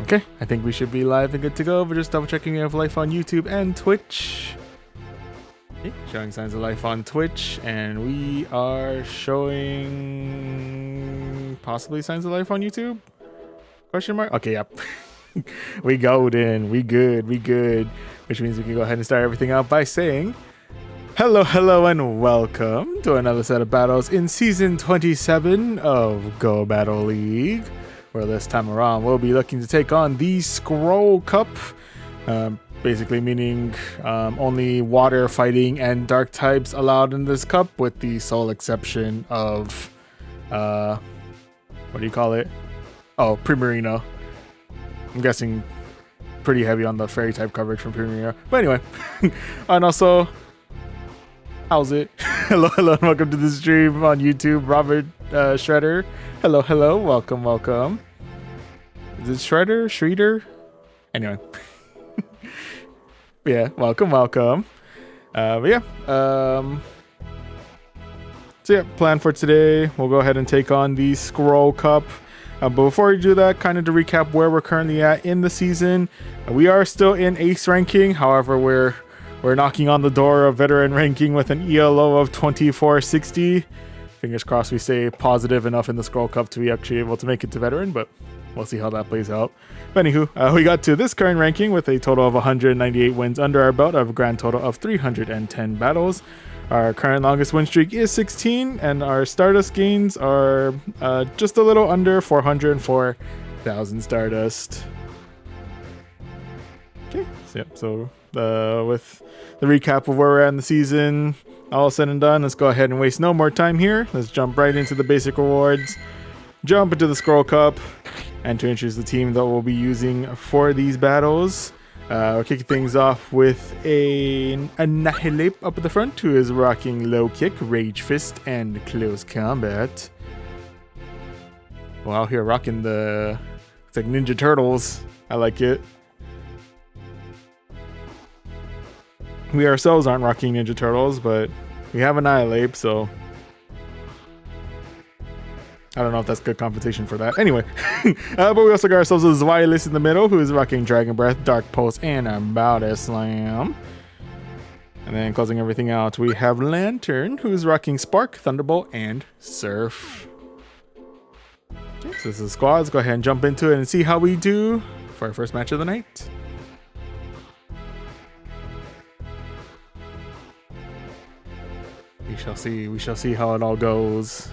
Okay, I think we should be live and good to go, but just double checking we have life on YouTube and Twitch. Okay, showing signs of life on Twitch, and we are showing possibly signs of life on YouTube? Question mark? Okay, yep. We golden, we good, which means we can go ahead and start everything out by saying hello, and welcome to another set of battles in Season 27 of Go Battle League, where this time around we'll be looking to take on the ScrollCup, basically meaning only water fighting and dark types allowed in this cup, with the sole exception of, what do you call it? Oh, Primarina. I'm guessing pretty heavy on the fairy type coverage from Primarina. But anyway, and also, how's it? hello, and welcome to the stream on YouTube, Robert Shredder. Hello, welcome. Is it Shredder? Anyway. Yeah, welcome. So yeah, plan for today, we'll go ahead and take on the ScrollCup. But before we do that, kind of to recap where we're currently at in the season, we are still in ace ranking. However, we're knocking on the door of veteran ranking with an ELO of 2460. Fingers crossed we stay positive enough in the ScrollCup to be actually able to make it to veteran, but we'll see how that plays out. But anywho, we got to this current ranking with a total of 198 wins under our belt, of a grand total of 310 battles. Our current longest win streak is 16, and our Stardust gains are just a little under 404,000 Stardust. Okay, so with the recap of where we're at in the season all said and done, let's go ahead and waste no more time here. Let's jump right into the basic rewards, jump into the ScrollCup, and to introduce the team that we'll be using for these battles. We're kicking things off with an Annihilate up at the front, who is rocking Low Kick, Rage Fist, and Close Combat. Wow, here rocking it's like Ninja Turtles. I like it. We ourselves aren't rocking Ninja Turtles, but we have Annihilate, so I don't know if that's good compensation for that. Anyway, but we also got ourselves a Zweilis in the middle, who is rocking Dragon Breath, Dark Pulse, and Bowder Slam. And then closing everything out, we have Lantern, who is rocking Spark, Thunderbolt, and Surf. Okay, so this is squad. Let's go ahead and jump into it and see how we do for our first match of the night. We shall see how it all goes.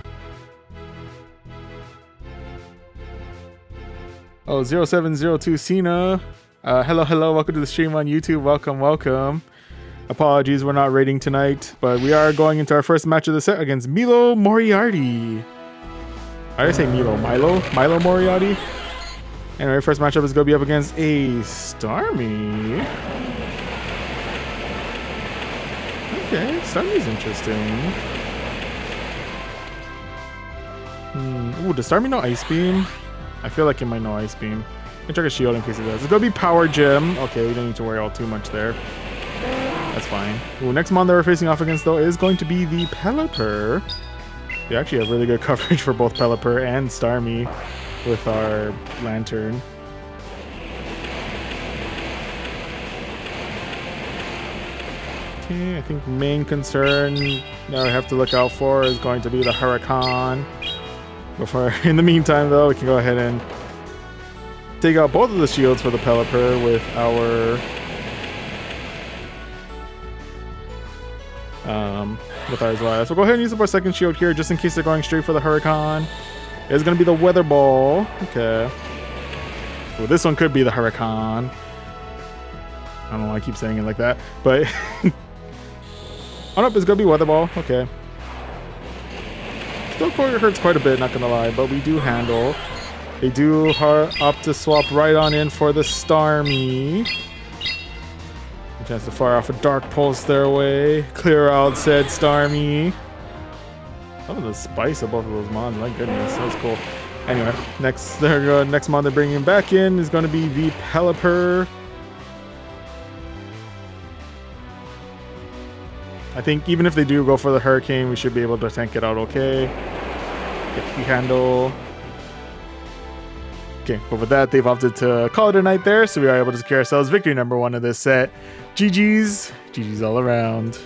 Oh, 0702 Cena. Hello, welcome to the stream on YouTube. Welcome. Apologies, we're not rating tonight, but we are going into our first match of the set against Milo Moriarty. I did say Milo Moriarty. Anyway, first matchup is going to be up against a Starmie. Okay, Starmie's interesting. Ooh, does Starmie know Ice Beam? I feel like it might know Ice Beam. I'm gonna check a shield in case it does. It's gonna be Power Gem. Okay, we don't need to worry all too much there. That's fine. Ooh, next mon that we're facing off against, though, is going to be the Pelipper. We actually have really good coverage for both Pelipper and Starmie with our Lantern. Okay, I think main concern that we have to look out for is going to be the Huracan. In the meantime, though, we can go ahead and take out both of the shields for the Pelipper with our Zweilis. We'll go ahead and use up our second shield here just in case they're going straight for the Huracan. It's going to be the Weather Ball. Okay. Well, this one could be the Huracan. I don't know why I keep saying it like that, but oh no, it's going to be Weather Ball. Okay. Still hurts quite a bit, not gonna lie, but we do handle. They do opt to swap right on in for the Starmie. A chance to fire off a Dark Pulse their way. Clear out said Starmie. Oh, the spice of both of those mons, my goodness, that was cool. Anyway, next mon they're bringing back in is going to be the Pelipper. I think even if they do go for the Hurricane, we should be able to tank it out okay. Yep, we handle. Okay, but with that, they've opted to call it a night there, so we are able to secure ourselves victory number 1 of this set. GG's. GG's all around.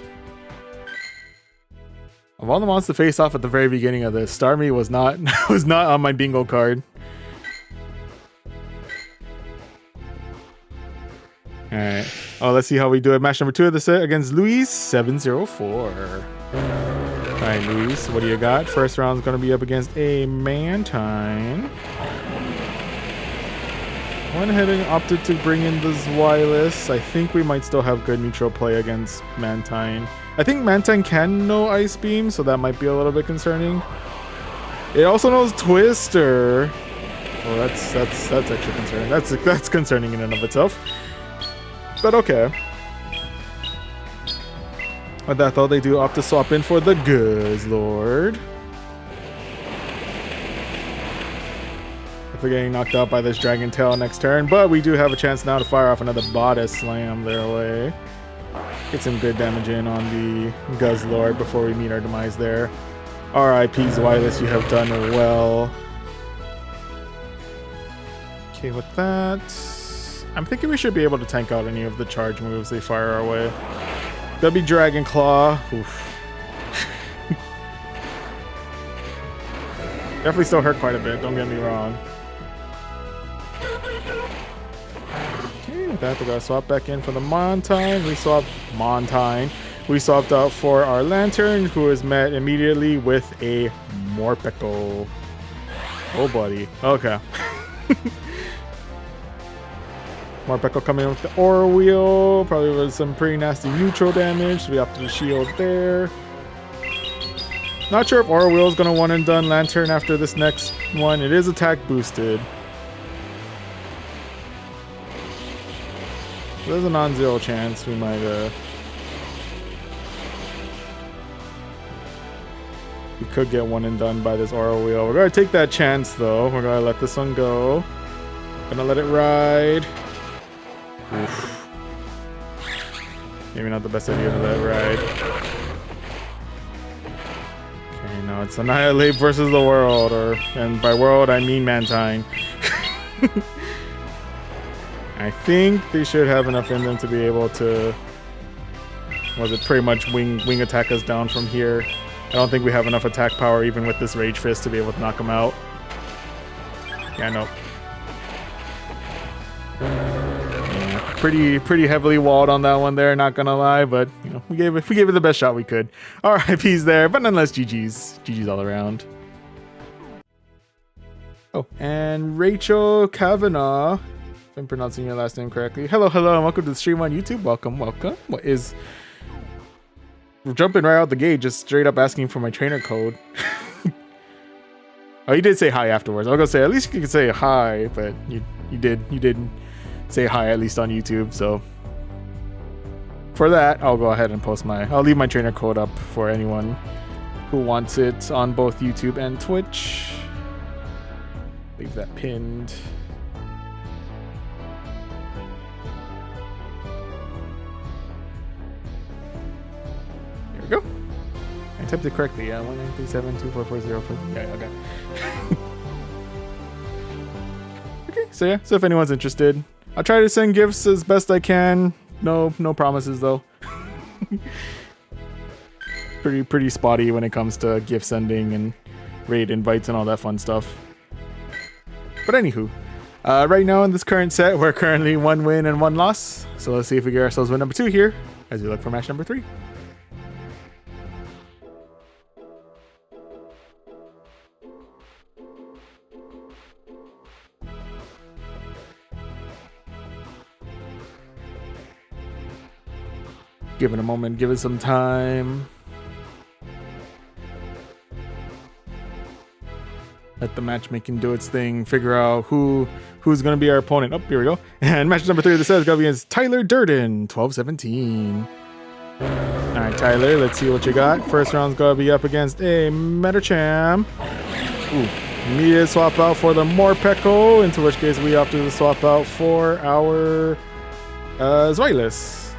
Of all the monsters to face off at the very beginning of this, Starmie was not on my bingo card. Alright. Oh, let's see how we do it. Match number 2 of the set against Luis 704. Alright, Luis, what do you got? First round is going to be up against a Mantine. Went ahead and opted to bring in the Zweilous. I think we might still have good neutral play against Mantine. I think Mantine can know Ice Beam, so that might be a little bit concerning. It also knows Twister. Well, that's actually concerning. That's concerning in and of itself. But okay. With that though, they do opt to swap in for the Guzzlord. If we're getting knocked out by this Dragon Tail next turn, but we do have a chance now to fire off another Bodice Slam their way. Get some good damage in on the Guzzlord before we meet our demise there. RIP Zweilous, you have done well. Okay, with that, I'm thinking we should be able to tank out any of the charge moves they fire our way. That'll be Dragon Claw. Oof. Definitely still hurt quite a bit, don't get me wrong. Okay, with that, we gotta swap back in for the Montine. We swapped out for our Lantern, who is met immediately with a Morpeko. Oh, buddy. Okay. Morpeko coming in with the Aura Wheel, probably with some pretty nasty neutral damage, so we opted to shield there. Not sure if Aura Wheel is going to one and done Lantern after this next one. It is attack boosted. There's a non-zero chance we might we could get one and done by this Aura Wheel. We're going to take that chance though. We're going to let this one go. Gonna let it ride. Oof. Maybe not the best idea to let it ride. Okay, now it's Annihilate versus the world, and by world I mean Mantine. I think they should have enough in them to be able to, pretty much wing attack us down from here. I don't think we have enough attack power even with this Rage Fist to be able to knock them out. Yeah, no. Pretty heavily walled on that one there, not gonna lie, but you know, we gave it the best shot we could. RIPs there, but nonetheless GG's all around. Oh, and Rachel Kavanaugh, if I'm pronouncing your last name correctly. Hello, and welcome to the stream on YouTube. Welcome. We're jumping right out the gate, just straight up asking for my trainer code. Oh, you did say hi afterwards. I was gonna say at least you could say hi, but you did say hi at least on YouTube. So for that, I'll go ahead and I'll leave my trainer code up for anyone who wants it on both YouTube and Twitch. Leave that pinned. There we go. I typed it correctly. Yeah, 193724404. Yeah, okay. Okay, so yeah. So if anyone's interested, I'll try to send gifts as best I can. No promises though. pretty spotty when it comes to gift sending and raid invites and all that fun stuff. But anywho, right now in this current set, we're currently 1 win and 1 loss. So let's see if we get ourselves win number 2 here as we look for match number 3. Give it a moment, give it some time. Let the matchmaking do its thing. Figure out who's going to be our opponent. Oh, here we go. And match number 3 of the set is going to be against Tyler Durden, 12-17. All right, Tyler, let's see what you got. First round's going to be up against a Metacham. Ooh, immediate swap out for the Morpeko, into which case we opted to swap out for our Zweilous.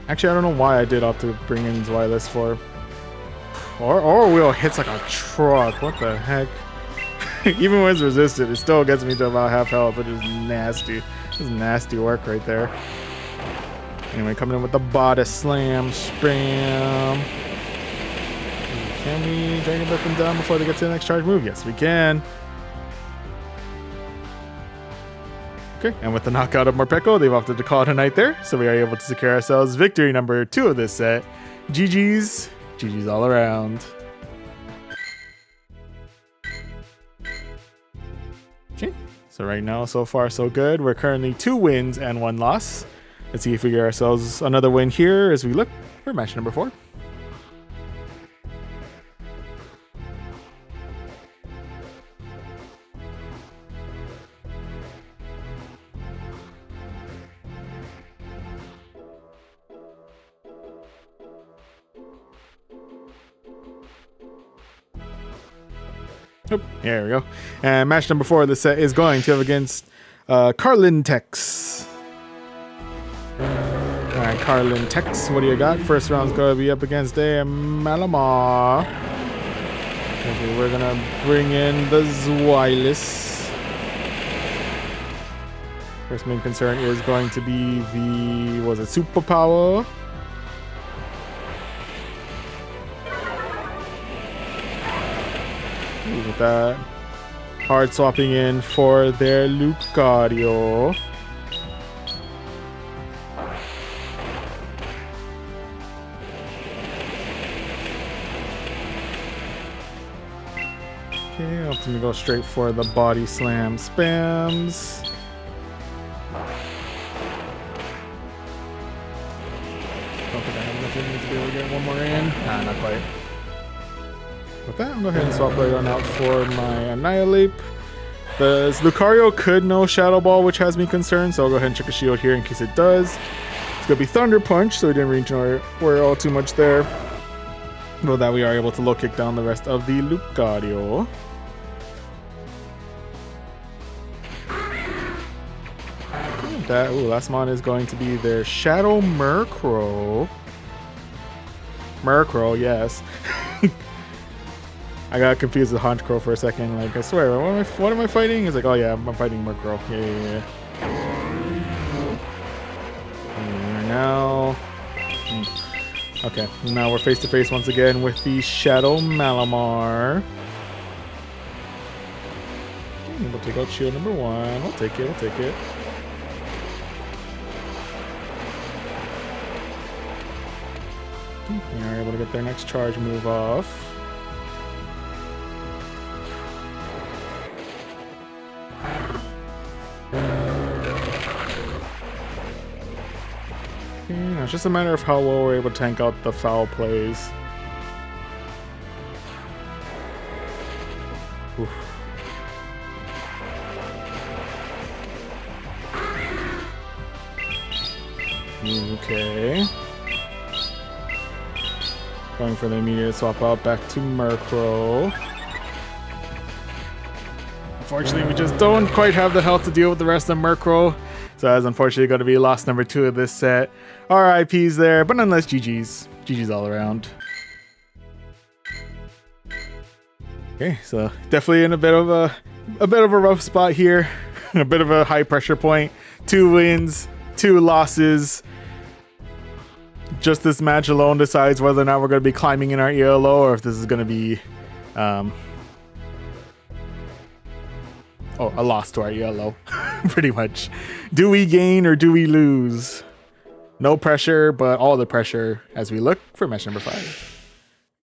Actually, I don't know why I did opt to bring in Zweilous for... Or Wheel hits like a truck. What the heck? Even when it's resisted, it still gets me to about half health, which is nasty. This is nasty work right there. Anyway, coming in with the body slam, spam. Can we Dragon Breath them down before they get to the next charge move? Yes, we can. Okay, and with the knockout of Morpeko, they've opted to call it a night there, so we are able to secure ourselves victory number 2 of this set. GG's. GG's all around. Okay, so right now, so far, so good. We're currently 2 wins and 1 loss. Let's see if we get ourselves another win here as we look for match number 4. Oh, there we go. And match number 4 of the set is going to have against Carlin Tex. Alright, Carlin Tex, what do you got? First round's going to be up against a Malamar. Okay, we're going to bring in the Zweilous. First main concern is going to be the, was it Superpower? With that, hard swapping in for their Lucario. Okay, I'm gonna go straight for the body slam spams. Don't think I have enough in me to be able to get one more in. Nah, not quite. With that, I'm going to go ahead and swap right on out for my Annihilate. The Lucario could know Shadow Ball, which has me concerned, so I'll go ahead and check a shield here in case it does. It's going to be Thunder Punch, so we didn't really worry all too much there. But that we are able to low kick down the rest of the Lucario. That, ooh, last mon is going to be their Shadow Murkrow. Murkrow, yes. I got confused with Honchkrow for a second. Like, I swear, what am I fighting? He's like, oh yeah, I'm fighting Murkrow. Yeah. And now, okay, now we're face to face once again with the Shadow Malamar. Okay, we'll take out shield number 1. We'll take it. We'll take it. We are able to get their next charge move off. It's just a matter of how well we're able to tank out the foul plays. Oof. Okay. Going for the immediate swap out back to Murkrow. Unfortunately, we just don't quite have the health to deal with the rest of Murkrow. So that's unfortunately going to be loss number 2 of this set. RIPs there, but nonetheless GG's. GG's all around. Okay, so definitely in a bit of a rough spot here. A bit of a high pressure point. 2 wins, 2 losses. Just this match alone decides whether or not we're going to be climbing in our ELO or if this is going to be a loss to our ELO. Pretty much. Do we gain or do we lose? No pressure, but all the pressure as we look for match number 5.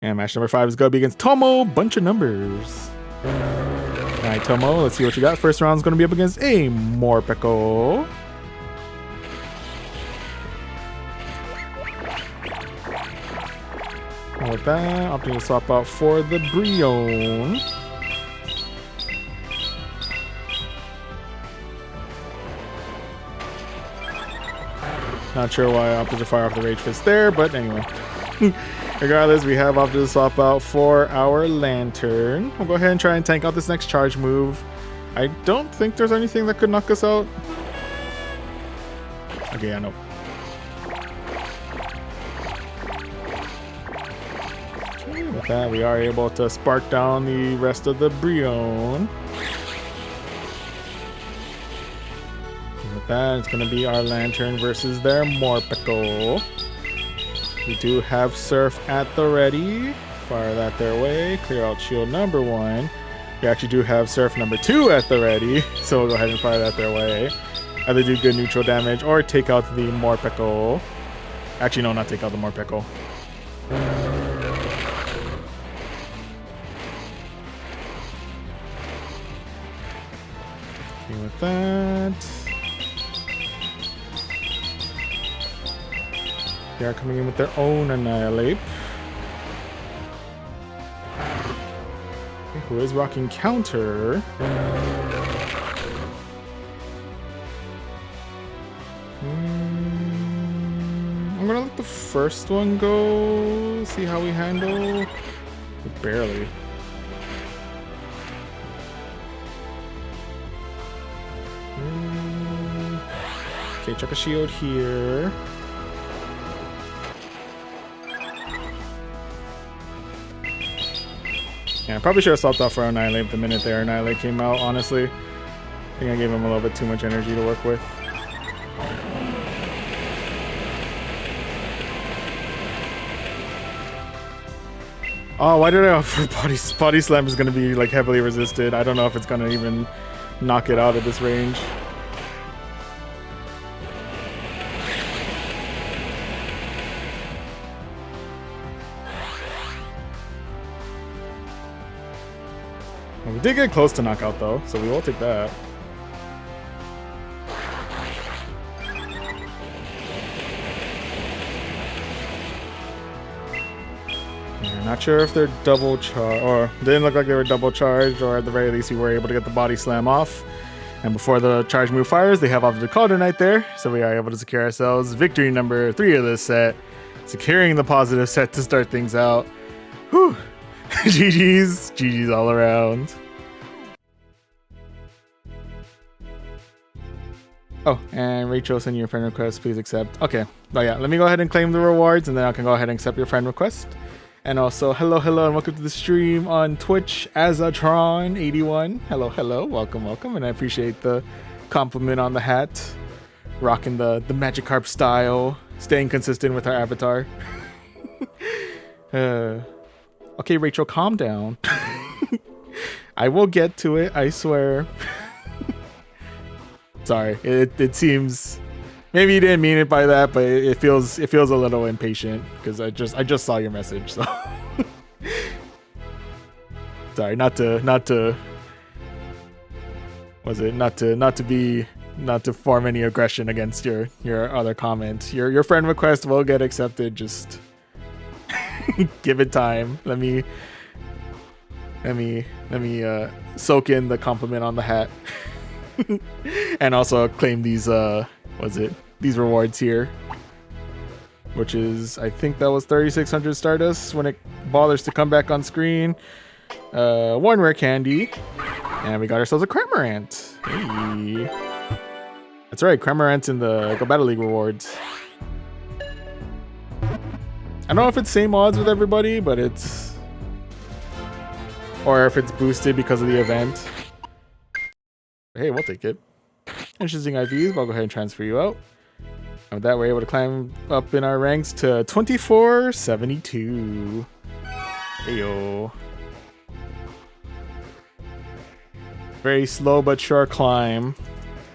And match number 5 is going to be against Tomo, bunch of numbers. Alright, Tomo, let's see what you got. First round is going to be up against a Morpeko. And with that, opting to swap out for the Brion. Not sure why I opted to fire off the Rage Fist there, but anyway. Regardless, we have opted to swap out for our Lantern. We'll go ahead and try and tank out this next charge move. I don't think there's anything that could knock us out. Okay, I know. Okay, with that, we are able to spark down the rest of the Brion. With that, it's going to be our Lantern versus their Morpeko. We do have Surf at the ready. Fire that their way. Clear out shield number 1. We actually do have Surf number 2 at the ready, so we'll go ahead and fire that their way. Either do good neutral damage or take out the Morpeko. Actually, no, not take out the Morpeko. Okay, with that. They are coming in with their own Annihilate. Who is rocking counter. I'm gonna let the first one go, see how we handle. Barely. Okay, chuck a shield here. Yeah, I probably should have swapped off for Annihilate the minute their Annihilate came out, honestly. I think I gave him a little bit too much energy to work with. Oh, why did I offer Body Slam is going to be like heavily resisted. I don't know if it's going to even knock it out at this range. We did get close to knockout though, so we will take that. Yeah, not sure if they're double charged, or didn't look like they were double charged, or at the very least we were able to get the body slam off. And before the charge move fires, they have off the Calder Knight there, so we are able to secure ourselves victory number 3 of this set, securing the positive set to start things out. Whew. GG's all around. Oh, and Rachel send you a friend request, please accept. Okay, but yeah, let me go ahead and claim the rewards, and then I can go ahead and accept your friend request. And also, hello, and welcome to the stream on Twitch, Azatron81. Hello, welcome, and I appreciate the compliment on the hat. Rocking the Magikarp style, staying consistent with our avatar. Okay, Rachel, calm down. I will get to it, I swear. Sorry, it seems maybe you didn't mean it by that, but it feels a little impatient because I just saw your message. So sorry, not to form any aggression against your other comment. Your friend request will get accepted. Just give it time. Let me soak in the compliment on the hat. And also claim these these rewards here, which is, I think that was 3600 Stardust when it bothers to come back on screen. 1 rare candy, and we got ourselves a Cramorant. Hey. That's right, Cramorant's in the Go Battle League rewards. I don't know if it's same odds with everybody, but it's, or if it's boosted because of the event. Hey, we'll take it. Interesting IVs, but I'll go ahead and transfer you out. And with that, we're able to climb up in our ranks to 2472. Heyo. Very slow but sure climb.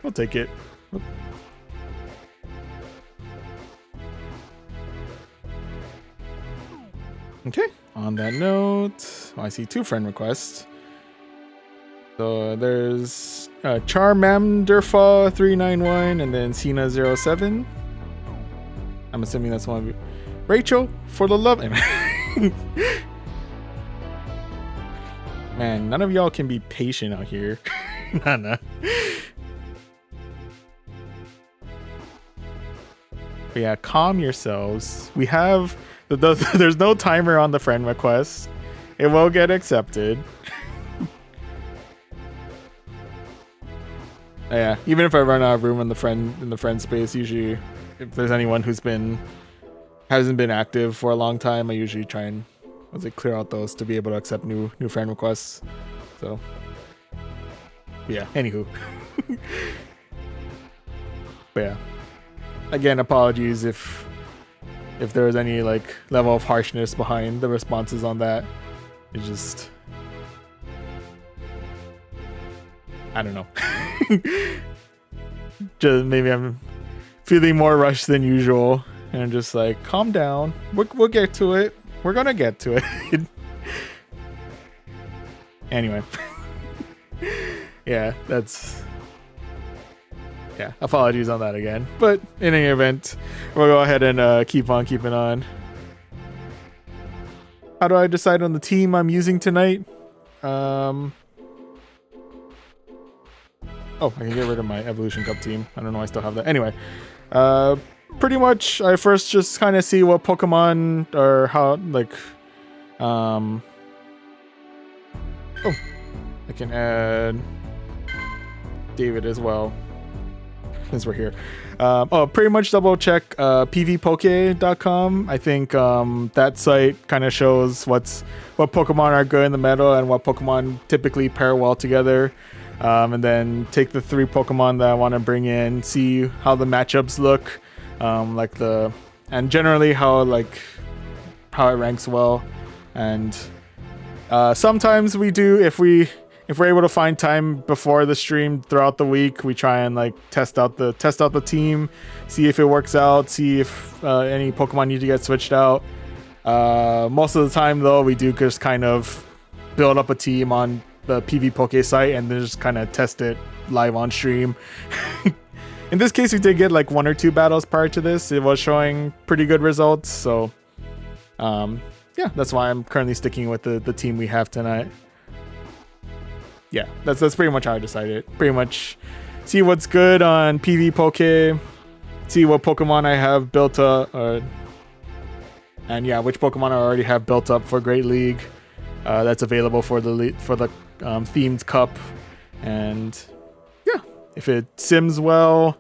We'll take it. Okay, on that note, I see 2 friend requests. So there's Charmander 391 and then Cena07. I'm assuming that's one of you. Rachel, for the love. Man, none of y'all can be patient out here. Nah. But yeah, calm yourselves. We have there's no timer on the friend request. It will get accepted. Yeah, even if I run out of room in the friend space, usually if there's anyone who's hasn't been active for a long time, I usually try and once they clear out those to be able to accept new friend requests. So yeah, anywho. But yeah, again, apologies if there was any like level of harshness behind the responses on that. It's just, I don't know. Just maybe I'm feeling more rushed than usual, and I'm just like, calm down. We'll get to it. We're gonna get to it. Anyway. Yeah, apologies on that again. But in any event, we'll go ahead and keep on keeping on. How do I decide on the team I'm using tonight? Oh, I can get rid of my Evolution Cup team. I don't know, I still have that. Anyway, pretty much I first just kind of see what Pokemon or how, like, oh, I can add David as well, since we're here. Pretty much double check pvpoke.com. I think that site kind of shows what Pokemon are good in the meta and what Pokemon typically pair well together. And then take the 3 Pokemon that I want to bring in, see how the matchups look, and generally how it ranks well. And sometimes we do, if we're able to find time before the stream throughout the week, we try and like test out the team, see if it works out, see if any Pokemon need to get switched out. Most of the time though, we do just kind of build up a team on the PvPoke site and then just kind of test it live on stream. In this case, we did get like 1 or 2 battles prior to this. It was showing pretty good results, so yeah, that's why I'm currently sticking with the team we have tonight. Yeah, that's pretty much how I decided. Pretty much see what's good on PvPoke, see what Pokemon I have built up, and yeah, which Pokemon I already have built up for Great League. That's available for the themed cup, and yeah, if it sims well,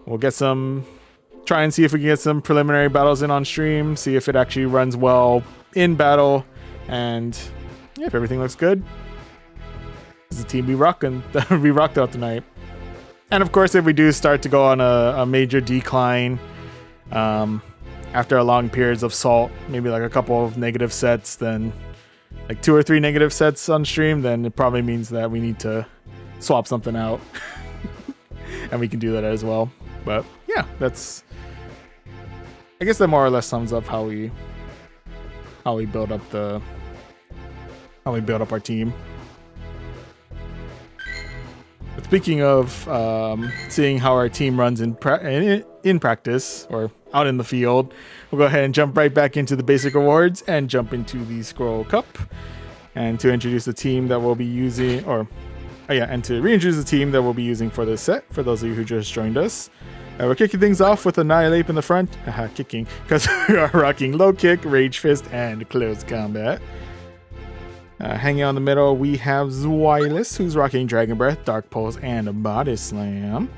we'll try and see if we can get some preliminary battles in on stream, see if it actually runs well in battle, and yeah, if everything looks good, this is the team we rocked out tonight. And of course, if we do start to go on a major decline after a long periods of salt, maybe like a couple of negative sets, then like 2 or 3 negative sets on stream, then it probably means that we need to swap something out. And we can do that as well. But yeah, I guess that more or less sums up how we build up our team. But speaking of seeing how our team runs in practice or out in the field, we'll go ahead and jump right back into the basic rewards and jump into the ScrollCup. And to introduce the team that we'll be using, and to reintroduce the team that we'll be using for this set, for those of you who just joined us. We're kicking things off with Annihilate in the front. Kicking, because we are rocking Low Kick, Rage Fist, and Close Combat. Hanging out in the middle, we have Zweilous, who's rocking Dragon Breath, Dark Pulse, and Body Slam.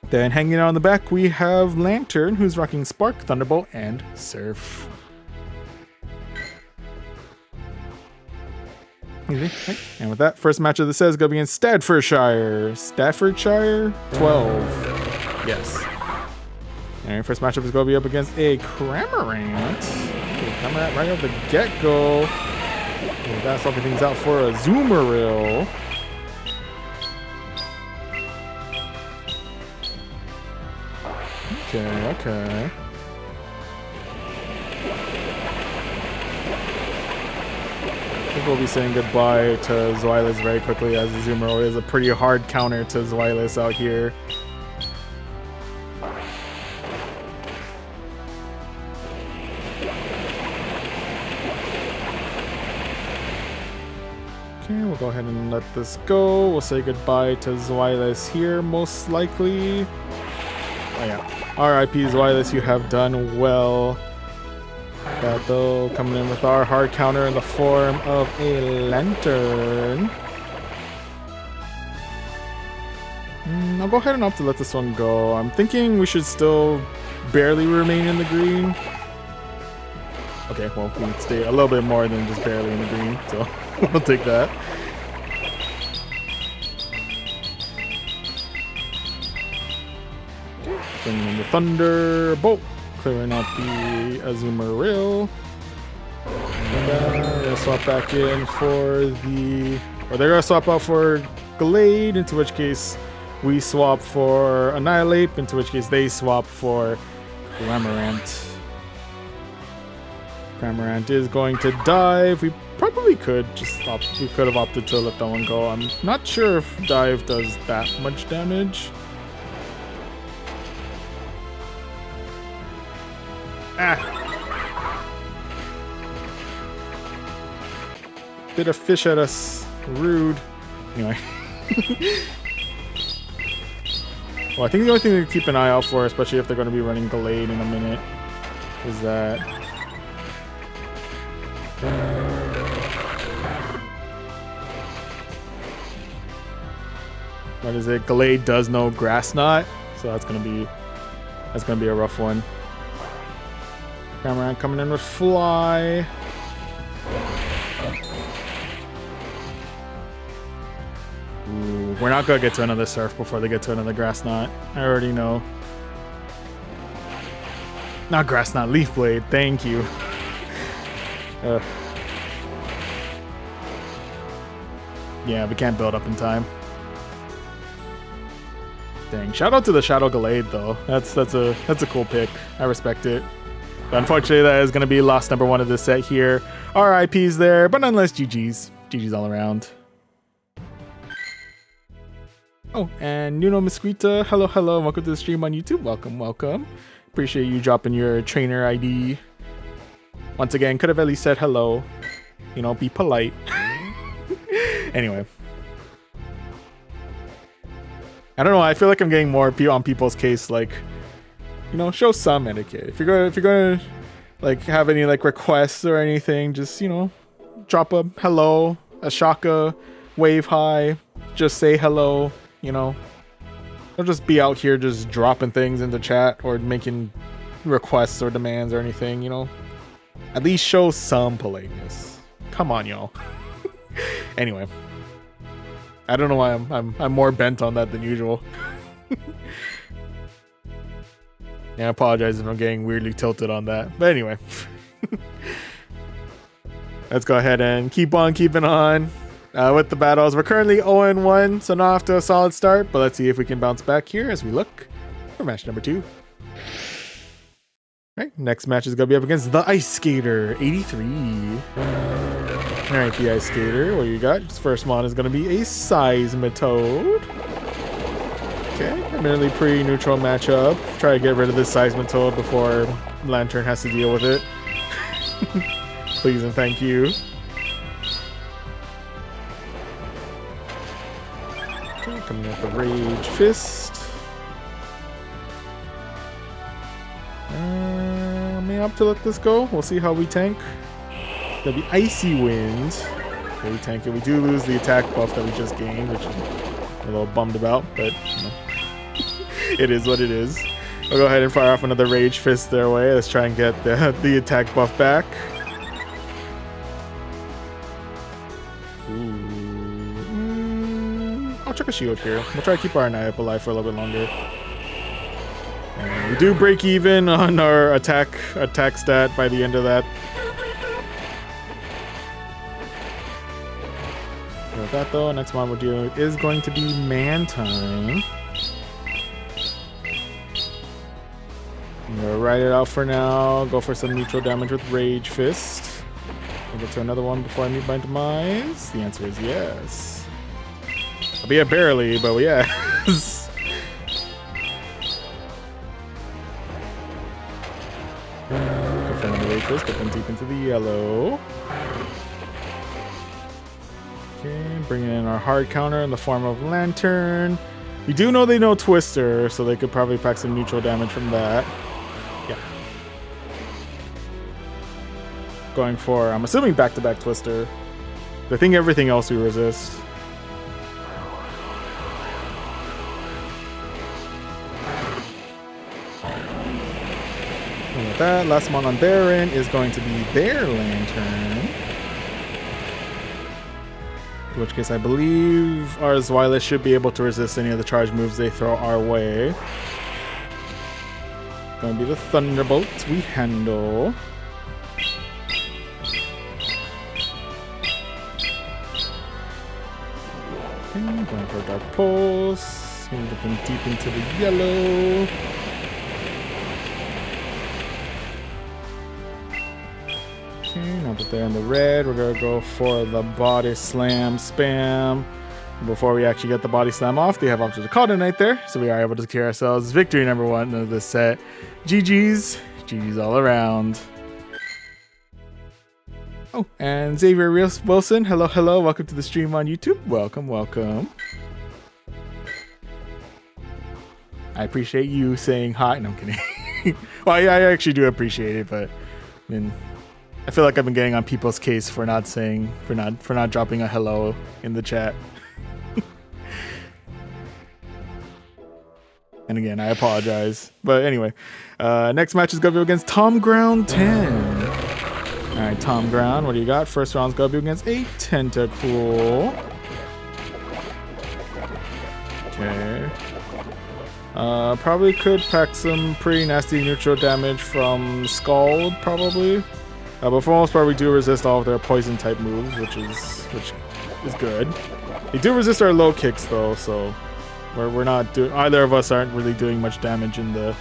Then hanging out on the back, we have Lantern, who's rocking Spark, Thunderbolt, and Surf. And with that, first match of the set is going to be against Staffordshire. Staffordshire 12. Yes. And first matchup is going to be up against a Cramorant. Cramorant right off the get-go. With that, swapping things out for a Zoomeril. Okay. I think we'll be saying goodbye to Zweilous very quickly, as the Zoomeril is a pretty hard counter to Zweilous out here. Okay, we'll go ahead and let this go. We'll say goodbye to Zweilous here, most likely. Oh yeah. RIP Zweilous, you have done well. That though, coming in with our hard counter in the form of a Lantern. I'll go ahead and opt to let this one go. I'm thinking we should still barely remain in the green. Okay, well, we can stay a little bit more than just barely in the green, so we'll take that. Bringing in the Thunderbolt, clearing out the Azumarill. And gonna swap back in for the... Or they're gonna swap out for Glade, into which case we swap for Annihilate, into which case they swap for Cramorant. Cramorant is going to dive. We probably could just we could have opted to let that one go. I'm not sure if dive does that much damage. Ah! Bit of fish at us. Rude. Anyway. Well, I think the only thing to keep an eye out for, especially if they're going to be running Glade in a minute, is that... What is it? Glade does no Grass Knot, so that's gonna be a rough one. Cramorant coming in with Fly. Ooh, we're not gonna get to another Surf before they get to another Grass Knot. I already know. Not Grass Knot, Leaf Blade. Thank you. Yeah, we can't build up in time. Dang, shout out to the Shadow Glade though. That's a cool pick. I respect it. But unfortunately, that is going to be loss number 1 of this set here. RIPs there, but nonetheless, GG's. GG's all around. Oh, and Nuno Mesquita, hello, hello, welcome to the stream on YouTube. Welcome, welcome. Appreciate you dropping your trainer ID. Once again, could have at least said hello. You know, be polite. Anyway. I don't know, I feel like I'm getting more on people's case, like, you know, show some etiquette. If you're going to like have any like requests or anything, just, you know, drop a hello, a shaka, wave hi, just say hello, you know. Don't just be out here just dropping things into chat or making requests or demands or anything, you know. At least show some politeness. Come on, y'all. Anyway. I don't know why I'm more bent on that than usual. Yeah, I apologize if I'm getting weirdly tilted on that. But anyway. Let's go ahead and keep on keeping on with the battles. We're currently 0-1, so not off to a solid start. But let's see if we can bounce back here as we look for match number 2. Alright, next match is going to be up against the Ice Skater, 83. Alright, the Ice Skater, what you got? His first mon is going to be a Seismitoad. Okay, admittedly pretty neutral matchup. Try to get rid of this Seismitoad before Lantern has to deal with it. Please and thank you. Okay, coming with the Rage Fist. May I opt to let this go? We'll see how we tank. That'll be Icy Wind. Okay, we tank it. We do lose the attack buff that we just gained, which I'm a little bummed about, but you know, it is what it is. We'll go ahead and fire off another Rage Fist their way. Let's try and get the attack buff back. Ooh. I'll check a shield here. We'll try to keep our Eye up alive for a little bit longer. And we do break even on our attack stat by the end of that. With that though, next one we're doing is going to be Mantine. I'm gonna ride it out for now. Go for some neutral damage with Rage Fist. Can I get to another one before I meet my demise? The answer is yes. Albeit barely, but yes. Go for another Rage Fist, get them deep into the yellow. Okay, bringing in our hard counter in the form of Lantern. We do know they know Twister, so they could probably pack some neutral damage from that. Yeah. Going for, I'm assuming back-to-back Twister. I think everything else we resist. that. Last one on their end is going to be their lantern. In which case I believe our Zweilous should be able to resist any of the charge moves they throw our way. Gonna be the Thunderbolts we handle. Okay, going for a Dark Pulse. Looking deep into the yellow. Okay, now that they're in the red, we're gonna go for the Body Slam spam. Before we actually get the Body Slam off, they have option to call tonight there, so we are able to secure ourselves victory number 1 of this set. GG's. GG's all around. Oh, and Xavier Wilson, hello, hello, welcome to the stream on YouTube. Welcome, welcome. I appreciate you saying hi. No, I'm kidding. Well, I actually do appreciate it, but I mean, I feel like I've been getting on people's case for not saying, for not dropping a hello in the chat. And again, I apologize. But anyway, next match is going to be against Tom Ground 10. All right, Tom Ground, what do you got? First round's going to be against a Tentacruel. Okay. Probably could pack some pretty nasty neutral damage from Scald, probably. But for most part, we do resist all of their poison type moves, which is good. They do resist our low kicks though, so we're not doing, either of us aren't really doing much damage in the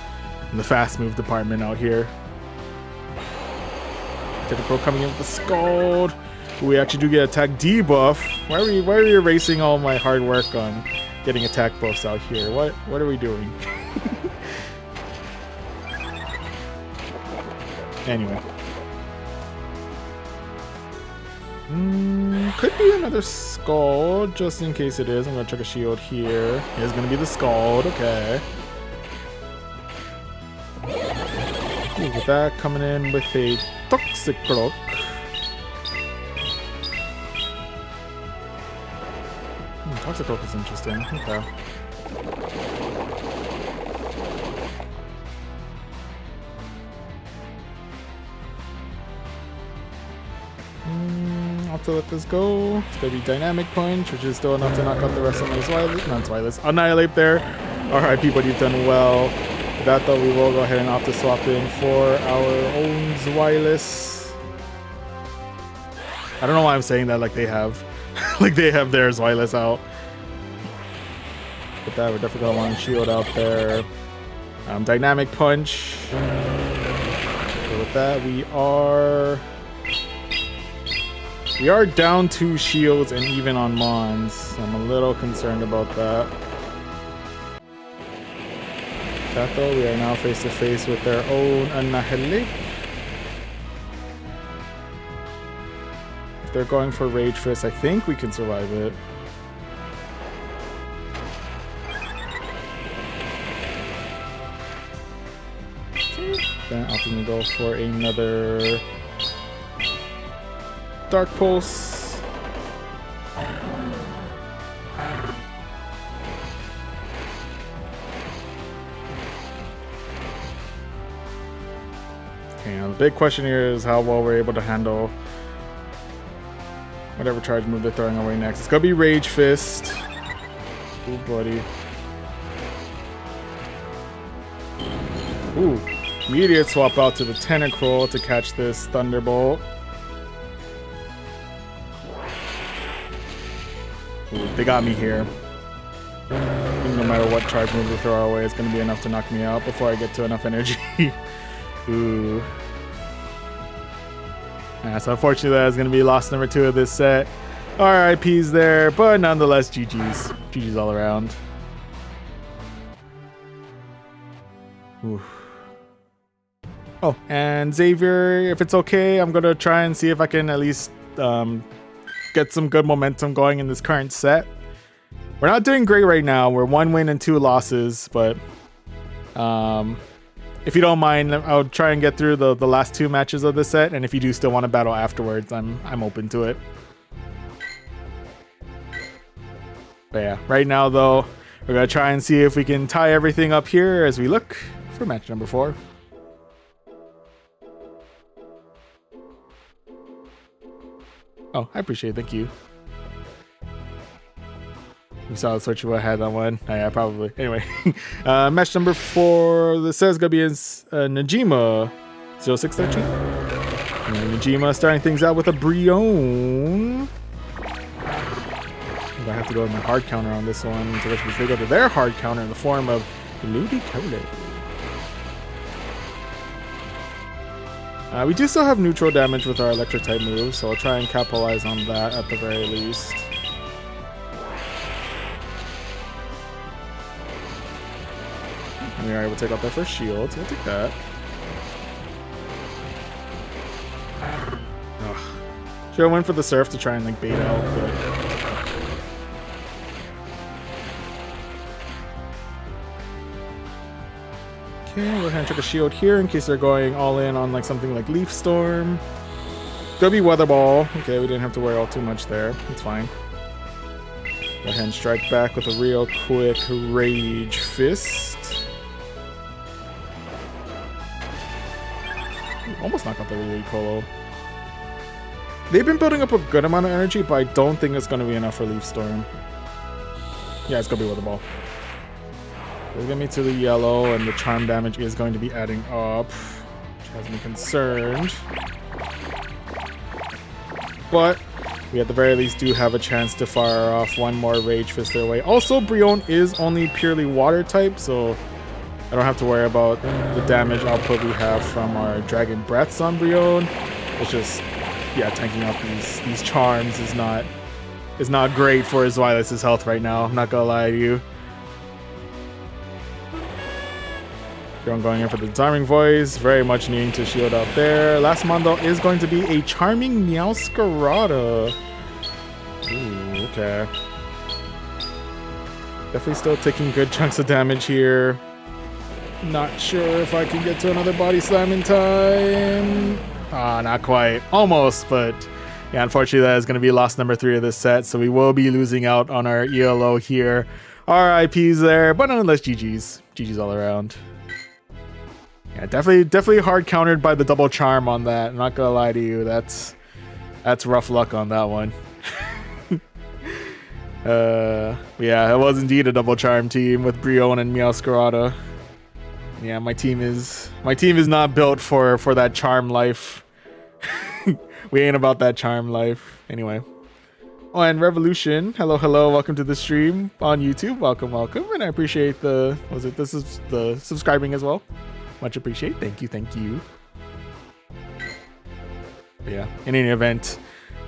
fast move department out here. Tentacruel coming in with the Scald. We actually do get attack debuff. Why are we erasing all my hard work on getting attack buffs out here? What are we doing? Anyway. Could be another Scald, just in case it is. I'm gonna check a shield here. It is gonna be the Scald, okay. Ooh, with that coming in with a Toxic Cloak. Toxic Cloak is interesting, okay. I'll have to let this go. It's gonna be Dynamic Punch, which is still enough to knock out the rest of my Zweilous. Annihilate there. RIP, but you've done well. With that though, we will go ahead and opt to swap in for our own Zweilous. I don't know why I'm saying that like they have like they have their Zweilous out. With that, we're definitely gonna want to shield out there. Dynamic Punch. So with that, we are down 2 shields and even on Mons. I'm a little concerned about that. That though, we are now face to face with their own Annihilate. If they're going for Rage Fist, I think we can survive it. Then I'm gonna go for another Dark Pulse. Okay, now the big question here is how well we're able to handle whatever charge move they're throwing away next. It's gonna be Rage Fist. Ooh, buddy. Ooh. Immediate swap out to the Tentacruel to catch this Thunderbolt. Ooh, they got me here. No matter what charge move we throw our way, it's going to be enough to knock me out before I get to enough energy. Ooh. Yeah, so unfortunately that is going to be loss number 2 of this set. RIP's there, but nonetheless GG's. GG's all around. Ooh. Oh, and Xavier, if it's okay, I'm going to try and see if I can at least get some good momentum going in this current set. We're not doing great right now. We're 1 win and 2 losses, but if you don't mind, I'll try and get through the last 2 matches of this set, and if you do still want to battle afterwards, I'm open to it. But yeah, right now though, we're going to try and see if we can tie everything up here as we look for match number 4. Oh, I appreciate it. Thank you. You saw the search I had that one. Oh, yeah, probably. Anyway, match number 4. This says gonna be in Najima 0613. And Najima starting things out with a Brion. I have to go with my hard counter on this one, to which they go to their hard counter in the form of Ludicolo. We do still have neutral damage with our electric type moves, so I'll try and capitalize on that at the very least. And we are able to take out their first shield, so we'll take that. Ugh. Should have went for the surf to try and like bait out, but okay, we'll go ahead and check a shield here in case they're going all in on like something like Leaf Storm. Gonna be Weather Ball. Okay, we didn't have to worry all too much there. It's fine. Go ahead and strike back with a real quick Rage Fist. Ooh, almost knocked out the Ludicolo. They've been building up a good amount of energy, but I don't think it's gonna be enough for Leaf Storm. Yeah, it's gonna be Weather Ball. It'll get me to the yellow, and the charm damage is going to be adding up, which has me concerned. But we at the very least do have a chance to fire off one more Rage Fist their way. Also, Brion is only purely water type, so I don't have to worry about the damage output we have from our Dragon Breaths on Brion. It's just, yeah, tanking out these charms is not great for his Zweilous' health right now. I'm not gonna lie to you. Going in for the Disarming Voice, very much needing to shield out there. Last Mondo is going to be a Charming Meowscarada. Ooh, okay. Definitely still taking good chunks of damage here. Not sure if I can get to another Body Slam in time. Ah, not quite. Almost, but yeah, unfortunately that is going to be loss number 3 of this set, so we will be losing out on our ELO here. RIPs there, but nonetheless GG's. GG's all around. Yeah, definitely hard countered by the double charm on that. I'm not gonna lie to you, that's rough luck on that one. Yeah, it was indeed a double charm team with Brion and Meowscarada. Yeah, my team is not built for that charm life. We ain't about that charm life. Anyway. Oh, and Revolution, hello, welcome to the stream on YouTube. Welcome, and I appreciate the subscribing as well. Much appreciate. Thank you. But yeah, in any event,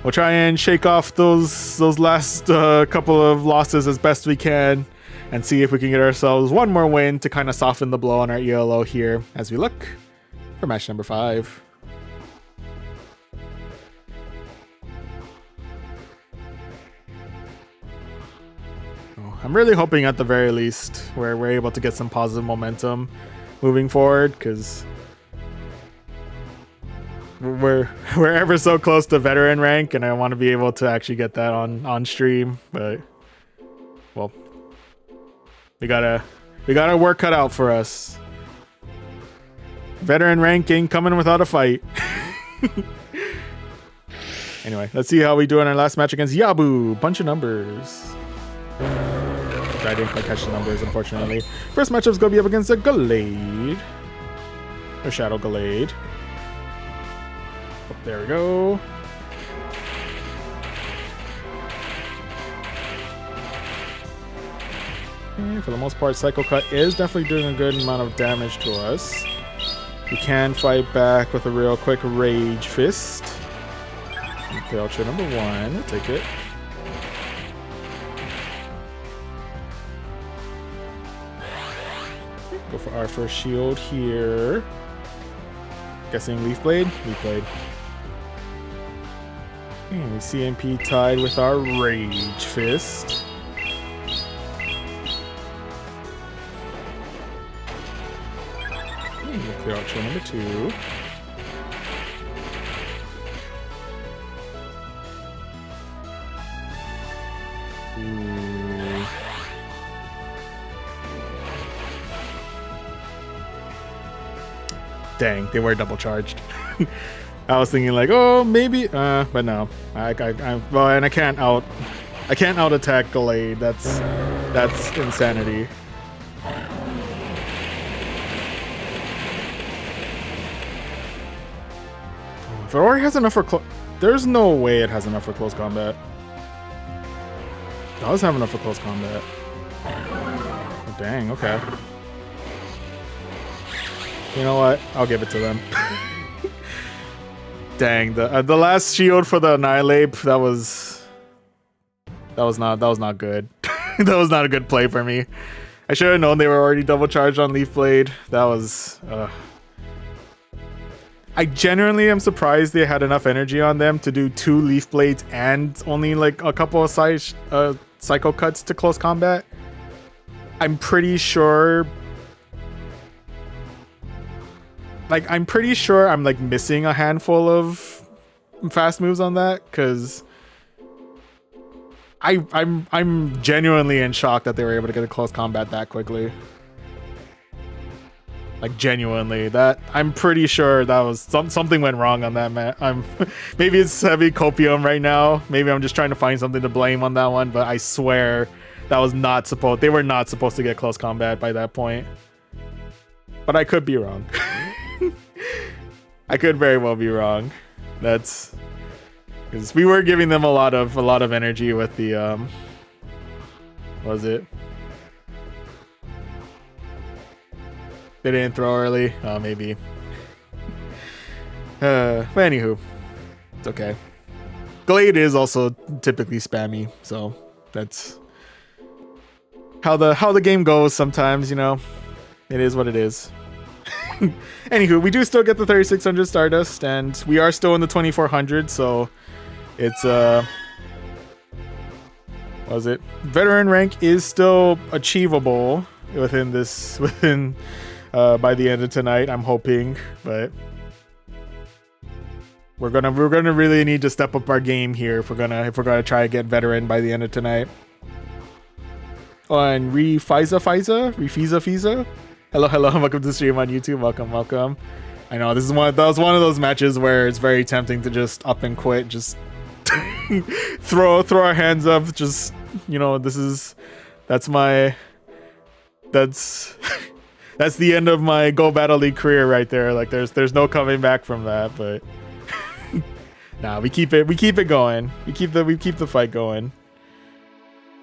we'll try and shake off those last couple of losses as best we can and see if we can get ourselves one more win to kind of soften the blow on our ELO here as we look for match number 5. I'm really hoping at the very least where we're able to get some positive momentum moving forward, because we're ever so close to veteran rank, and I want to be able to actually get that on stream. But well, we got our work cut out for us. Veteran ranking coming without a fight. Anyway, let's see how we do in our last match against Yabu. Bunch of numbers. I didn't quite catch the numbers, unfortunately. First matchup's gonna be up against a Gallade. Or Shadow Gallade. Oh, there we go. Okay, for the most part, Psycho Cut is definitely doing a good amount of damage to us. We can fight back with a real quick Rage Fist. Okay, Ultra number 1. We'll take it. Go for our first shield here. Guessing Leaf Blade? Leaf Blade. And we CMP tied with our Rage Fist. Clear out number 2. Ooh. Dang, they were double charged. I was thinking like, oh, maybe, but no. Well, and I can't out attack Gallade. That's insanity. If it already has enough for there's no way it has enough for close combat. It does have enough for close combat. Oh, dang, okay. You know what? I'll give it to them. Dang, the last shield for the Annihilate, that was not good. That was not a good play for me. I should have known they were already double charged on Leaf Blade. That was I genuinely am surprised they had enough energy on them to do 2 Leaf Blades and only like a couple of Psycho Cuts to close combat. I'm pretty sure I'm like missing a handful of fast moves on that, because I'm genuinely in shock that they were able to get a close combat that quickly. Like genuinely, that I'm pretty sure that was something went wrong on that, man. Maybe it's heavy copium right now. Maybe I'm just trying to find something to blame on that one, but I swear that was not supposed. They were not supposed to get close combat by that point. But I could be wrong. I could very well be wrong. That's because we were giving them a lot of energy with the what was it? They didn't throw early. Maybe. But anywho, it's okay. Glade is also typically spammy, so that's how the game goes sometimes, you know. It is what it is. Anywho, we do still get the 3600 Stardust, and we are still in the 2400, so it's what was it? Veteran rank is still achievable within by the end of tonight, I'm hoping, but we're gonna really need to step up our game here if we're gonna try to get veteran by the end of tonight. Oh, and Fiza. Hello, welcome to the stream on YouTube. Welcome. I know this is one of those matches where it's very tempting to just up and quit, just throw our hands up, just, you know, that's the end of my Go Battle League career right there. Like there's no coming back from that, but nah, we keep it going. We keep the fight going.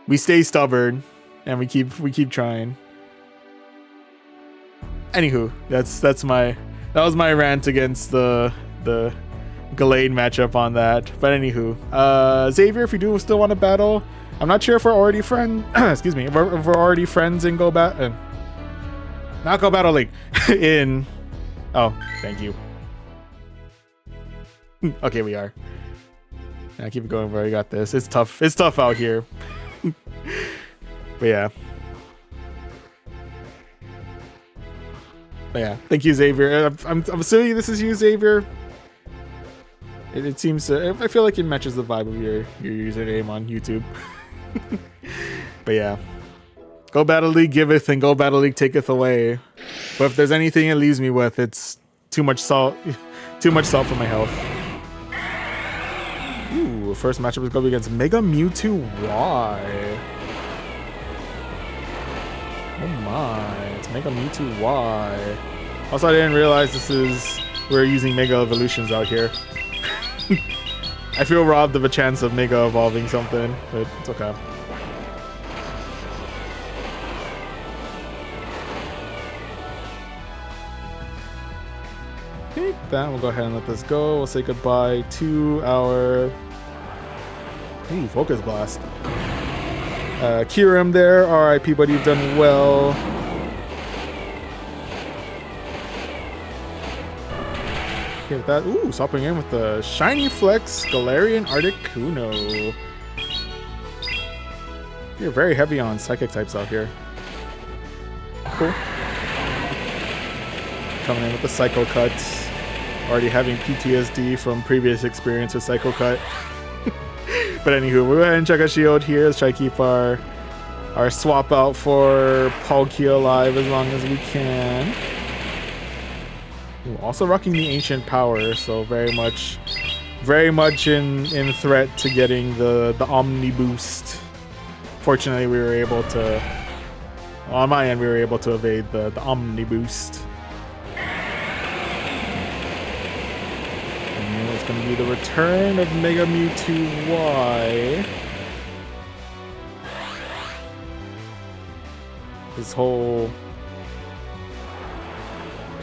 We stay stubborn and we keep trying. Anywho, that was my rant against the Gallade matchup on that. But anywho, Xavier, if you do still want to battle, I'm not sure if we're already excuse me, if we're already friends in Go Battle. Not Go Battle League. Oh, thank you. Okay, we are. Yeah, keep it going, bro. You got this. It's tough. It's tough out here. But yeah. Thank you, Xavier. I'm assuming this is you, Xavier. It seems to. I feel like it matches the vibe of your username on YouTube. But yeah. Go Battle League giveth and Go Battle League taketh away. But if there's anything it leaves me with, it's too much salt. Too much salt for my health. Ooh, first matchup is going to be against Mega Mewtwo Y. Oh my, it's Mega Mewtwo Y. Also, I didn't realize we're using Mega Evolutions out here. I feel robbed of a chance of Mega evolving something, but it's okay. Okay, that we'll go ahead and let this go. We'll say goodbye to our Focus Blast. Kirim there, RIP, buddy, you've done well. Okay, with that, swapping in with the Shiny Flex Galarian Articuno. You're very heavy on Psychic types out here. Cool. Coming in with the Psycho Cut. Already having PTSD from previous experience with Psycho Cut. But anywho, we'll go ahead and check our shield here. Let's try to keep our swap out for Palkia alive as long as we can. Ooh, also rocking the ancient power, so very much in threat to getting the Omni boost. Fortunately, we were able to, on my end, we were able to evade the Omni boost. And it's going to be the return of Mega Mewtwo Y. This whole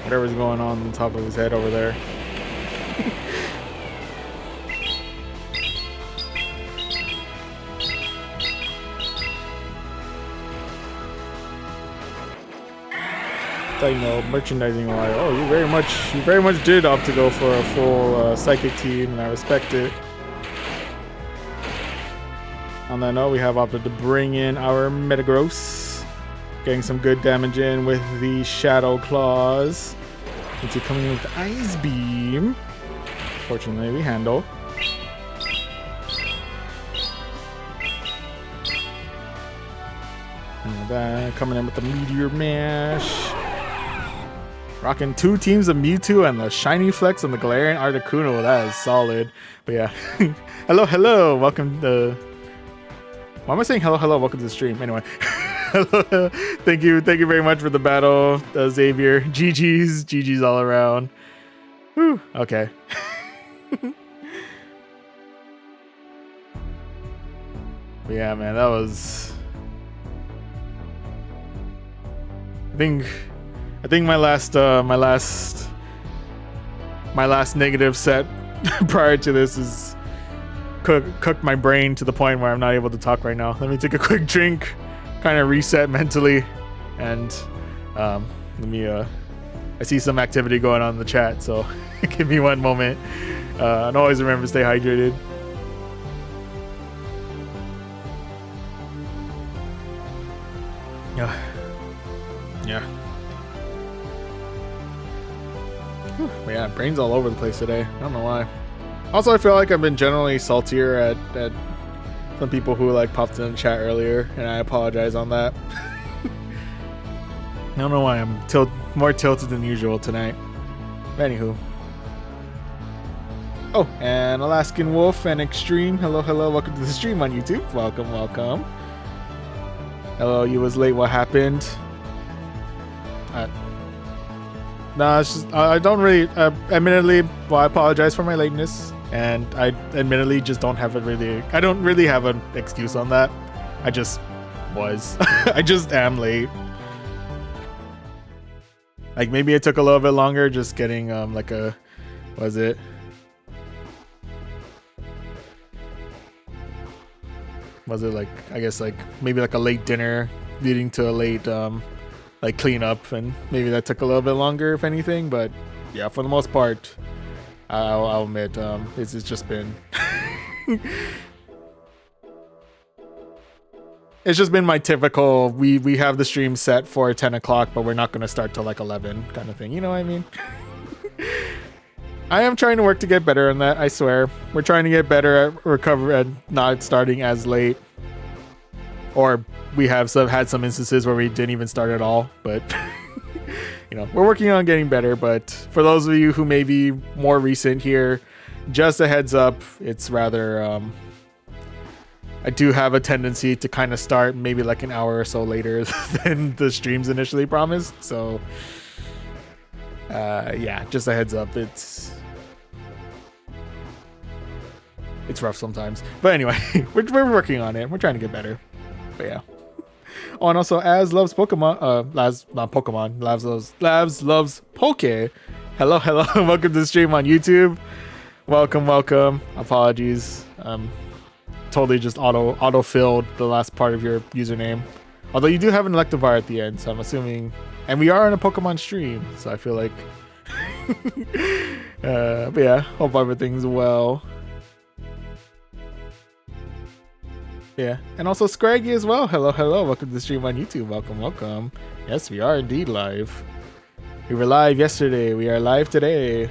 whatever's going on top of his head over there. I know, merchandising wise. Oh, you very much did opt to go for a full psychic team, and I respect it. On that note, we have opted to bring in our Metagross, getting some good damage in with the Shadow Claws. Into coming in with the Ice Beam. Fortunately, we handle. And that coming in with the Meteor Mash. Rocking 2 teams of Mewtwo and the Shiny Flex and the Galarian Articuno. That is solid. But yeah. hello. Welcome to... Why am I saying hello? Welcome to the stream. Anyway. Hello. Thank you very much for the battle, Xavier. GG's all around. Whew. Okay. But yeah, man, that was... I think my last negative set prior to this is cooked my brain to the point where I'm not able to talk right now. Let me take a quick drink, kind of reset mentally, and let me I see some activity going on in the chat, so give me one moment. And always remember to stay hydrated. Yeah. Yeah, brain's all over the place today. I don't know why. Also, I feel like I've been generally saltier at some people who like popped in the chat earlier, and I apologize on that. I don't know why I'm more tilted than usual tonight. But anywho. Oh, and Alaskan Wolf and Extreme. Hello. Welcome to the stream on YouTube. Welcome. Hello, you was late. What happened? No, it's just, I don't really, admittedly, well, I apologize for my lateness, and I admittedly just don't have I don't really have an excuse on that. I just was. I just am late. Like, maybe it took a little bit longer just getting, like a, what is it? Was it like, I guess like, maybe like a late dinner leading to a late, like clean up, and maybe that took a little bit longer if anything, but yeah, for the most part, I'll admit, it's just been it's just been my typical we have the stream set for 10 o'clock, but we're not going to start till like 11 kind of thing, you know what I mean? I am trying to work to get better on that, I swear. We're trying to get better at not starting as late, or we have had some instances where we didn't even start at all, but you know, we're working on getting better. But for those of you who may be more recent here, just a heads up, it's rather I do have a tendency to kind of start maybe like an hour or so later than the streams initially promised, so yeah, just a heads up. It's rough sometimes, but anyway, we're working on it. We're trying to get better, but yeah. Oh, and also, Az loves Pokemon. Labs loves Poke. Hello. Welcome to the stream on YouTube. Welcome. Apologies. Totally just auto filled the last part of your username. Although you do have an Electivire at the end, so I'm assuming. And we are on a Pokemon stream, so I feel like. But yeah, hope everything's well. Yeah, and also Scraggy as well. Hello. Welcome to the stream on YouTube. Welcome. Yes, we are indeed live. We were live yesterday. We are live today.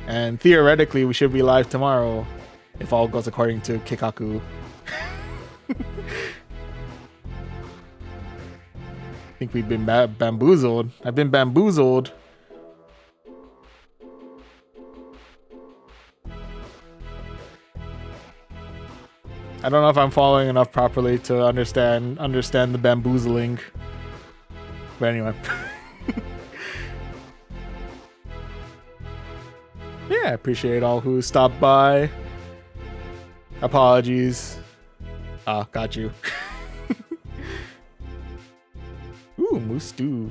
And theoretically, we should be live tomorrow, if all goes according to Kikaku. I think we've been bamboozled. I've been bamboozled. I don't know if I'm following enough properly to understand the bamboozling. But anyway. Yeah, I appreciate all who stopped by. Apologies. Ah, got you. Ooh, moose stew.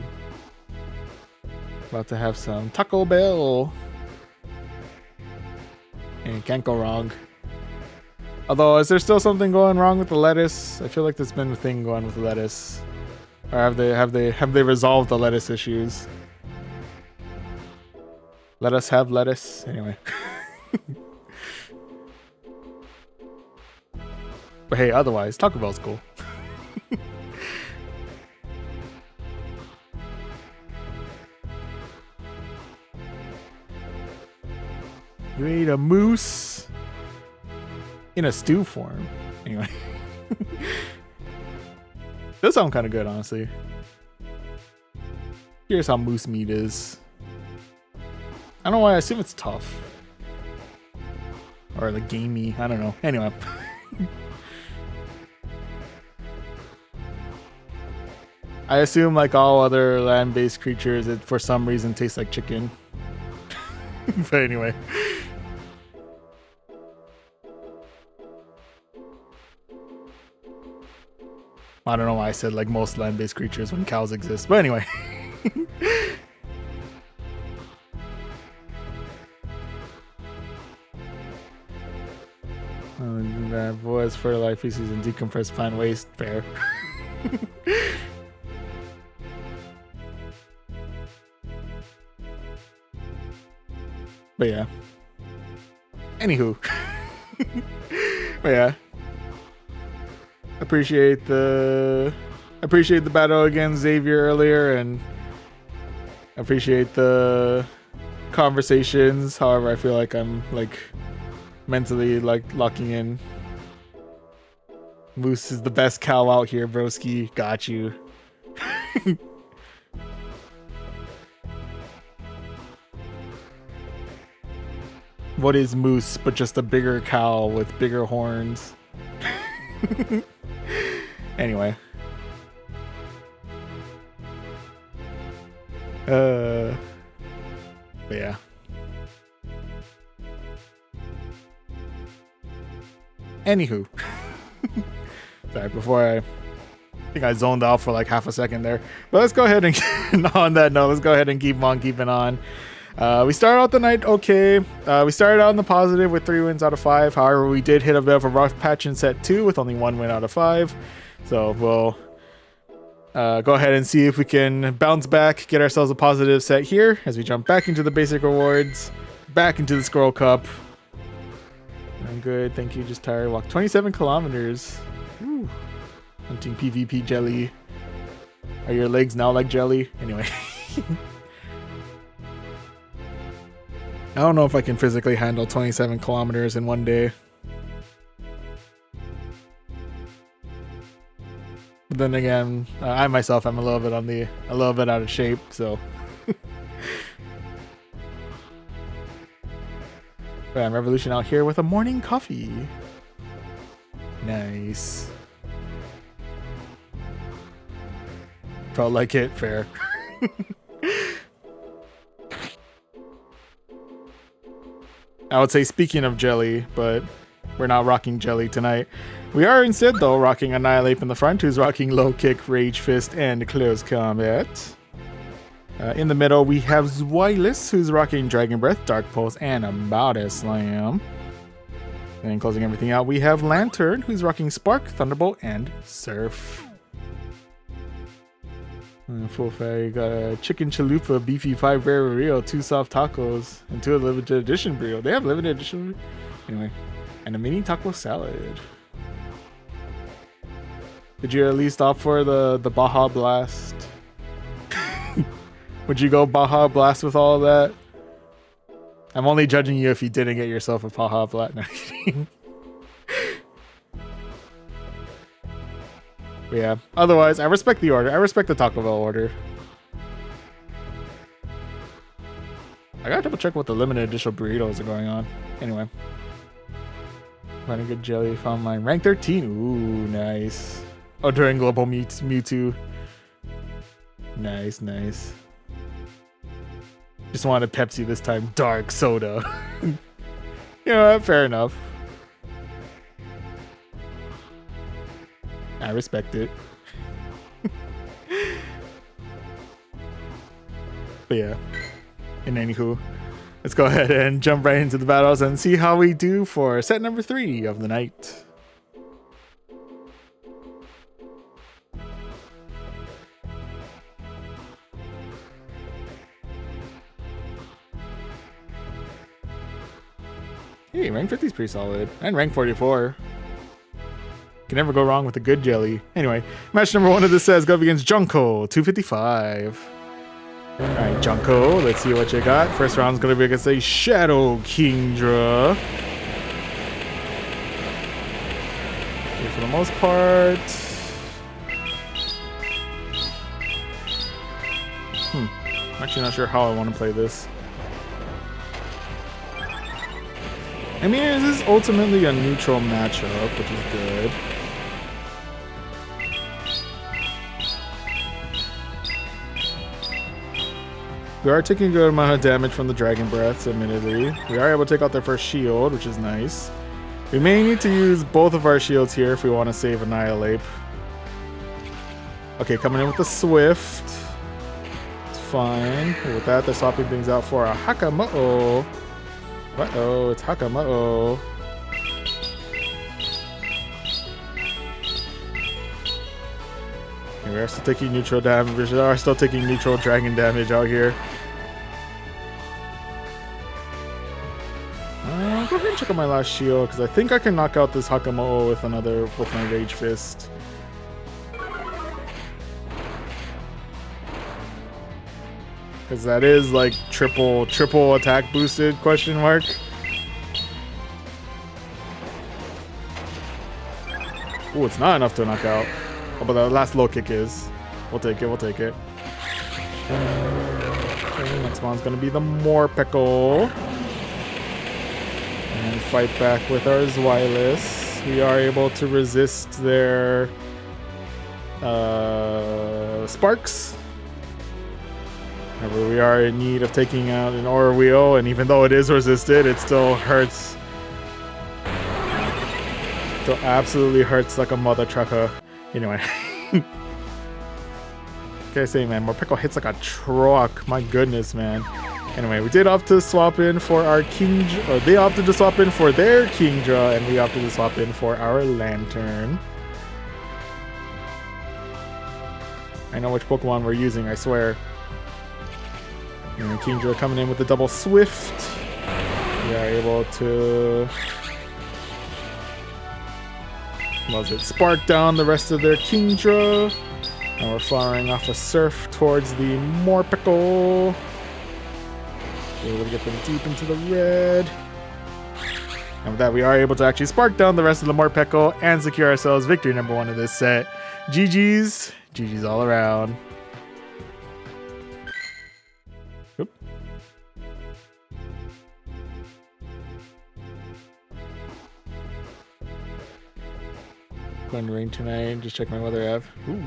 About to have some Taco Bell. And it can't go wrong. Although, is there still something going wrong with the lettuce? I feel like there's been a thing going with the lettuce. Or have they resolved the lettuce issues? Let us have lettuce. Anyway. But hey, otherwise, Taco Bell's cool. You ate a moose in a stew form. Anyway. Does sound kind of good, honestly. Here's how moose meat is. I don't know why I assume it's tough. Or like gamey. I don't know. Anyway. I assume like all other land-based creatures, it for some reason tastes like chicken. But anyway. I don't know why I said like most land-based creatures when cows exist. But anyway. Voids, fertilize feces, and decompressed plant waste. Fair. But yeah. Anywho. But yeah. Appreciate the battle against Xavier earlier, and appreciate the conversations. However, I feel like I'm like mentally like locking in. Moose is the best cow out here, broski. Got you. What is moose but just a bigger cow with bigger horns? Anyway. But yeah. Anywho. Sorry, before I think I zoned out for like half a second there. But let's go ahead and on that note, let's go ahead and keep on keeping on. We started out the night okay. We started out in the positive with 3 wins out of 5. However, we did hit a bit of a rough patch in set 2 with only 1 win out of 5. So we'll go ahead and see if we can bounce back, get ourselves a positive set here as we jump back into the basic rewards, back into the ScrollCup. I'm good, thank you. Just tired. Walked 27 kilometers. Woo. Hunting PvP jelly. Are your legs now like jelly? Anyway. I don't know if I can physically handle 27 kilometers in one day. But then again, I myself am a little bit out of shape, so. Bam, Revolution out here with a morning coffee. Nice. Felt like it, fair. I would say speaking of jelly, but we're not rocking jelly tonight. We are instead, though, rocking Annihilate in the front, who's rocking Low Kick, Rage Fist, and Close Combat. In the middle, we have Zweilous, who's rocking Dragon Breath, Dark Pulse, and a Body Slam. And closing everything out, we have Lantern, who's rocking Spark, Thunderbolt, and Surf. Full fat, you got a Chicken Chalupa, Beefy 5 Rare Burrito, 2 Soft Tacos, and 2 Limited Edition Burrito. They have Limited Edition? Anyway. And a Mini Taco Salad. Did you at least opt for the Baja Blast? Would you go Baja Blast with all of that? I'm only judging you if you didn't get yourself a Baja Blast. No, but yeah, otherwise, I respect the order. I respect the Taco Bell order. I gotta double check what the limited edition burritos are going on. Anyway. Find a good jelly. Found mine. Rank 13. Ooh, nice. Oh, during Global Mewtwo. Nice, nice. Just wanted Pepsi this time. Dark soda. You know what? Fair enough. I respect it. But yeah. And anywho, let's go ahead and jump right into the battles and see how we do for set number 3 of the night. Hey, rank 50 is pretty solid. And rank 44. Can never go wrong with a good jelly. Anyway, match number 1 of this set is going against Junko, 255. Alright, Junko, let's see what you got. First round's going to be against a Shadow Kingdra. Okay, for the most part. Actually not sure how I want to play this. I mean, it is ultimately a neutral matchup, which is good. We are taking a good amount of damage from the Dragon Breaths, admittedly. We are able to take out their first shield, which is nice. We may need to use both of our shields here if we want to save Annihilate. Okay, coming in with the Swift. It's fine. With that, they're swapping things out for a Hakamo'o. Uh-oh, it's Hakamo'o. We are still taking neutral damage. We are still taking neutral dragon damage out here. Go ahead and check out my last shield, because I think I can knock out this Hakamo'o with my Rage Fist. Because that is like triple attack boosted, question mark. Ooh, it's not enough to knock out. Oh, but the last low kick is. We'll take it, we'll take it. Okay, next one's gonna be the Morpeko. And fight back with our Zweilous. We are able to resist their Sparks. However, we are in need of taking out an Aura Wheel, and even though it is resisted, it still hurts. Still absolutely hurts like a mother trucker. Anyway. Can I say, man, Morpeko hits like a truck. My goodness, man. Anyway, we did opt to swap in for our Kingdra, or they opted to swap in for their Kingdra, and we opted to swap in for our Lantern. I know which Pokemon we're using, I swear. And Kingdra coming in with the double Swift. We are able to... what was it? Spark down the rest of their Kingdra. And we're firing off a Surf towards the Morpeko. Able to get them deep into the red. And with that, we are able to actually spark down the rest of the Morpeko and secure ourselves victory number 1 of this set. GG's. GG's all around. Oop. Going to rain tonight. Just check my weather app. Ooh.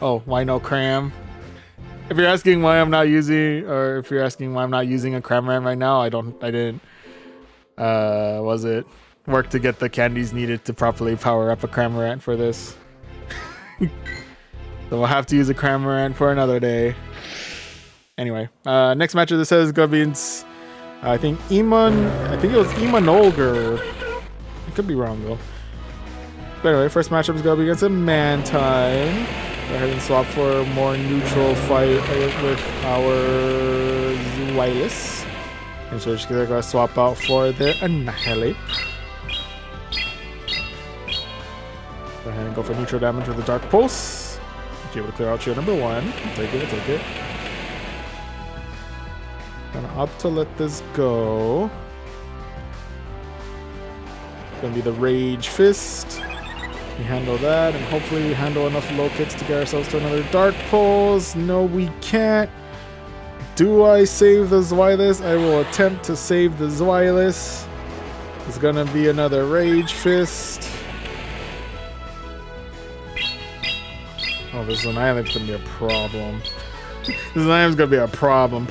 Oh, why no cram? If you're asking why I'm not using, or if you're asking why I'm not using a Cramorant right now, I didn't, was it work to get the candies needed to properly power up a Cramorant for this. So we'll have to use a Cramorant for another day. Anyway, next match of the set is going to be, I think it was Imanolger. I could be wrong though. But anyway, first matchup is going to be against a Mantine. Go ahead and swap for a more neutral fight with our Zweilous. And so they're going to swap out for their Annihilate. Go ahead and go for neutral damage with the Dark Pulse. Be able to clear out shield number 1. I'll take it, I'll take it. Gonna opt to let this go. Gonna be the Rage Fist. We handle that, and hopefully we handle enough low kicks to get ourselves to another Dark Pulse. No, we can't. Do I save the Zweilous? I will attempt to save the Zweilous. It's gonna be another Rage Fist. Oh, this Annihilate's gonna be a problem. This Annihilate's gonna be a problem.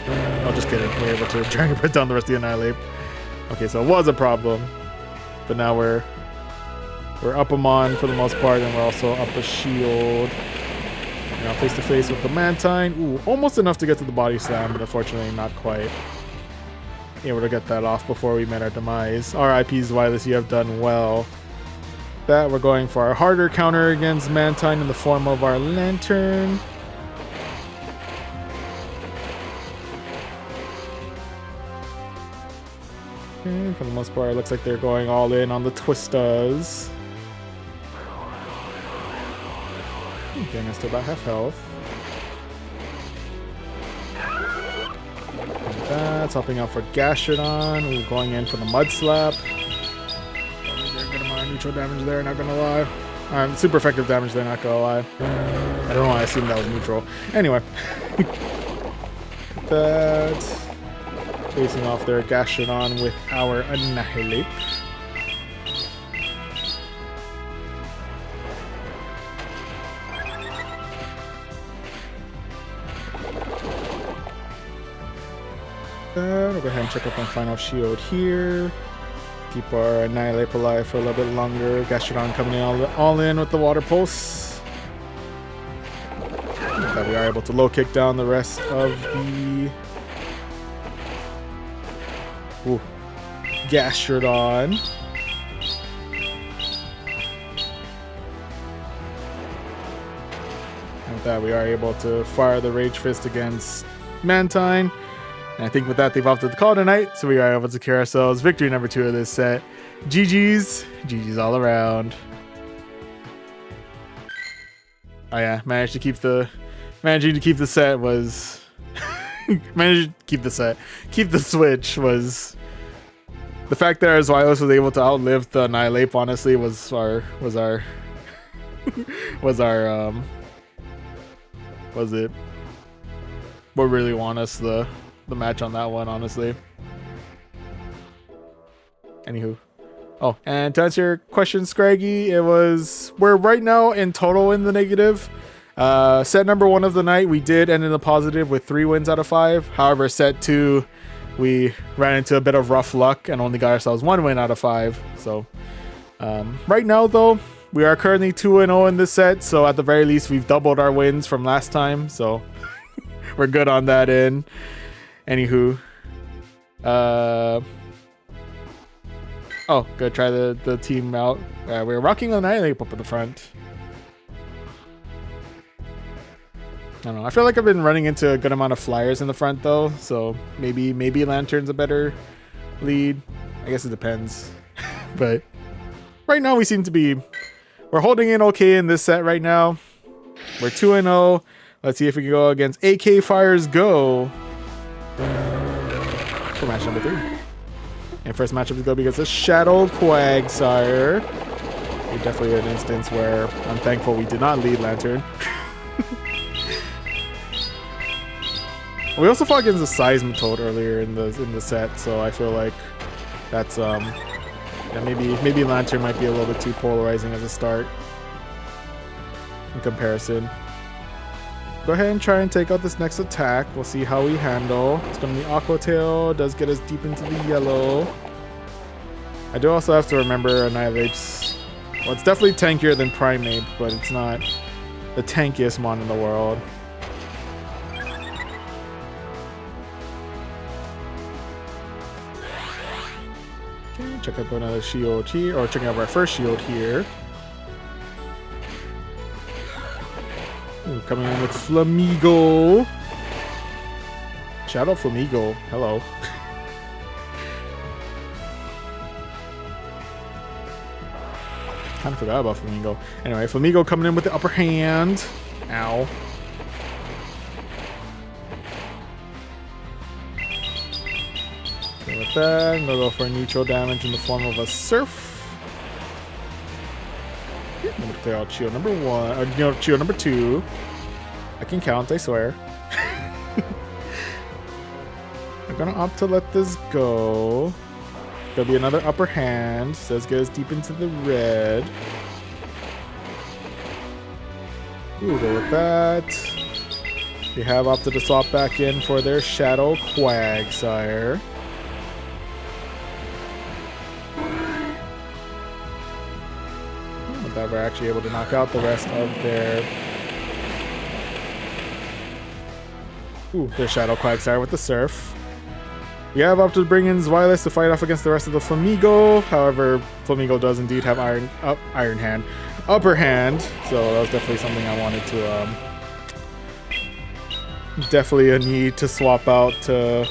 Oh, just kidding. We're able to try and put down the rest of the Annihilate. Okay, so it was a problem. But now we're up him on for the most part, and we're also up a shield. Now face to face with the Mantine. Ooh, almost enough to get to the body slam, but unfortunately not quite able to get that off before we met our demise. R.I.P. Zweilous, you have done well. That we're going for our harder counter against Mantine in the form of our Lantern. Okay, for the most part, it looks like they're going all in on the Twistas. Getting us to about half health. And that's helping out for Gastrodon. Ooh, going in for the Mud Slap. Get a good amount of neutral damage there, not gonna lie. Super effective damage there, not gonna lie. I don't know why I assumed that was neutral. Anyway. That. Facing off their Gastrodon with our Annihilate. We'll go ahead and check up on Final Shield here. Keep our Annihilate alive for a little bit longer. Gastrodon coming in all in with the Water Pulse. That we are able to low kick down the rest of the Gastrodon. And with that, we are able to fire the Rage Fist against Mantine. And I think with that, they've opted to call it a night, so we are able to secure ourselves victory number 2 of this set. GG's. GG's all around. Oh yeah, managing to keep the set was... managed to keep the set. Keep the Switch was... The fact that our Zweilous was able to outlive the Annihilate, honestly, was it what really won us the match on that one, honestly. Anywho. Oh, and to answer your question, Scraggy, we're right now in total in the negative. Set number 1 of the night, we did end in the positive with 3 wins out of 5. However, set 2, we ran into a bit of rough luck and only got ourselves 1 win out of 5. So, right now, though, we are currently 2-0 in this set. So, at the very least, we've doubled our wins from last time. So, we're good on that end. Anywho. Oh, go try the team out. We're rocking Annihilate up at the front. I don't know. I feel like I've been running into a good amount of flyers in the front though, so maybe Lantern's a better lead. I guess it depends. But right now we seem to be we're holding in okay in this set right now. We're 2-0. Let's see if we can go against AK Fires Go for match number 3. And first matchup is going to be against the Shadow Quagsire. Definitely an instance where I'm thankful we did not lead Lantern. We also fought against the Seismitoad earlier in the set, so I feel like that's yeah, maybe Lantern might be a little bit too polarizing as a start in comparison. Go ahead and try and take out this next attack. We'll see how we handle. It's going to be Aqua Tail. Does get us deep into the yellow. I do also have to remember Annihilate's... Well, it's definitely tankier than Primeape, but it's not the tankiest mon in the world. Okay, check out another shield here, or checking out our first shield here. Ooh, coming in with Flamigo. Shout out Flamigo. Hello. Kind of forgot about Flamigo. Anyway, Flamigo coming in with the upper hand. Ow. Okay, with that. I'm gonna go for neutral damage in the form of a surf. I'm gonna clear out shield number 1, or shield number 2. I can count, I swear. I'm gonna opt to let this go. There'll be another upper hand. Says goes deep into the red. Ooh, go with that. They have opted to swap back in for their Shadow Quagsire. With that, we're actually able to knock out the rest of their... Ooh, their Shadow Quagsire with the Surf. We have opted to bring in Zweilous to fight off against the rest of the Flamigo. However, Flamigo does indeed have upper hand. So that was definitely something I wanted to... definitely a need to swap out to...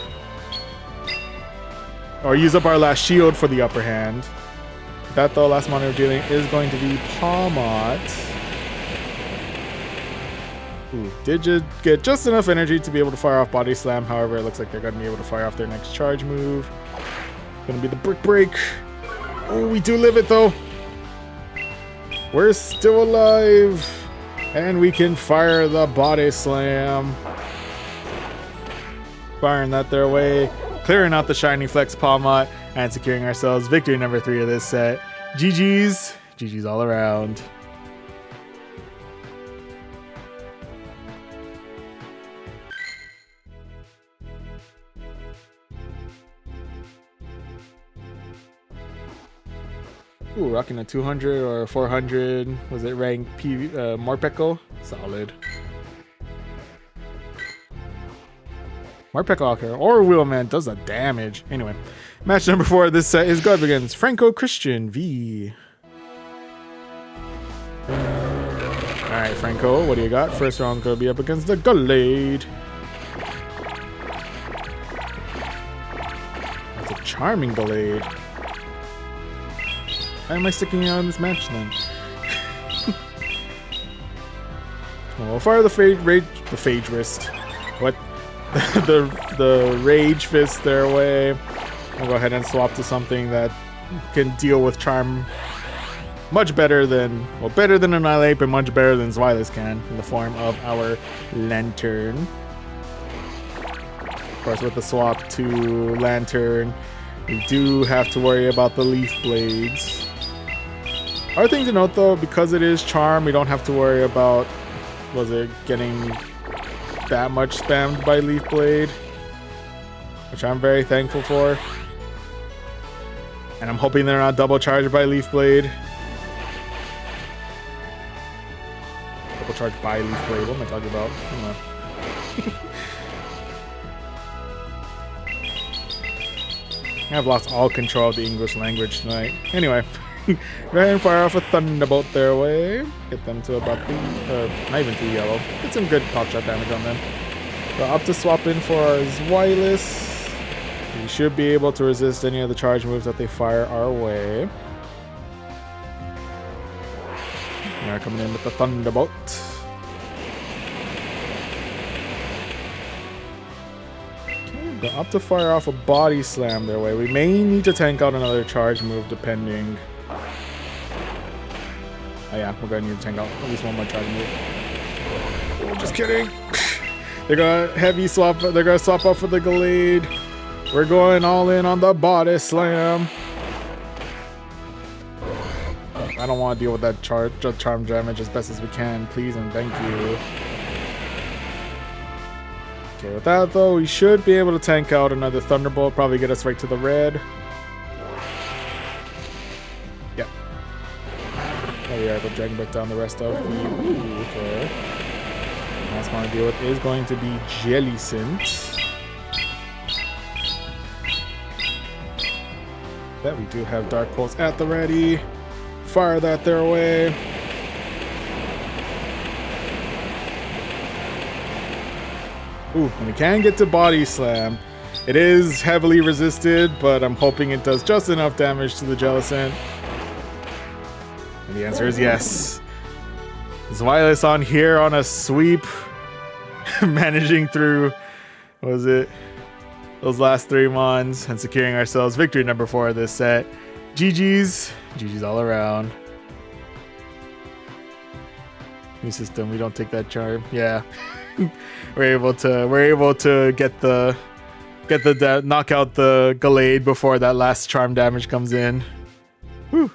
or use up our last shield for the upper hand. That though, last monster dealing is going to be Palmot. Ooh, did you get just enough energy to be able to fire off Body Slam? However, it looks like they're going to be able to fire off their next charge move. Going to be the Brick Break. Oh, we do live it though. We're still alive. And we can fire the Body Slam. Firing that their way. Clearing out the Shiny Flex Palmot. And securing ourselves victory number 3 of this set. GG's. GG's all around. Ooh, rocking a 200 or 400. Was it rank Morpeko? Solid. Morpeko or Wheelman does the damage. Anyway, match number 4 of this set is going against Franco Christian V. Alright, Franco, what do you got? First round gonna be up against the Gallade. That's a charming Gallade. Why am I sticking out in this match then? We'll fire the Phage Wrist. What? the Rage Fist their way. We'll go ahead and swap to something that can deal with Charm much better than, well, better than Annihilate, but much better than Zweilous can in the form of our Lantern. Of course, with the swap to Lantern, we do have to worry about the Leaf Blades. Other thing to note though, because it is Charm, we don't have to worry about, was it getting that much spammed by Leaf Blade, which I'm very thankful for. And I'm hoping they're not double charged by Leaf Blade. Double charged by Leaf Blade, what am I talking about? I've lost all control of the English language tonight. Anyway. Go ahead and fire off a Thunderbolt their way. Get them to about the, not even to yellow. Get some good pop shot damage on them. So up to swap in for our Zweilous. We should be able to resist any of the charge moves that they fire our way. Now coming in with the Thunderbolt. Okay, up to fire off a Body Slam their way. We may need to tank out another charge move depending. Oh yeah, we're gonna need to tank out at least one more charge move. Oh, just kidding. They're gonna heavy swap. They're gonna swap off for the Gallade. We're going all in on the Body Slam. I don't want to deal with that charm damage as best as we can, please and thank you. Okay, with that though, we should be able to tank out another Thunderbolt. Probably get us right to the red. Yep. There we are, but Dragon Breath down the rest of the... Ooh, okay. Last one to deal with is going to be Jellicent. That we do have Dark Pulse at the ready. Fire that their way. Ooh, and we can get to Body Slam. It is heavily resisted, but I'm hoping it does just enough damage to the Jellicent. And the answer is yes. Zweilous on here on a sweep. Managing through, what was it? those last 3 mons and securing ourselves victory number 4 of this set. GG's. GG's all around. New system, we don't take that charm. Yeah. we're able to get the knock out the Gallade before that last charm damage comes in. Whew.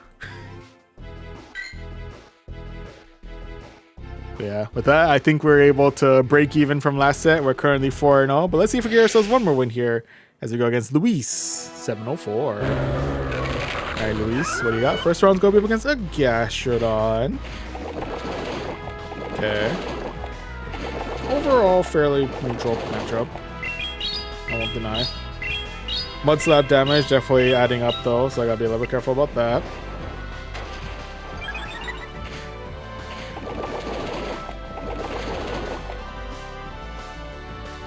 Yeah, with that, I think we're able to break even from last set. We're currently 4-0, but let's see if we get ourselves one more win here as we go against Luis, 704. All right, Luis, what do you got? First round's going to be up against a Gastrodon. Okay. Overall, fairly neutral matchup. I won't deny. Mud Slap damage definitely adding up though, so I gotta be a little bit careful about that.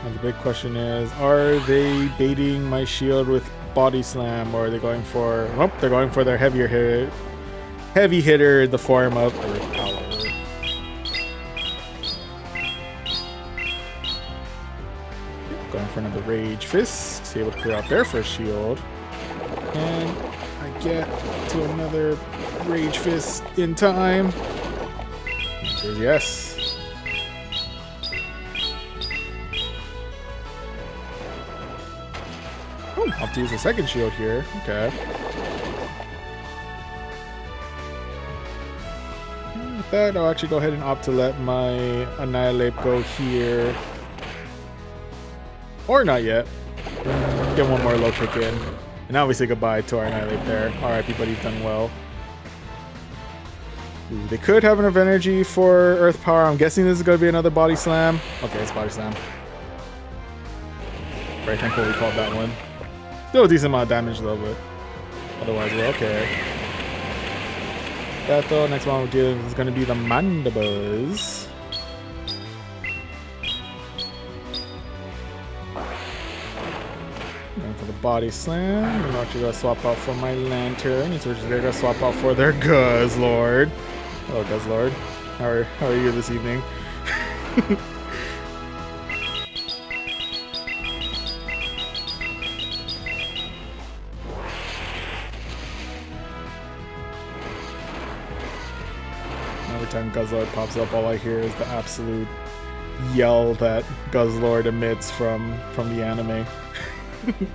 And the big question is, are they baiting my shield with Body Slam, or are they going for... Oh, they're going for their heavy hitter, the form of Earth Power. Going for another Rage Fist, to be able to clear out their first shield. And I get to another Rage Fist in time. Answer is yes. Oh, I'll have to use the second shield here. Okay. And with that, I'll actually go ahead and opt to let my Annihilate go here. Or not yet. Get one more low kick in. And now we say goodbye to our Annihilate there. Alright, buddy, you've done well. Ooh, they could have enough energy for Earth Power. I'm guessing this is going to be another Body Slam. Okay, it's Body Slam. Very thankful we called that one. Still a decent amount of damage though, but otherwise we're okay. That though, next one we'll give is going to be the Mandibuzz. For the Body Slam, I'm actually gonna swap out for my Lantern. They're gonna swap out for their Guzzlord. Hello, Guzzlord. How are you this evening? Every time Guzzlord pops up, all I hear is the absolute yell that Guzzlord emits from the anime. Okay.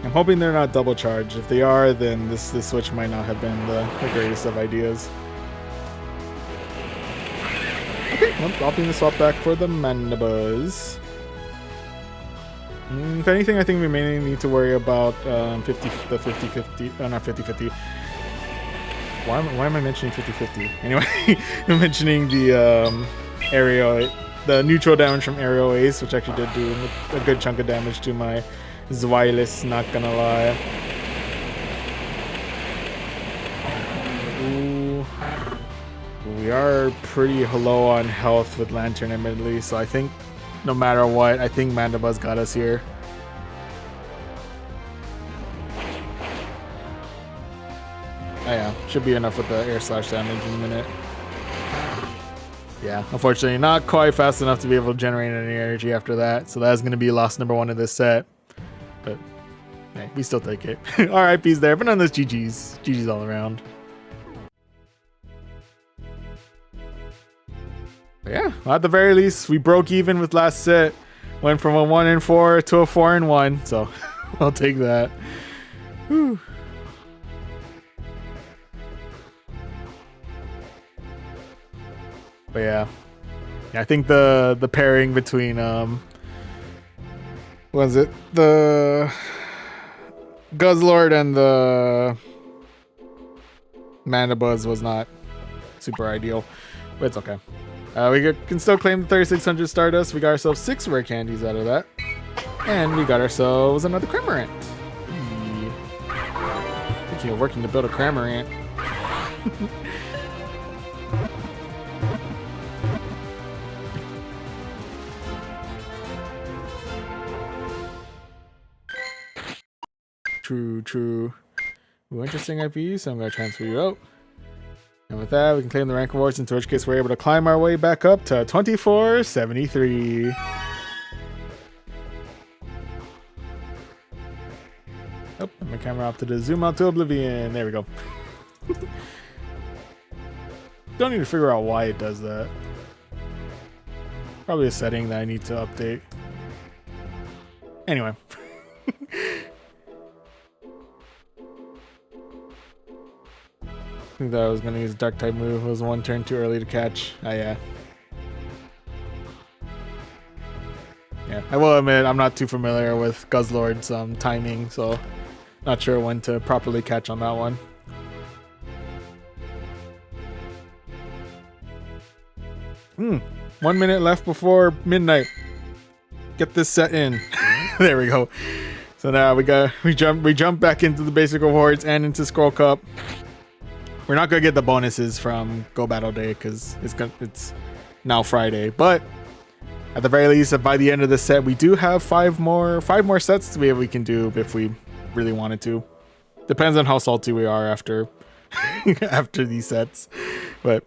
I'm hoping they're not double charged. If they are, then this switch might not have been the greatest of ideas. Okay, well, opting to swap back for the Mandibuzz. If anything, I think we may need to worry about the 50-50. Not 50-50. Why am I mentioning 50-50? Anyway, I'm mentioning the aerial, the neutral damage from Aerial Ace, which actually did do a good chunk of damage to my Zweilous, not gonna lie. Ooh. We are pretty low on health with Lantern, admittedly, so I think no matter what, I think Mandibuzz got us here. Oh yeah, should be enough with the air slash damage in a minute. Yeah, unfortunately not quite fast enough to be able to generate any energy after that, so that's going to be loss number 1 of this set. But hey, we still take it. RIP's there, but nonetheless, GG's. GG's all around. But yeah, well, at the very least, we broke even with last set. Went from a 1-4 to a 4-1, so I'll take that. Whew. But yeah, I think the pairing between what was it, the Guzzlord and the Mandibuzz was not super ideal, but it's okay. We can still claim the 3600 Stardust. We got ourselves 6 rare candies out of that, and we got ourselves another Cramorant. Thinking of working to build a Cramorant. True. Ooh, interesting IP, so I'm going to transfer you out. And with that, we can claim the rank rewards, into which case we're able to climb our way back up to 2473. Oh, and my camera off to the zoom out to oblivion. There we go. Don't need to figure out why it does that. Probably a setting that I need to update. Anyway. I think that I was going to use a dark type move. It was one turn too early to catch. Oh, yeah. Yeah, I will admit I'm not too familiar with Guzzlord's timing, so not sure when to properly catch on that one. Hmm. 1 minute left before midnight. Get this set in. There we go. So now we jump back into the basic rewards and into ScrollCup. We're not gonna get the bonuses from Go Battle Day because it's now Friday, but at the very least, by the end of the set, we do have five more sets we can do if we really wanted to. Depends on how salty we are after after these sets. But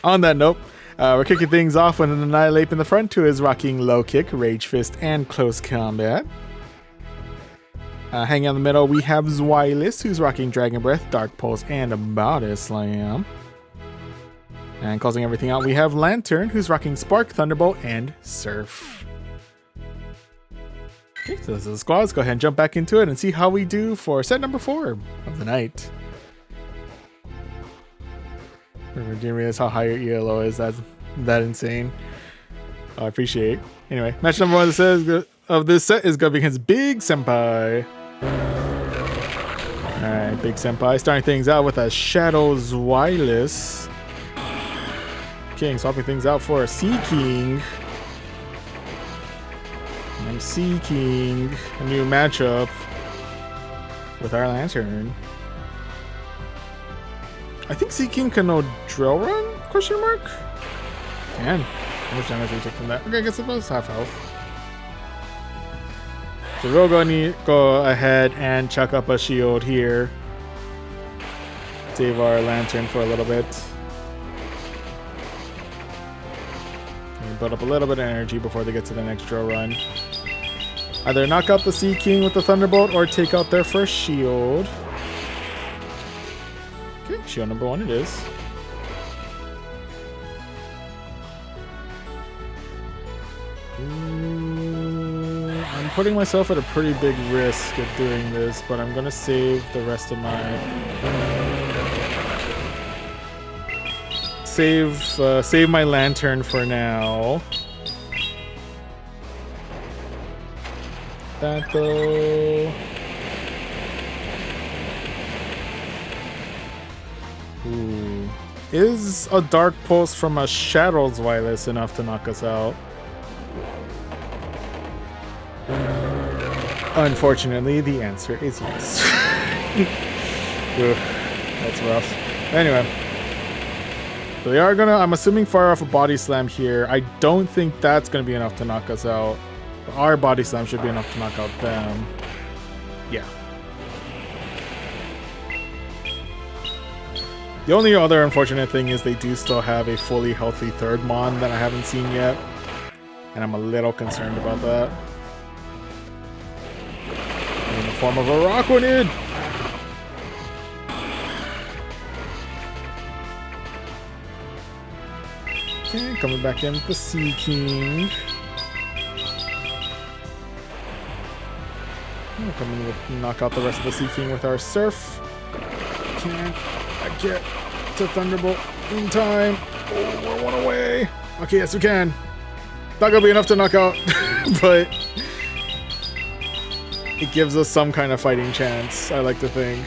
on that note, we're kicking things off with an Annihilate in the front, who is rocking Low Kick, Rage Fist, and Close Combat. Hanging out in the middle, we have Zweilis, who's rocking Dragon Breath, Dark Pulse, and Body Slam. And closing everything out, we have Lantern, who's rocking Spark, Thunderbolt, and Surf. Okay, so this is the squad. Let's go ahead and jump back into it and see how we do for set number 4 of the night. I didn't realize how high your ELO is. That's that insane. I appreciate. Anyway, match number 1 of this set is going to be against Big Senpai. Alright, Big Senpai starting things out with a Shadow Zweilis. King swapping things out for a Sea King. I'm seeking a new matchup with our Lantern. I think Sea King can no drill run? Question mark? Can. How much damage do we take from that? Okay, I guess it was half health. So we'll go ahead and chuck up a shield here. Save our Lantern for a little bit. And build up a little bit of energy before they get to the next drill run. Either knock out the Sea King with the Thunderbolt or take out their first shield. Okay, shield number 1 it is. I'm putting myself at a pretty big risk of doing this, but I'm gonna save the rest of my save my Lantern for now. That though. Ooh. Is a Dark Pulse from a Shadow Zweilis enough to knock us out? Unfortunately, the answer is yes. Ugh, that's rough. Anyway. So they are gonna, I'm assuming, fire off a Body Slam here. I don't think that's gonna be enough to knock us out. But our Body Slam should be enough to knock out them. Yeah. The only other unfortunate thing is they do still have a fully healthy third Mon that I haven't seen yet. And I'm a little concerned about that. In the form of a Rockwinid! Okay, coming back in with the Sea King. We're coming to knock out the rest of the Sea King with our Surf. Can't I get to Thunderbolt in time? Oh, we're 1 away. Okay, yes we can. Not gonna be enough to knock out, but it gives us some kind of fighting chance, I like to think.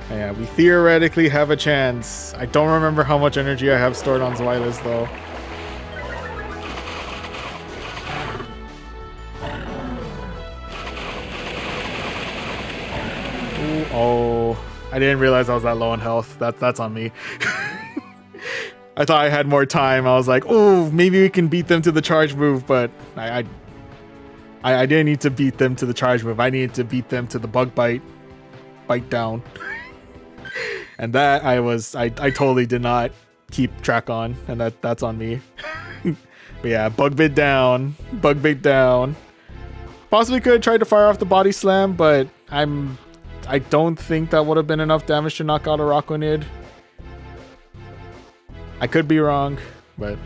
Yeah, we theoretically have a chance. I don't remember how much energy I have stored on Zweilis though. Ooh, oh, I didn't realize I was that low on health. That's on me. I thought I had more time. I was like, oh, maybe we can beat them to the charge move, but I I didn't need to beat them to the charge move. I needed to beat them to the bite down. And that I totally did not keep track on, and that's on me. But yeah, bug bit down. Possibly could have tried to fire off the body slam, but I don't think that would have been enough damage to knock out a Rockonid. I could be wrong, but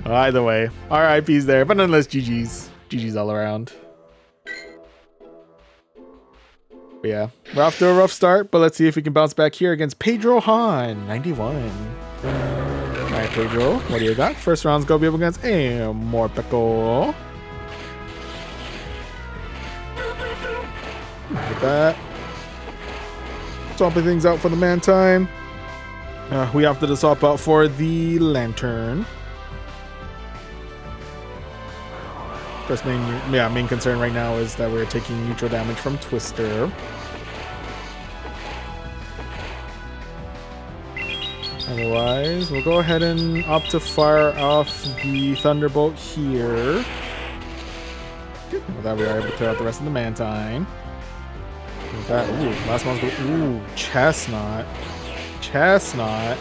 either way, RIP's there, but nonetheless, GG's all around. But yeah, we're off to a rough start, but let's see if we can bounce back here against Pedro Han, 91. Alright, Pedro, what do you got? First round's gonna be up against Morpeko. Look at that. Swapping things out for the man time. We have to swap out for the lantern. First main concern right now is that we're taking neutral damage from Twister. Otherwise, we'll go ahead and opt to fire off the Thunderbolt here. With that, we are able to clear out the rest of the Mantine. With that, ooh, last one's go. Ooh, Chestnut. Chestnut.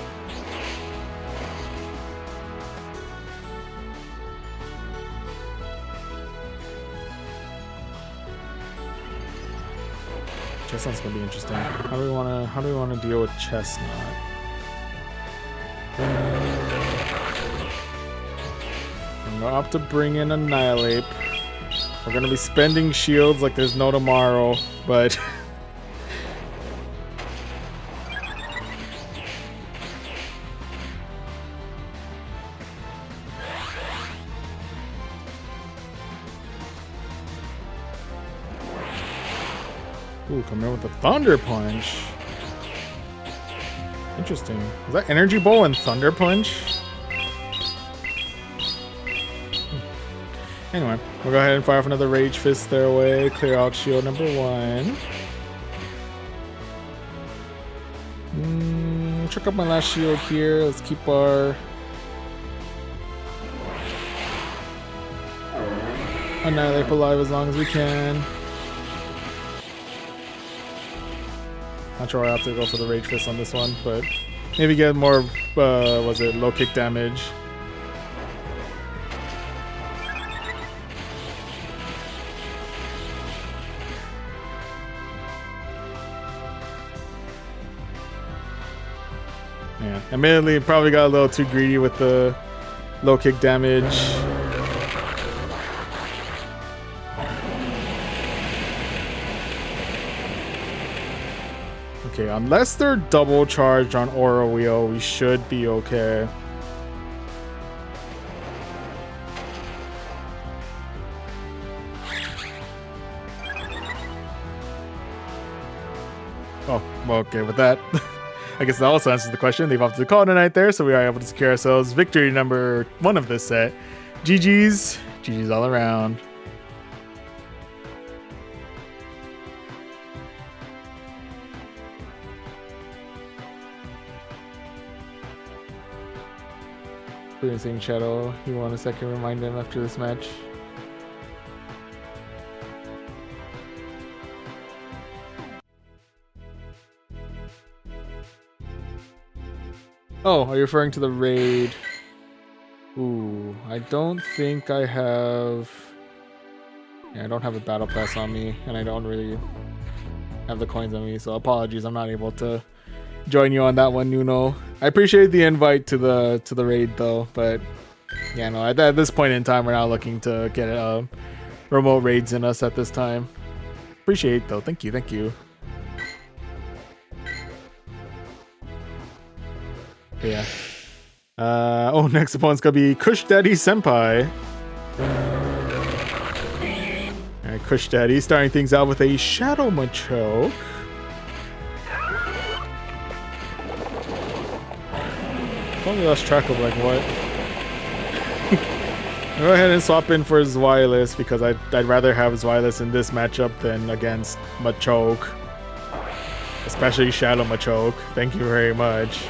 Chestnut's gonna be interesting. How do we wanna deal with Chestnut? I'm gonna opt to bring in Annihilate. We're gonna be spending shields like there's no tomorrow, but ooh, come in with the Thunder Punch. Interesting. Is that Energy Bowl and Thunder Punch? Anyway, we'll go ahead and fire off another Rage Fist their way. Clear out shield number 1. Check out my last shield here. Let's keep our Annihilate alive as long as we can. Not sure I have to go for the Rage Fist on this one, but maybe get more, low kick damage. Yeah, admittedly, probably got a little too greedy with the low kick damage. Okay, unless they're double charged on Aura Wheel, we should be okay. Oh, well, okay, with that, I guess that also answers the question. They've opted to call it a night there, so we are able to secure ourselves victory number 1 of this set. GG's all around. Experiencing Shadow, you want a second remind him after this match? Oh, are you referring to the raid? Ooh, I don't think I have... Yeah, I don't have a battle pass on me, and I don't really have the coins on me, so apologies, I'm not able to join you on that one, Nuno. I appreciate the invite to the raid though, but yeah, no, at this point in time, we're not looking to get remote raids in us at this time. Appreciate it though, thank you. Yeah. Oh, next opponent's gonna be Kush Daddy Senpai. Alright, Kush Daddy starting things out with a Shadow Machoke. Totally lost track of like what. Go ahead and swap in for Zweilous because I'd rather have Zweilous in this matchup than against Machoke. Especially Shadow Machoke. Thank you very much.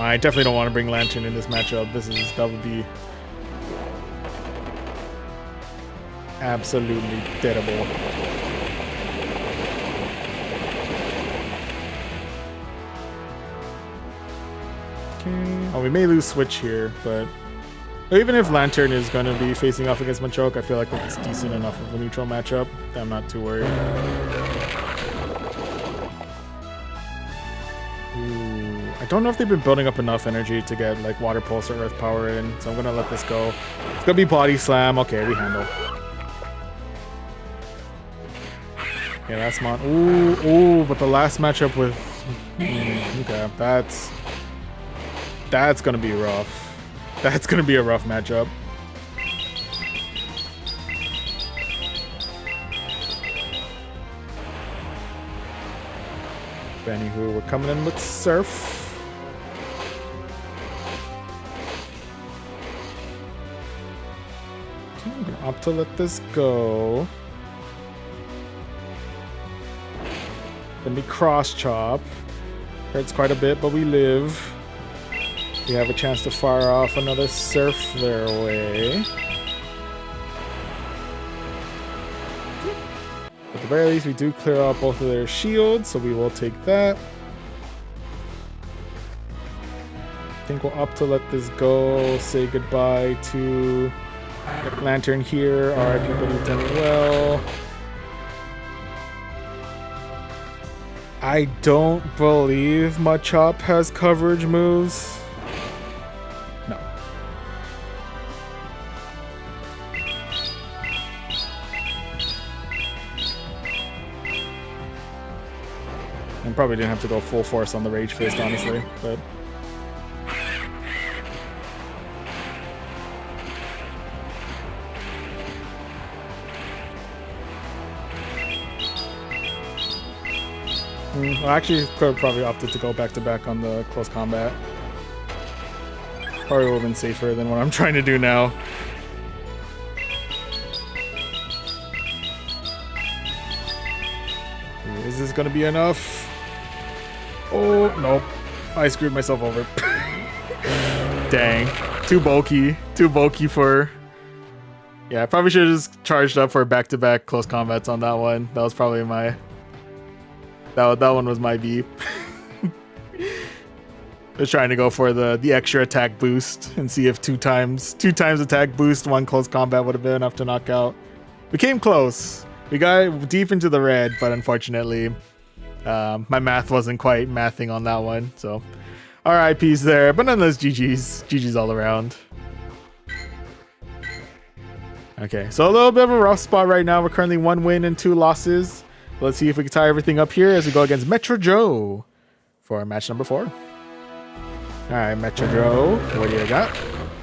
I definitely don't want to bring Lantern in this matchup. That would be absolutely deadable. Okay. Oh, we may lose switch here, but even if Lantern is going to be facing off against Machoke, I feel like it's decent enough of a neutral matchup. I'm not too worried. Ooh, I don't know if they've been building up enough energy to get like Water Pulse or Earth Power in, so I'm going to let this go. It's going to be Body Slam. Okay, we handle. Yeah, that's Mon. Ooh, but the last matchup with... okay, that's going to be rough. That's going to be a rough matchup. Anywho, we're coming in with Surf. Okay, I'm going to opt to let this go. Gonna be Cross Chop. Hurts quite a bit, but we live. We have a chance to fire off another Surf their way. At the very least, we do clear out both of their shields, so we will take that. I think we'll opt to let this go. Say goodbye to Lantern here. Alright, people, you've done well. I don't believe Machop has coverage moves. No. And probably didn't have to go full force on the Rage Fist, honestly, but... Well, actually, could have probably opted to go back-to-back on the close combat. Probably would have been safer than what I'm trying to do now. Is this going to be enough? Oh, nope. I screwed myself over. Dang. Too bulky. Too bulky for... Yeah, I probably should have just charged up for back-to-back close combats on that one. That was probably my... That one was my beep. I was trying to go for the extra attack boost and see if two times attack boost, one close combat would have been enough to knock out. We came close. We got deep into the red, but unfortunately, my math wasn't quite mathing on that one. So, RIPs there, but nonetheless, GG's all around. Okay, so a little bit of a rough spot right now. We're currently 1 win and 2 losses. Let's see if we can tie everything up here as we go against Metro Joe for match number 4. Alright, Metro Joe, what do you got?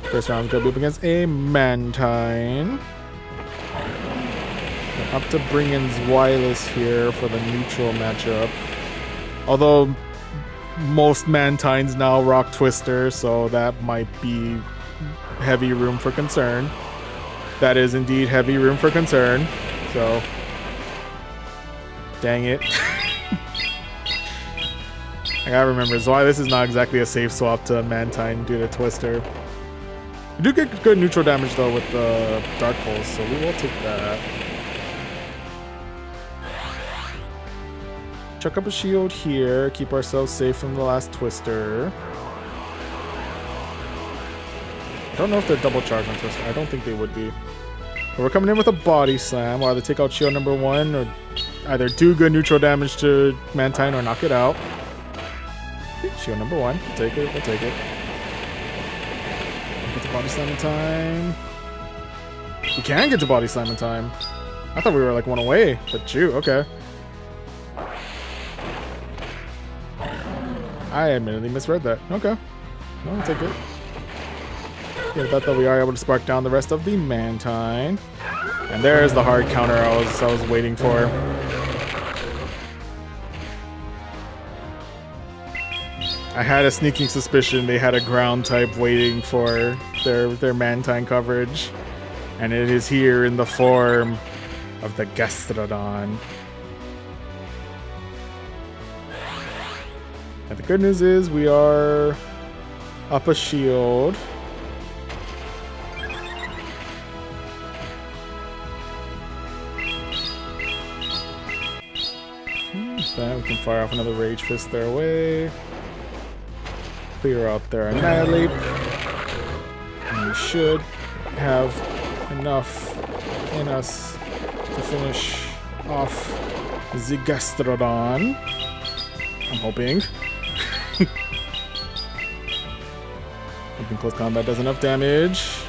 First round, gonna be up against a Mantine. Up to bring in Zwilus here for the neutral matchup. Although most Mantines now rock Twister, so that might be heavy room for concern. That is indeed heavy room for concern, so... Dang it. I gotta remember, Zwilus is not exactly a safe swap to Mantine due to Twister. We do get good neutral damage though with the Dark Pulse, so we will take that. Chuck up a shield here, keep ourselves safe from the last Twister. I don't know if they're double charged on Twister. I don't think they would be. But we're coming in with a Body Slam. We'll either take out shield number 1 or either do good neutral damage to Mantine or knock it out. Shield number 1. We'll take it. We'll take it. Get to Body Slam in time. We can get to Body Slam in time. I thought we were like 1 away, but shoot, okay. I admittedly misread that. Okay. No, I'll take it. Yeah, I thought that we are able to spark down the rest of the Mantine. And there's the hard counter I was waiting for. I had a sneaking suspicion they had a ground type waiting for their Mantine coverage. And it is here in the form of the Gastrodon. And the good news is we are Up a shield. Then we can fire off another Rage Fist their way. Clear out their Annihilate. And we should have enough in us to finish off the Gastrodon. I'm hoping. Hoping close combat does enough damage.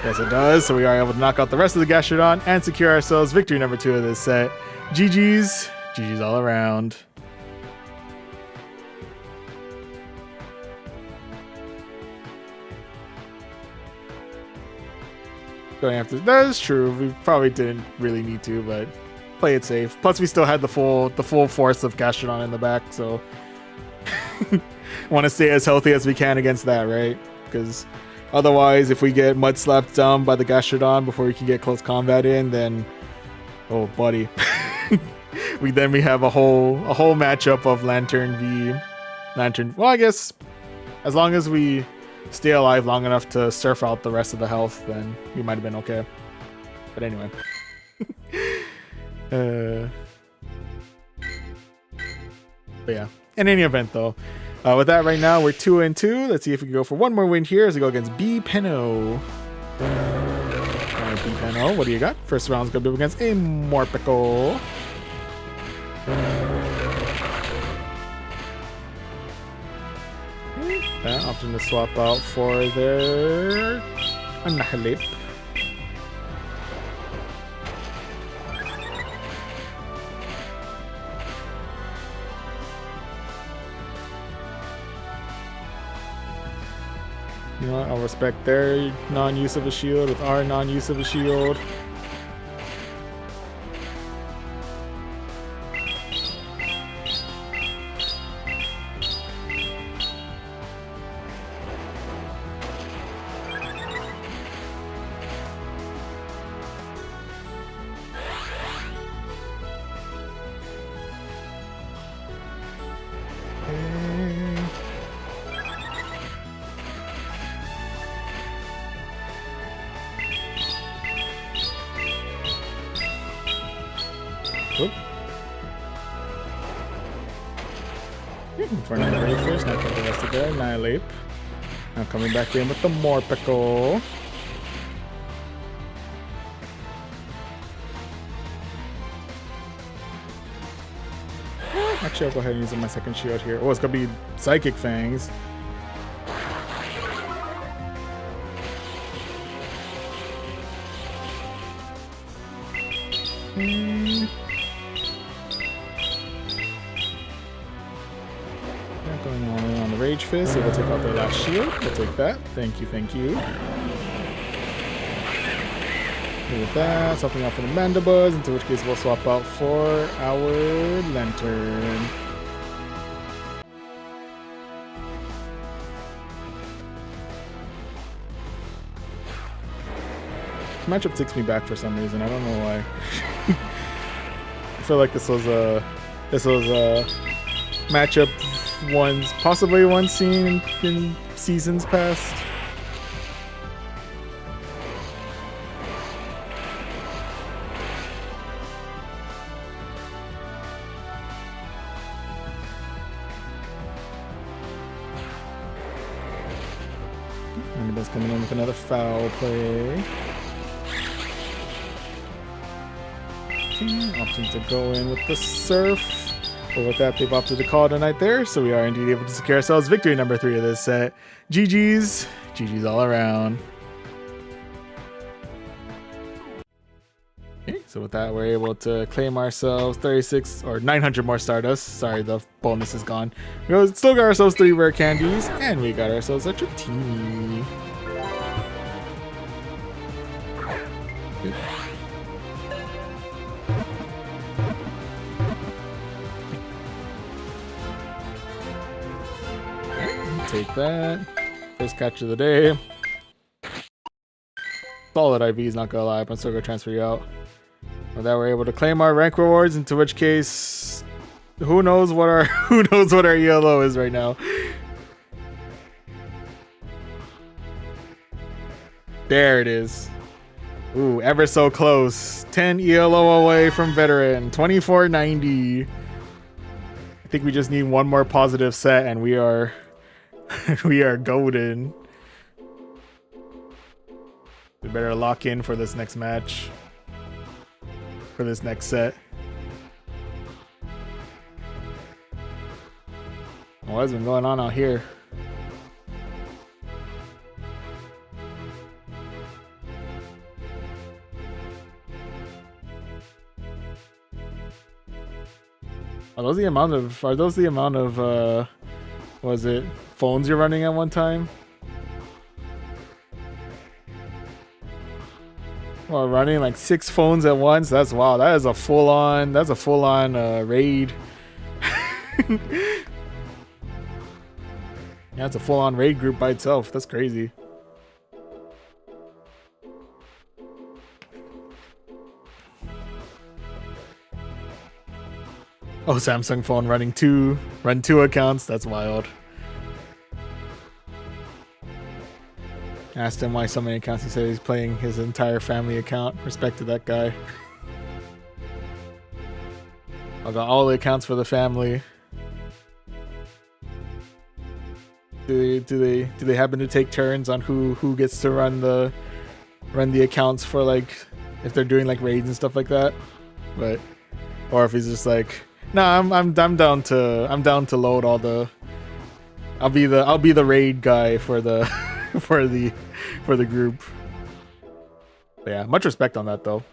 Yes, it does. So we are able to knock out the rest of the Gastrodon and secure ourselves victory number 2 of this set. GG's. GG's all around. Going after that is true. We probably didn't really need to, but play it safe. Plus, we still had the full force of Gastrodon in the back, so want to stay as healthy as we can against that, right? Because otherwise, if we get mud slapped down by the Gastrodon before we can get close combat in, then oh, buddy. we have a whole matchup of Lantern v Lantern. Well, I guess as long as we stay alive long enough to surf out the rest of the health, then we might have been okay. But anyway. But yeah. In any event, though, with that right now, we're 2-2. Let's see if we can go for one more win here as we go against B Penno. Alright, B Penno, what do you got? First round's gonna be against a Morpeko. Opting to swap out for their Annihilate. You know what? I'll respect their non-use of a shield with our non-use of a shield. Oop. For another Rage Fist, now got the rest of their Annihilate. Now coming back in with the Morpeko. Actually, I'll go ahead and use my second shield here. Oh, it's gonna be Psychic Fangs. Going on the Rage Fist, so we'll take out their last shield. We'll take that. Thank you, thank you. With that, swapping out for the Mandibuzz, into which case we'll swap out for our Lantern. Matchup takes me back for some reason. I don't know why. I feel like this was a matchup possibly one seen in seasons past. Anybody's coming in with another foul play. Opting to go in with the Surf. But with that, they've opted to call it a night there, so we are indeed able to secure ourselves victory number 3 of this set. GG's. GG's all around. Okay, so with that, we're able to claim ourselves 36 or 900 more Stardust. Sorry, the bonus is gone. We still got ourselves 3 rare candies, and we got ourselves a Dratini. Take that. First catch of the day. Solid IVs, not gonna lie, but I'm still gonna transfer you out. With that, we're able to claim our rank rewards, into which case who knows what our ELO is right now. There it is. Ooh, ever so close. 10 ELO away from veteran. 2490. I think we just need one more positive set and we are we are golden. We better lock in for this next match. For this next set. What's been going on out here? Are those the amount of was it phones you're running at one time? Well, running like 6 phones at once. That's wow. That is a full on. That's a full on raid. Yeah, it's a full on raid group by itself. That's crazy. Oh, Samsung phone run 2 accounts. That's wild. Asked him why so many accounts. He said he's playing his entire family account. Respect to that guy. I got all the accounts for the family. Do they happen to take turns on who gets to run the accounts for, like, if they're doing like raids and stuff like that? But or if he's just like, no, I'm down to load all the. I'll be the raid guy for the for the group. But yeah, much respect on that though.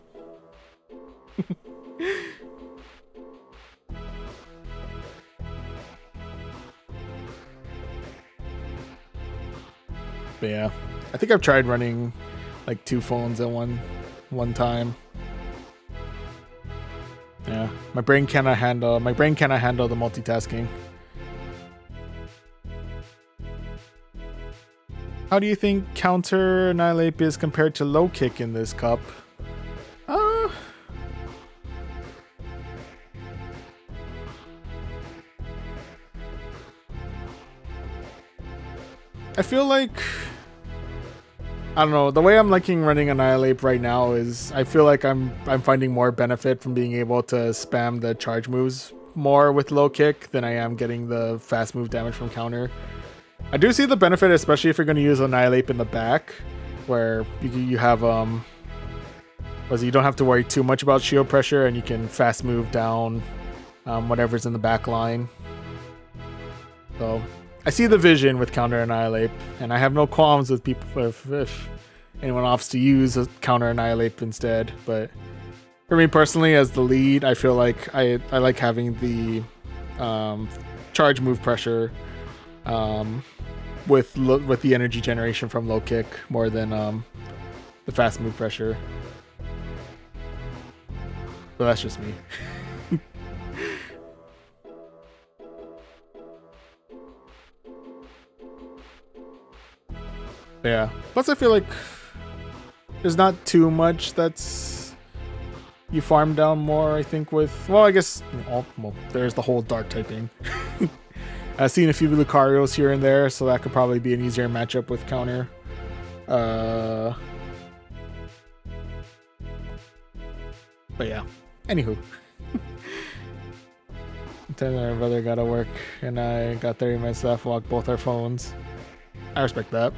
But yeah, I think I've tried running like 2 phones at one time. Yeah, my brain cannot handle the multitasking. How do you think counter annihilate is compared to low kick in this cup? I feel like, I don't know, the way I'm liking running Annihilate right now is I feel like I'm finding more benefit from being able to spam the charge moves more with low kick than I am getting the fast move damage from counter. I do see the benefit, especially if you're going to use Annihilate in the back, where you have you don't have to worry too much about shield pressure and you can fast move down whatever's in the back line. So I see the vision with counter annihilate, and I have no qualms with people if anyone opts to use a counter annihilate instead. But for me personally, as the lead, I feel like I like having the charge move pressure with the energy generation from low kick more than the fast move pressure. But that's just me. Yeah. Plus, I feel like there's not too much that's you farm down more. I think with I guess there's the whole dark typing. I've seen a few Lucarios here and there, so that could probably be an easier matchup with counter. But yeah. Anywho. Then our brother got to work, and I got 30 minutes left. Locked both our phones. I respect that.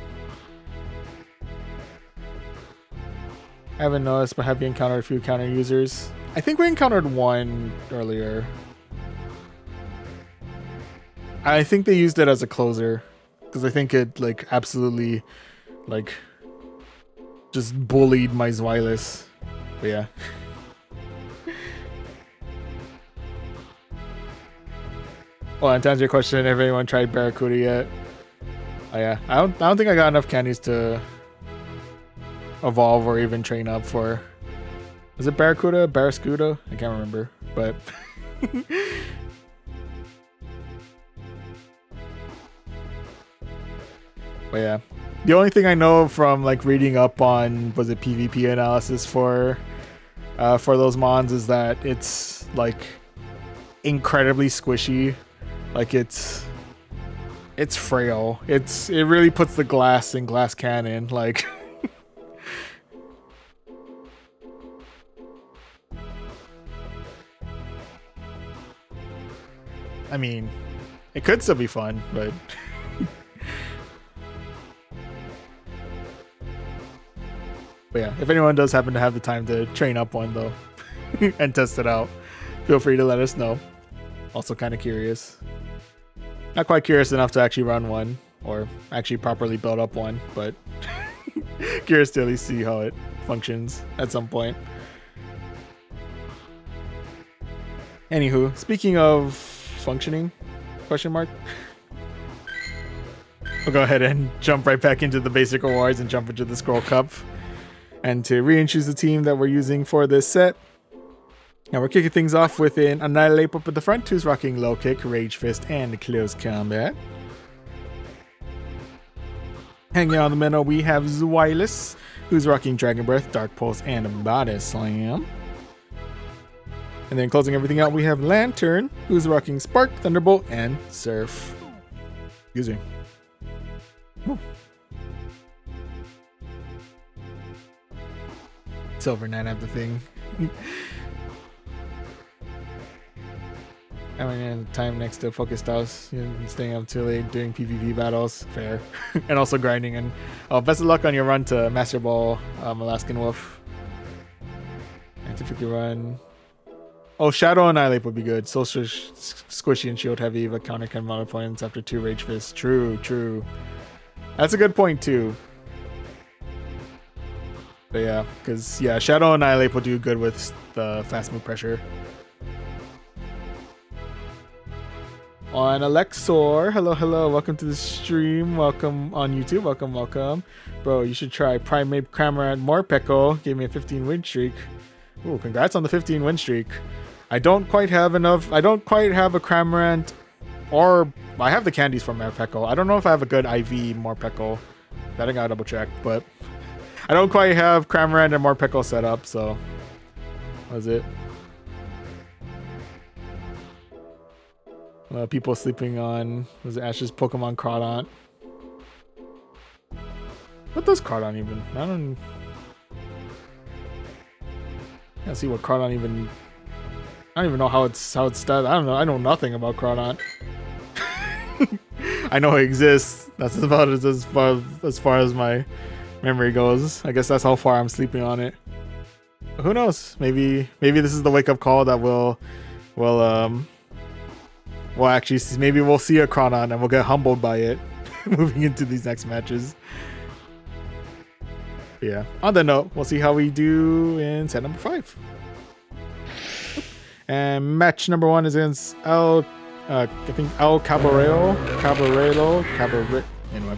I haven't noticed, but have you encountered a few counter users? I think we encountered one earlier. I think they used it as a closer, because I think it like absolutely like just bullied my Zweilous. But yeah. Well, and to answer your question, have anyone tried Barracuda yet? Oh yeah, I don't think I got enough candies to evolve or even train up for. Is it Barracuda? Barrascuda? I can't remember, but but yeah, the only thing I know from like reading up on was it PvP analysis for those mons is that it's like incredibly squishy, like it's frail. It really puts the glass in Glass Cannon, like. I mean, it could still be fun, but but yeah, if anyone does happen to have the time to train up one though and test it out, feel free to let us know. Also kind of curious. Not quite curious enough to actually run one or actually properly build up one, but curious to at least see how it functions at some point. Anywho, speaking of functioning, question mark. We'll go ahead and jump right back into the basic rewards and jump into the ScrollCup. And to reintroduce the team that we're using for this set. Now we're kicking things off with an Annihilate up at the front, who's rocking Low Kick, Rage Fist, and Close Combat. Hanging out in the middle, we have Zwilus, who's rocking Dragon Breath, Dark Pulse, and Body Slam. And then closing everything out, we have Lantern, who's rocking Spark, Thunderbolt, and Surf. Excuse me. Ooh. Silver Knight have the thing. Having time next to Focused House, you know, staying up too late doing PvP battles, fair. And also grinding. And best of luck on your run to Master Ball, Alaskan Wolf. Scientifically run. Oh, Shadow Annihilate would be good. So squishy and shield heavy, but counter can model points after 2 Rage Fists. True, true. That's a good point too. But yeah, because yeah, Shadow Annihilate will do good with the fast move pressure. On Alexor, hello, hello, welcome to the stream. Welcome on YouTube, welcome, welcome. Bro, you should try Primate Cramorant Morpeko. Gave me a 15 win streak. Ooh, congrats on the 15 win streak. I don't quite have enough. I don't quite have a Cramorant, or I have the candies from Morpeko. I don't know if I have a good IV Morpeko. That I gotta double check, but I don't quite have Cramorant and Morpeko set up, so that was it. People sleeping on, was it Ash's Pokemon Crawdaunt? What does Crawdaunt even? I don't see what Crawdaunt even. I don't even know how it's done. I don't know. I know nothing about Crawdaunt. I know it exists. That's about it as far as my memory goes. I guess that's how far I'm sleeping on it. But who knows? Maybe this is the wake up call that will actually, maybe we'll see a Crawdaunt and we'll get humbled by it moving into these next matches. But yeah, on that note, we'll see how we do in set number 5. And match number 1 is against I think El Cabarello. Anyway.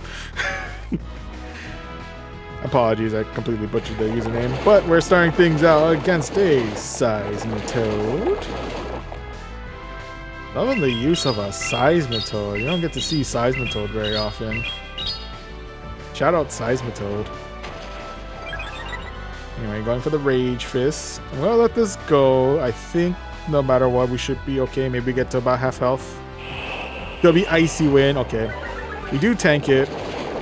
Apologies, I completely butchered the username. But we're starting things out against a Seismitoad. Loving the use of a Seismitoad. You don't get to see Seismitoad very often. Shout out Seismitoad. Anyway, going for the Rage Fist. I'm gonna let this go. I think no matter what, we should be okay. Maybe get to about half health. There'll be Icy Wind. Okay. We do tank it.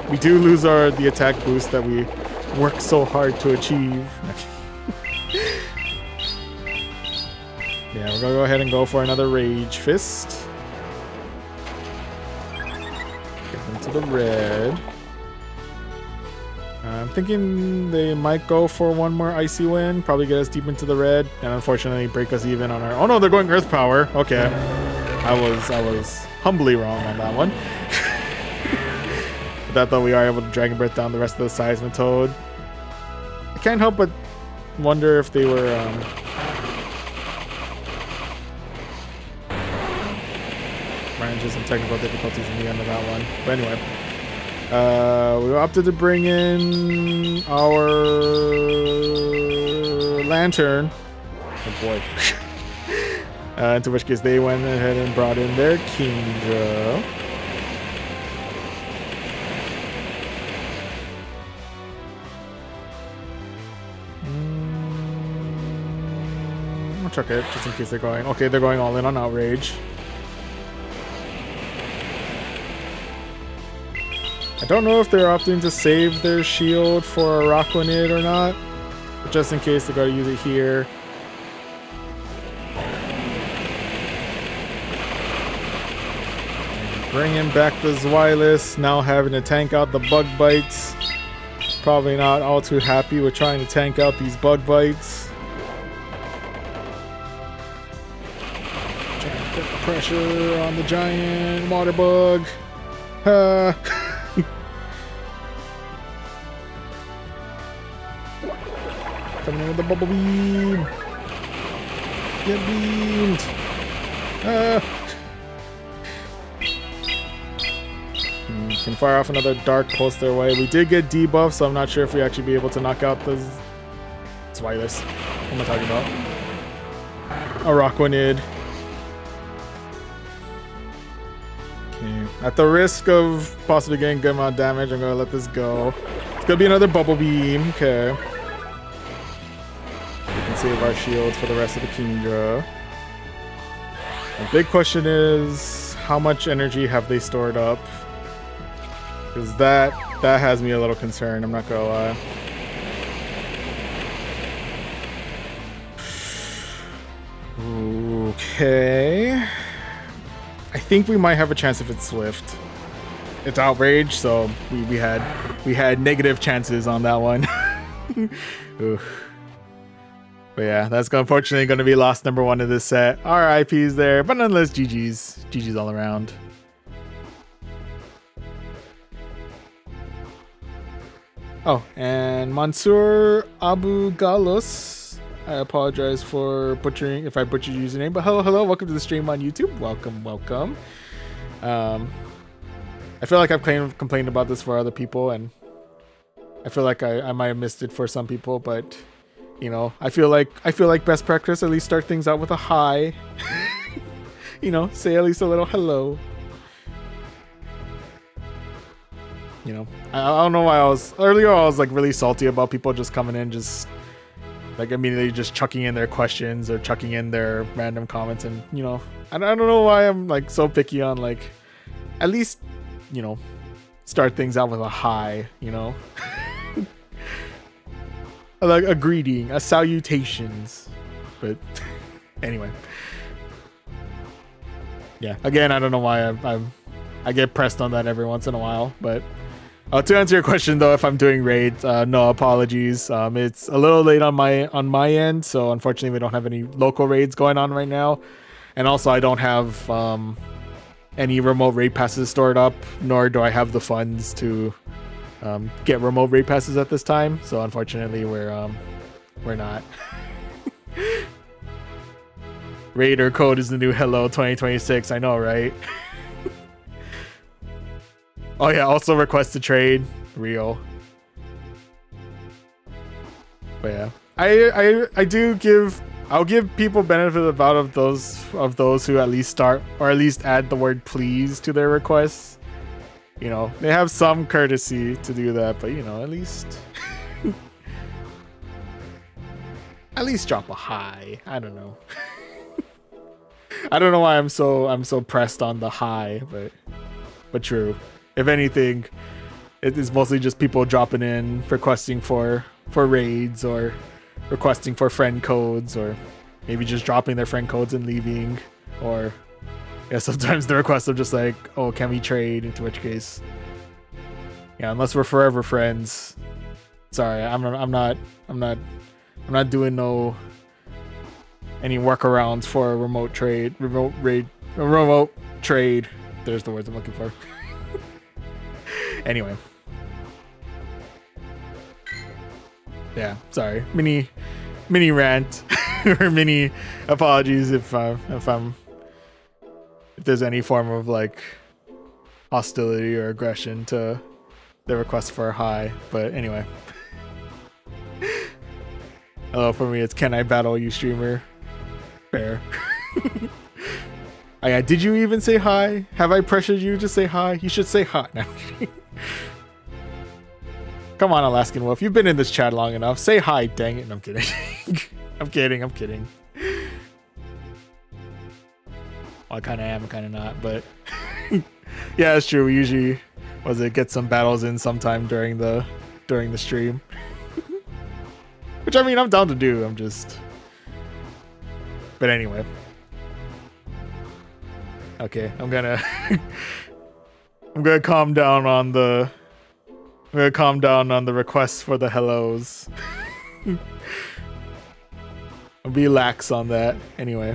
We do lose the attack boost that we worked so hard to achieve. Yeah, we're gonna go ahead and go for another Rage Fist. Get them to the red. I'm thinking they might go for one more Icy Wind, probably get us deep into the red, and unfortunately break us even on our. Oh no, they're going Earth Power. Okay, I was humbly wrong on that one. But I thought we are able to Dragon Breath down the rest of the Seismitoad. I can't help but wonder if they were. Ran into some technical difficulties in the end of that one, but anyway. We opted to bring in our Lantern. Oh boy. Into which case they went ahead and brought in their Kingdra. I'll check it just in case they're going. Okay, they're going all in on Outrage. I don't know if they're opting to save their shield for a Rockwanid or not, but just in case, they gotta use it here. Bringing back the Zwilus, now having to tank out the bug bites. Probably not all too happy with trying to tank out these bug bites. Trying to get the pressure on the giant water bug. Coming in with the bubble beam. Get beamed. Can fire off another dark pulse their way. We did get debuff, so I'm not sure if we actually be able to knock out the Zwilus. What am I talking about? A Rockwanid. Okay. At the risk of possibly getting a good amount of damage, I'm gonna let this go. It's gonna be another bubble beam. Okay. We can save our shields for the rest of the Kingdra. The big question is, how much energy have they stored up? Because that has me a little concerned, I'm not gonna lie. Okay. I think we might have a chance if it's Swift. It's Outrage, so we had negative chances on that one. Oof. But yeah, that's unfortunately going to be loss number 1 of this set. RIPs there, but nonetheless, GG's. GG's all around. Oh, and Mansour Abu Galos. I apologize for butchering if I butchered your username, but hello, welcome to the stream on YouTube. Welcome. I feel like I've complained about this for other people, and I feel like I might have missed it for some people, but you know, I feel like best practice, at least start things out with a hi. You know, say at least a little hello. You know, I don't know why I was like really salty about people just coming in, just like immediately just chucking in their questions or chucking in their random comments, and you know, I don't know why I'm like so picky on like at least, you know, start things out with a hi, you know. Like a greeting, a salutations. But anyway, yeah, again, I don't know why I get pressed on that every once in a while, but to answer your question though, if I'm doing raids, no apologies. It's a little late on my end, so unfortunately we don't have any local raids going on right now, and also I don't have any remote raid passes stored up, nor do I have the funds to get remote raid passes at this time. So unfortunately we're not. Raider code is the new hello 2026. I know, right? Oh yeah, also request to trade. Real. But yeah. I'll give people benefit of the doubt of those who at least start or at least add the word please to their requests. You know, they have some courtesy to do that, but you know, at least at least drop a hi. I don't know. I don't know why I'm so pressed on the hi, but true. If anything, it is mostly just people dropping in, requesting for raids or requesting for friend codes, or maybe just dropping their friend codes and leaving, or yeah, sometimes the requests are just like, oh, can we trade? Into which case, yeah, unless we're forever friends. Sorry, I'm not doing any workarounds for a remote trade. There's the words I'm looking for. Anyway, yeah, sorry, mini rant or mini apologies if there's any form of like hostility or aggression to the request for a hi. But anyway, hello, for me it's can I battle you, streamer? Fair. Oh, yeah, did you even say hi? Have I pressured you to say hi? You should say hi now. Come on, Alaskan Wolf. You've been in this chat long enough. Say hi, dang it. No, I'm kidding. I'm kidding. Well, I kind of am, I kind of not, but yeah, it's true. We usually get some battles in sometime during the stream. Which I mean, I'm down to do. I'm just. But anyway. Okay, I'm gonna I'm gonna calm down on the requests for the hellos. I'll be lax on that. Anyway.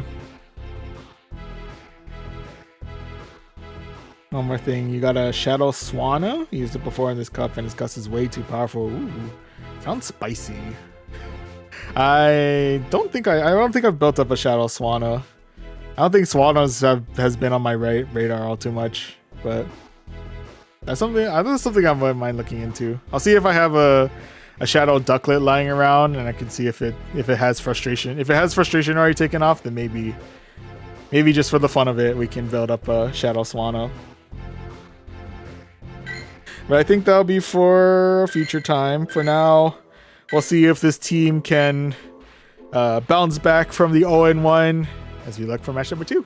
One more thing, you got a Shadow Swana. You used it before in this cup, and its gust is way too powerful. Ooh, sounds spicy. I don't think I've built up a Shadow Swana. I don't think Swanas has been on my radar all too much, but that's something I wouldn't mind looking into. I'll see if I have a Shadow Ducklet lying around, and I can see if it has frustration. If it has frustration already taken off, then maybe just for the fun of it, we can build up a Shadow Swana. But I think that'll be for a future time. For now, we'll see if this team can bounce back from the 0-1 as we look for match number 2.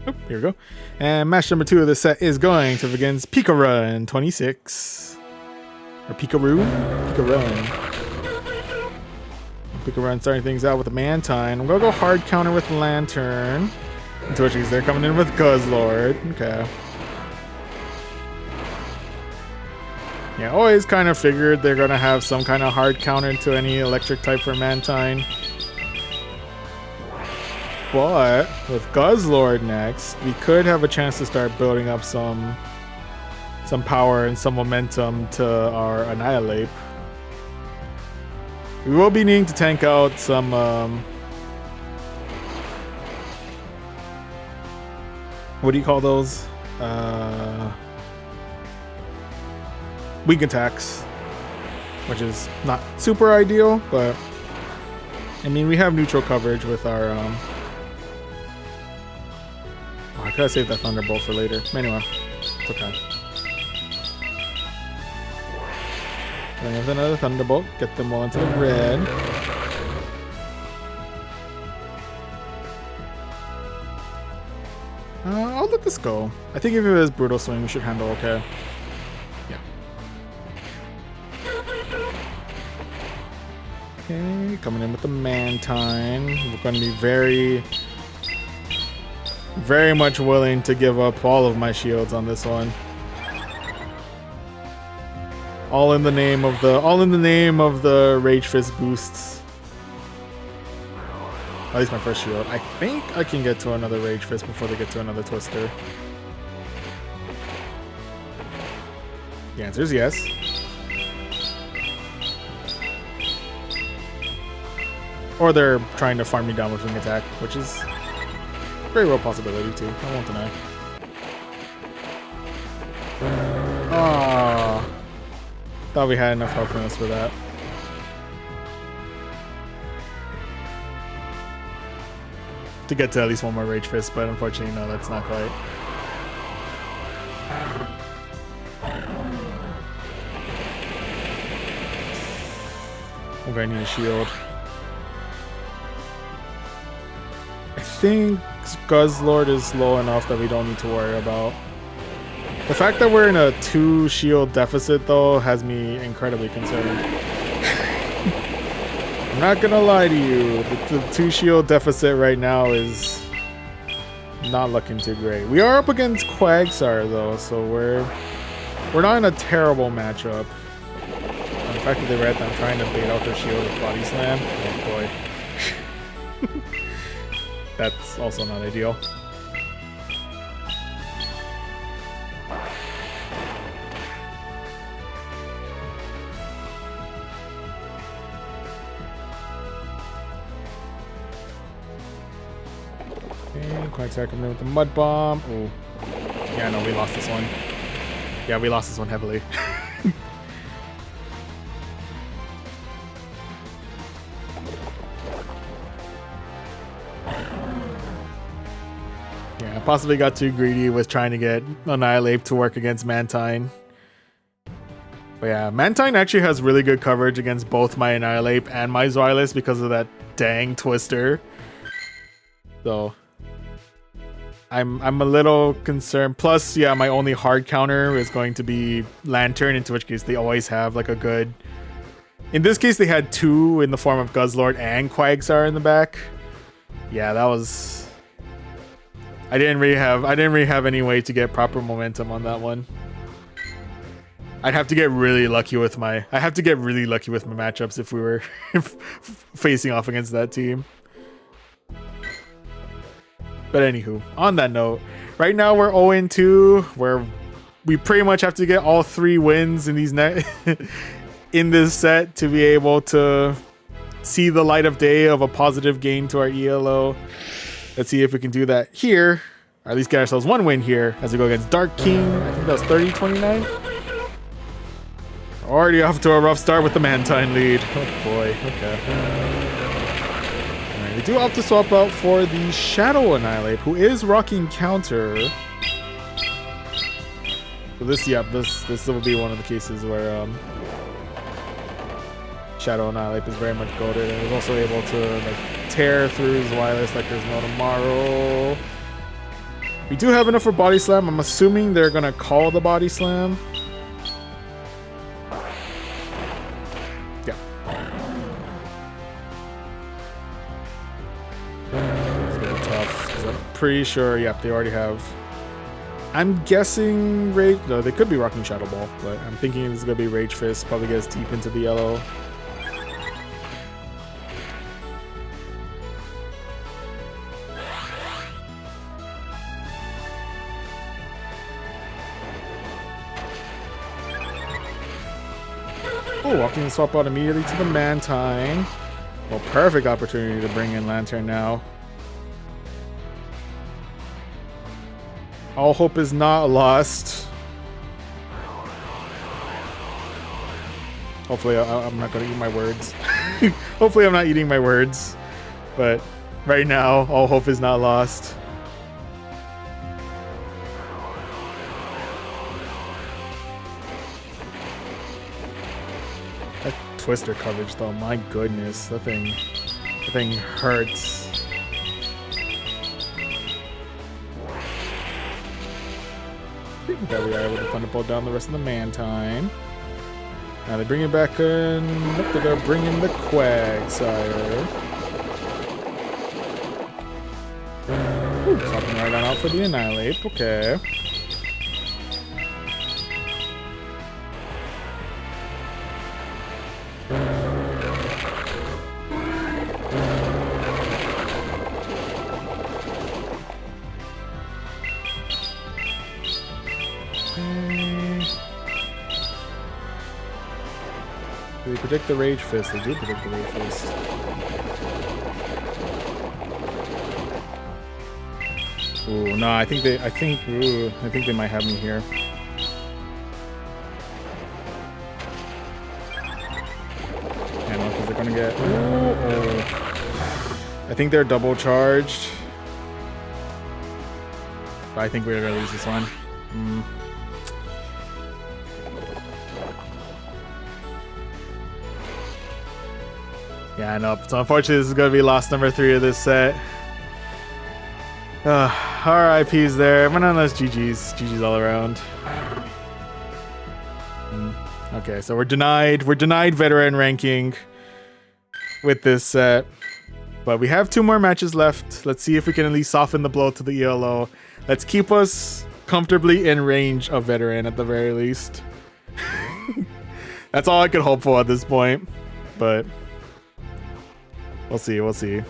Oh, here we go. And match number 2 of the set is going to against Picarun 26. Or Picarun? Picarun starting things out with a Mantine. I'm gonna go hard counter with Lantern. Into which they're coming in with Guzzlord. Okay. Yeah, always kind of figured they're gonna have some kind of hard counter to any electric type for Mantine. But with Guzzlord next, we could have a chance to start building up some power and some momentum to our Annihilate. We will be needing to tank out some what do you call those? Weak attacks, which is not super ideal, but I mean we have neutral coverage with our I could have saved that Thunderbolt for later. Anyway, it's okay. Bring us another Thunderbolt. Get them all into the red. I'll let this go. I think if it was Brutal Swing, we should handle okay. Yeah. Okay, coming in with the Mantine. We're going to be very much willing to give up all of my shields on this one. All in the name of the Rage Fist boosts. At least my first shield. I think I can get to another Rage Fist before they get to another Twister. The answer is yes. Or they're trying to farm me down with Wing Attack, which is very well possibility too. I won't deny. Ah, thought we had enough health in us for that. To get to at least one more Rage Fist, but unfortunately, no, that's not quite. I'm gonna need a shield. I think Guzzlord is low enough that we don't need to worry about. The fact that we're in a 2 shield deficit though has me incredibly concerned. I'm not gonna lie to you, the 2 shield deficit right now is not looking too great. We are up against Quagsire though, so we're not in a terrible matchup. And the fact that they were at them trying to bait out their shield with Body Slam, oh boy. That's also not ideal. Okay, Quagsire coming in with the Mud Bomb. Oh, yeah, no, we lost this one. Yeah, we lost this one heavily. Yeah, possibly got too greedy with trying to get Annihilate to work against Mantine. But yeah, Mantine actually has really good coverage against both my Annihilate and my Zweilous because of that dang Twister. So I'm a little concerned. Plus, yeah, my only hard counter is going to be Lantern, into which case they always have like a good. In this case, they had two in the form of Guzzlord and Quagsire in the back. Yeah, that was. I didn't really have any way to get proper momentum on that one. I'd have to get really lucky with my. I have to get really lucky with my matchups if we were facing off against that team. But anywho, on that note, right now we're 0-2, where we pretty much have to get all 3 wins in these in this set to be able to see the light of day of a positive gain to our ELO. Let's see if we can do that here, or at least get ourselves 1 win here as we go against Dark King. I think that was 30-29. Already off to a rough start with the Mantine lead. Oh boy, okay. We do opt to swap out for the Shadow Annihilate, who is rocking counter. So this will be one of the cases where Shadow Annihilate is very much goated, and is also able to like tear through his wireless like there's no tomorrow. We do have enough for Body Slam. I'm assuming they're gonna call the Body Slam. Pretty sure, yep, they already have. I'm guessing Rage. No, they could be rocking Shadow Ball, but I'm thinking this is gonna be Rage Fist. Probably gets deep into the yellow. Oh, walking the swap out immediately to the Mantine. Well, perfect opportunity to bring in Lantern now. All hope is not lost. Hopefully I'm not going to eat my words. Hopefully I'm not eating my words. But right now, all hope is not lost. That Twister coverage though, my goodness. That thing hurts. That we are able to Thunderbolt down the rest of the Mantine. Now they bring it back in. Nope, they're gonna bring in the Quagsire. Swapping right on out for the Annihilate. Okay. Do they predict the Rage Fist? They do predict the Rage Fist. Ooh, no, I think they might have me here. I know, because they're gonna get. I think they're double charged. But I think we're gonna lose this one. Yeah, I know. So unfortunately, this is going to be loss number 3 of this set. RIPs there. But nonetheless, GG's. GG's all around. Okay, so we're denied. We're denied veteran ranking with this set. But we have 2 more matches left. Let's see if we can at least soften the blow to the ELO. Let's keep us comfortably in range of veteran at the very least. That's all I could hope for at this point. But we'll see, we'll see.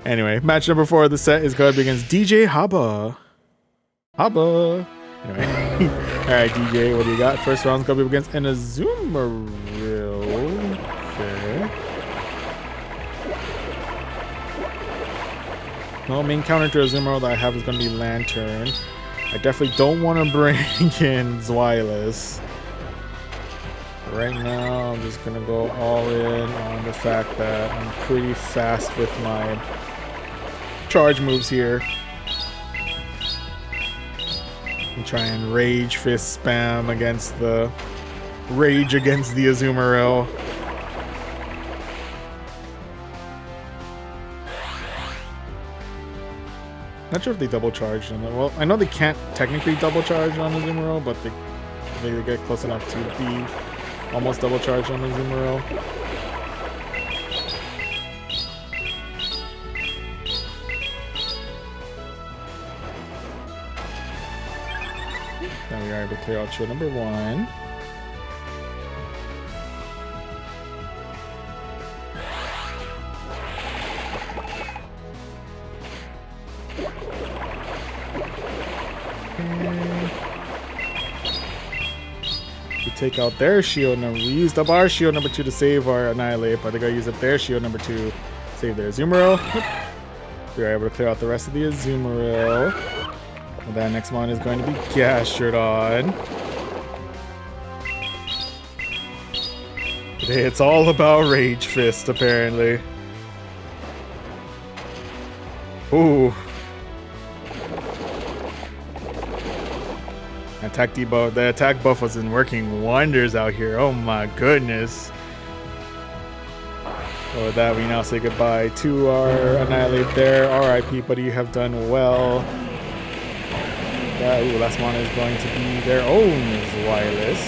Anyway, match number 4 of the set is going to be against DJ Haba. Haba. Anyway. Alright, DJ, what do you got? First round's going to be against an Azumarill. Okay. No, main counter to Azumarill that I have is going to be Lantern. I definitely don't want to bring in Zweilous. Right now, I'm just going to go all in on the fact that I'm pretty fast with my charge moves here. And try and Rage Fist spam against the Rage against the Azumarill. Not sure if they double charged on it. Well, I know they can't technically double charge on the Zoomeroo, but they get close enough to be almost double charged on the Zoomeroo. Then we are able to clear out shield number 1. We take out their shield number. We used up our shield number 2 to save our Annihilate, but they're going to use up their shield number 2 to save their Azumarill. We are able to clear out the rest of the Azumarill. And that next one is going to be Gastrodon. Today it's all about Rage Fist, apparently. Ooh. The attack buff wasn't working wonders out here. Oh my goodness. So with that, we now say goodbye to our Annihilate there. RIP, buddy, you have done well. That last one is going to be their own Wireless.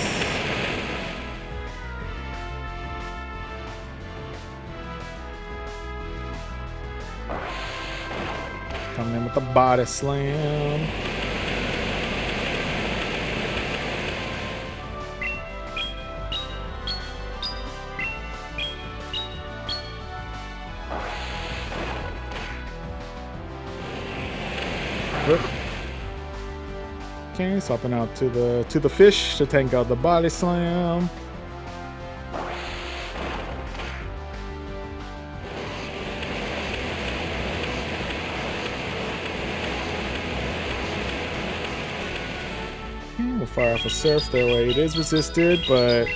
Coming in with the Body Slam. Okay, swapping out to the fish to tank out the Body Slam. We'll fire off a Surf their way. It is resisted, but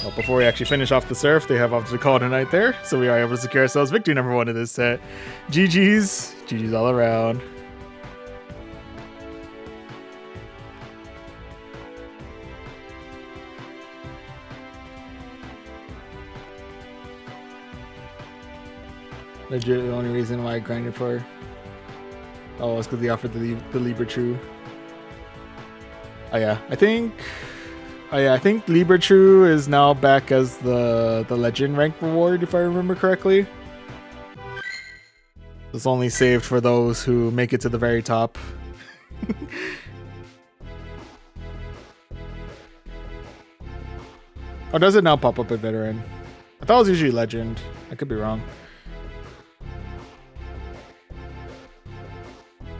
well, before we actually finish off the Surf, they have obviously called a night there, so we are able to secure ourselves victory number 1 of this set. GG's all around. Legit, the only reason why I grinded for. Oh, it's because they offered the Libra True. Oh yeah, I think Libra True is now back as the legend rank reward, if I remember correctly. It's only saved for those who make it to the very top. Or does it now pop up at veteran? I thought it was usually legend. I could be wrong.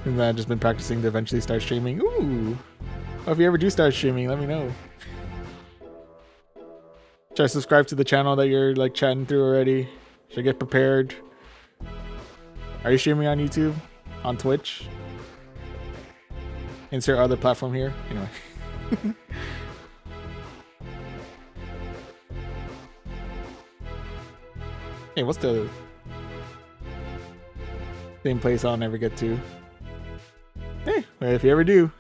And then I've just been practicing to eventually start streaming. Ooh! Well, if you ever do start streaming, let me know. Should I subscribe to the channel that you're like chatting through already? Should I get prepared? Are you streaming on YouTube? On Twitch? Insert other platform here. Anyway. Hey, what's the same place I'll never get to? Hey, well, if you ever do.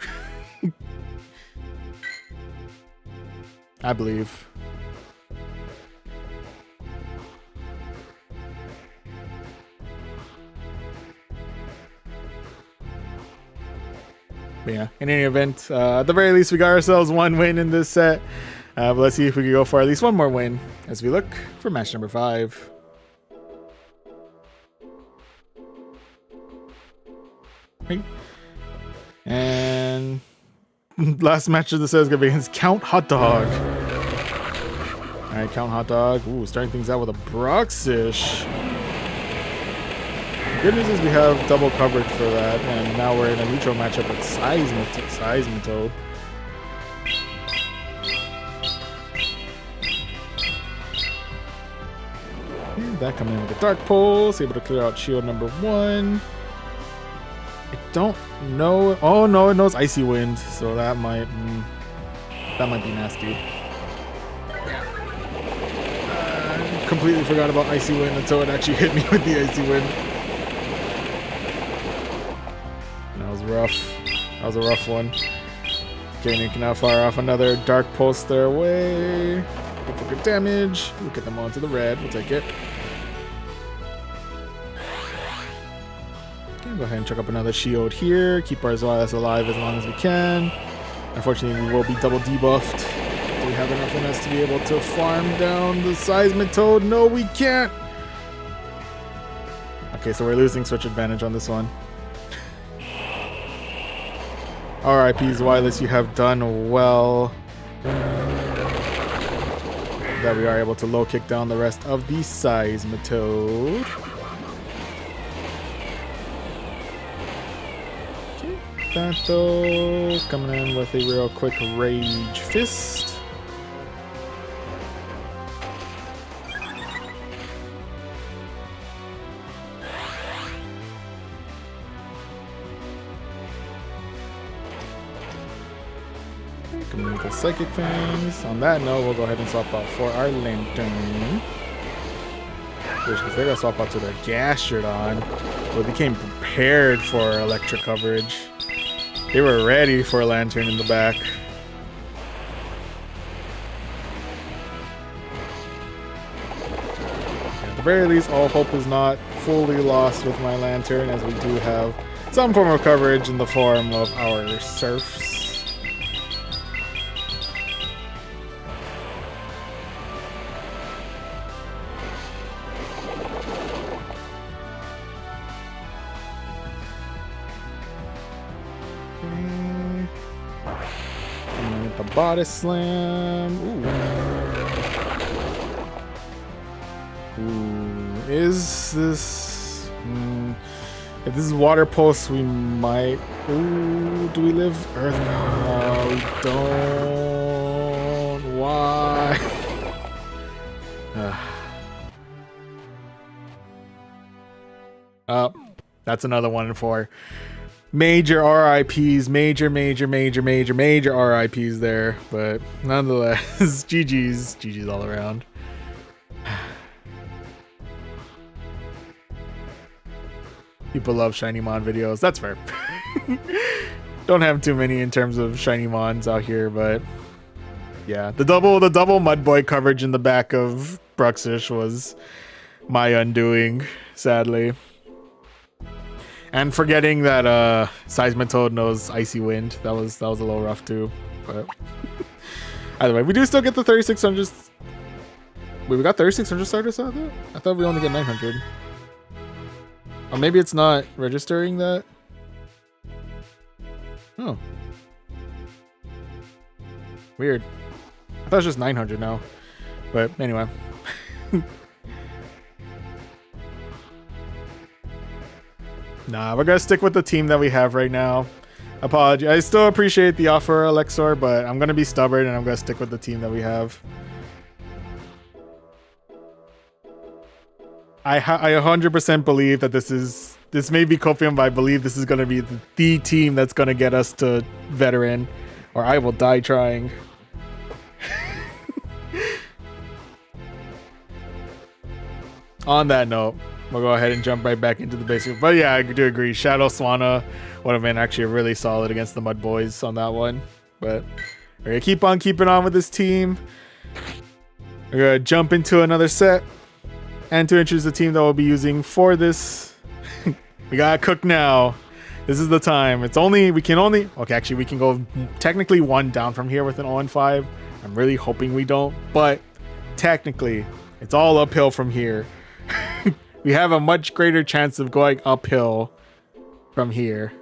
I believe. But yeah, in any event, at the very least, we got ourselves 1 win in this set. But let's see if we can go for at least 1 more win as we look for match number 5. Okay. And last match of the set is going to be against Count Hot Dog. Alright, Count Hot Dog. Ooh, starting things out with a Broxish. Good news is we have double coverage for that, and now we're in a neutral matchup with Seismitoad. And that coming in with the Dark Pulse, able to clear out shield number 1. I don't know. Oh no, it knows Icy Wind, so that might be nasty. Completely forgot about Icy Wind until it actually hit me with the Icy Wind. That was rough. That was a rough one. Okay, and you can now fire off another Dark Pulse their way. Go for good damage. We'll get them onto the red. We'll take it. Okay, Go ahead and chuck up another shield here. Keep our Zweilous alive as long as we can. Unfortunately, we will be double debuffed. Do we have enough in us to be able to farm down the Seismitoad? No, we can't. Okay, so we're losing switch advantage on this one. RIP Zweilous, you have done well. That we are able to low kick down the rest of the Seismitoad. Okay, that though, coming in with a real quick Rage Fist. Coming with the Psychic Fangs. On that note, we'll go ahead and swap out for our Lantern. Because they're going to swap out to their Gastrodon. We became prepared for electric coverage. They were ready for a Lantern in the back. At the very least, all hope is not fully lost with my Lantern, as we do have some form of coverage in the form of our Surfs. Body slam. Ooh. Is this? If this is water pulse, we might. Ooh, do we live Earth? No, we don't. Why? That's another 1 in 4. Major RIPs, major RIPs there, but nonetheless, GG's all around. People love Shiny Mon videos, that's fair. Don't have too many in terms of Shiny Mons out here, but yeah, the double Mud Boy coverage in the back of Bruxish was my undoing, sadly. And forgetting that Seismitoad knows Icy Wind. That was a little rough too. But either way, we do still get the 3600. Wait, we got 3600 starters out there? I thought we only get 900. Or maybe it's not registering that. Oh. Weird. I thought it was just 900 now. But anyway. Nah, we're gonna stick with the team that we have right now. Apology. I still appreciate the offer, Alexor, but I'm gonna be stubborn and I'm gonna stick with the team that we have. I 100% believe that this may be Copium, but I believe this is gonna be the team that's gonna get us to veteran, or I will die trying. On that note, we'll go ahead and jump right back into the basic. But yeah, I do agree. Shadow Swanna would have been actually really solid against the Mud Boys on that one. But we're going to keep on keeping on with this team. We're going to jump into another set. And to introduce the team that we'll be using for this, we got to cook now. This is the time. We can go technically 1 down from here with an 0-5. I'm really hoping we don't. But technically, it's all uphill from here. We have a much greater chance of going uphill from here.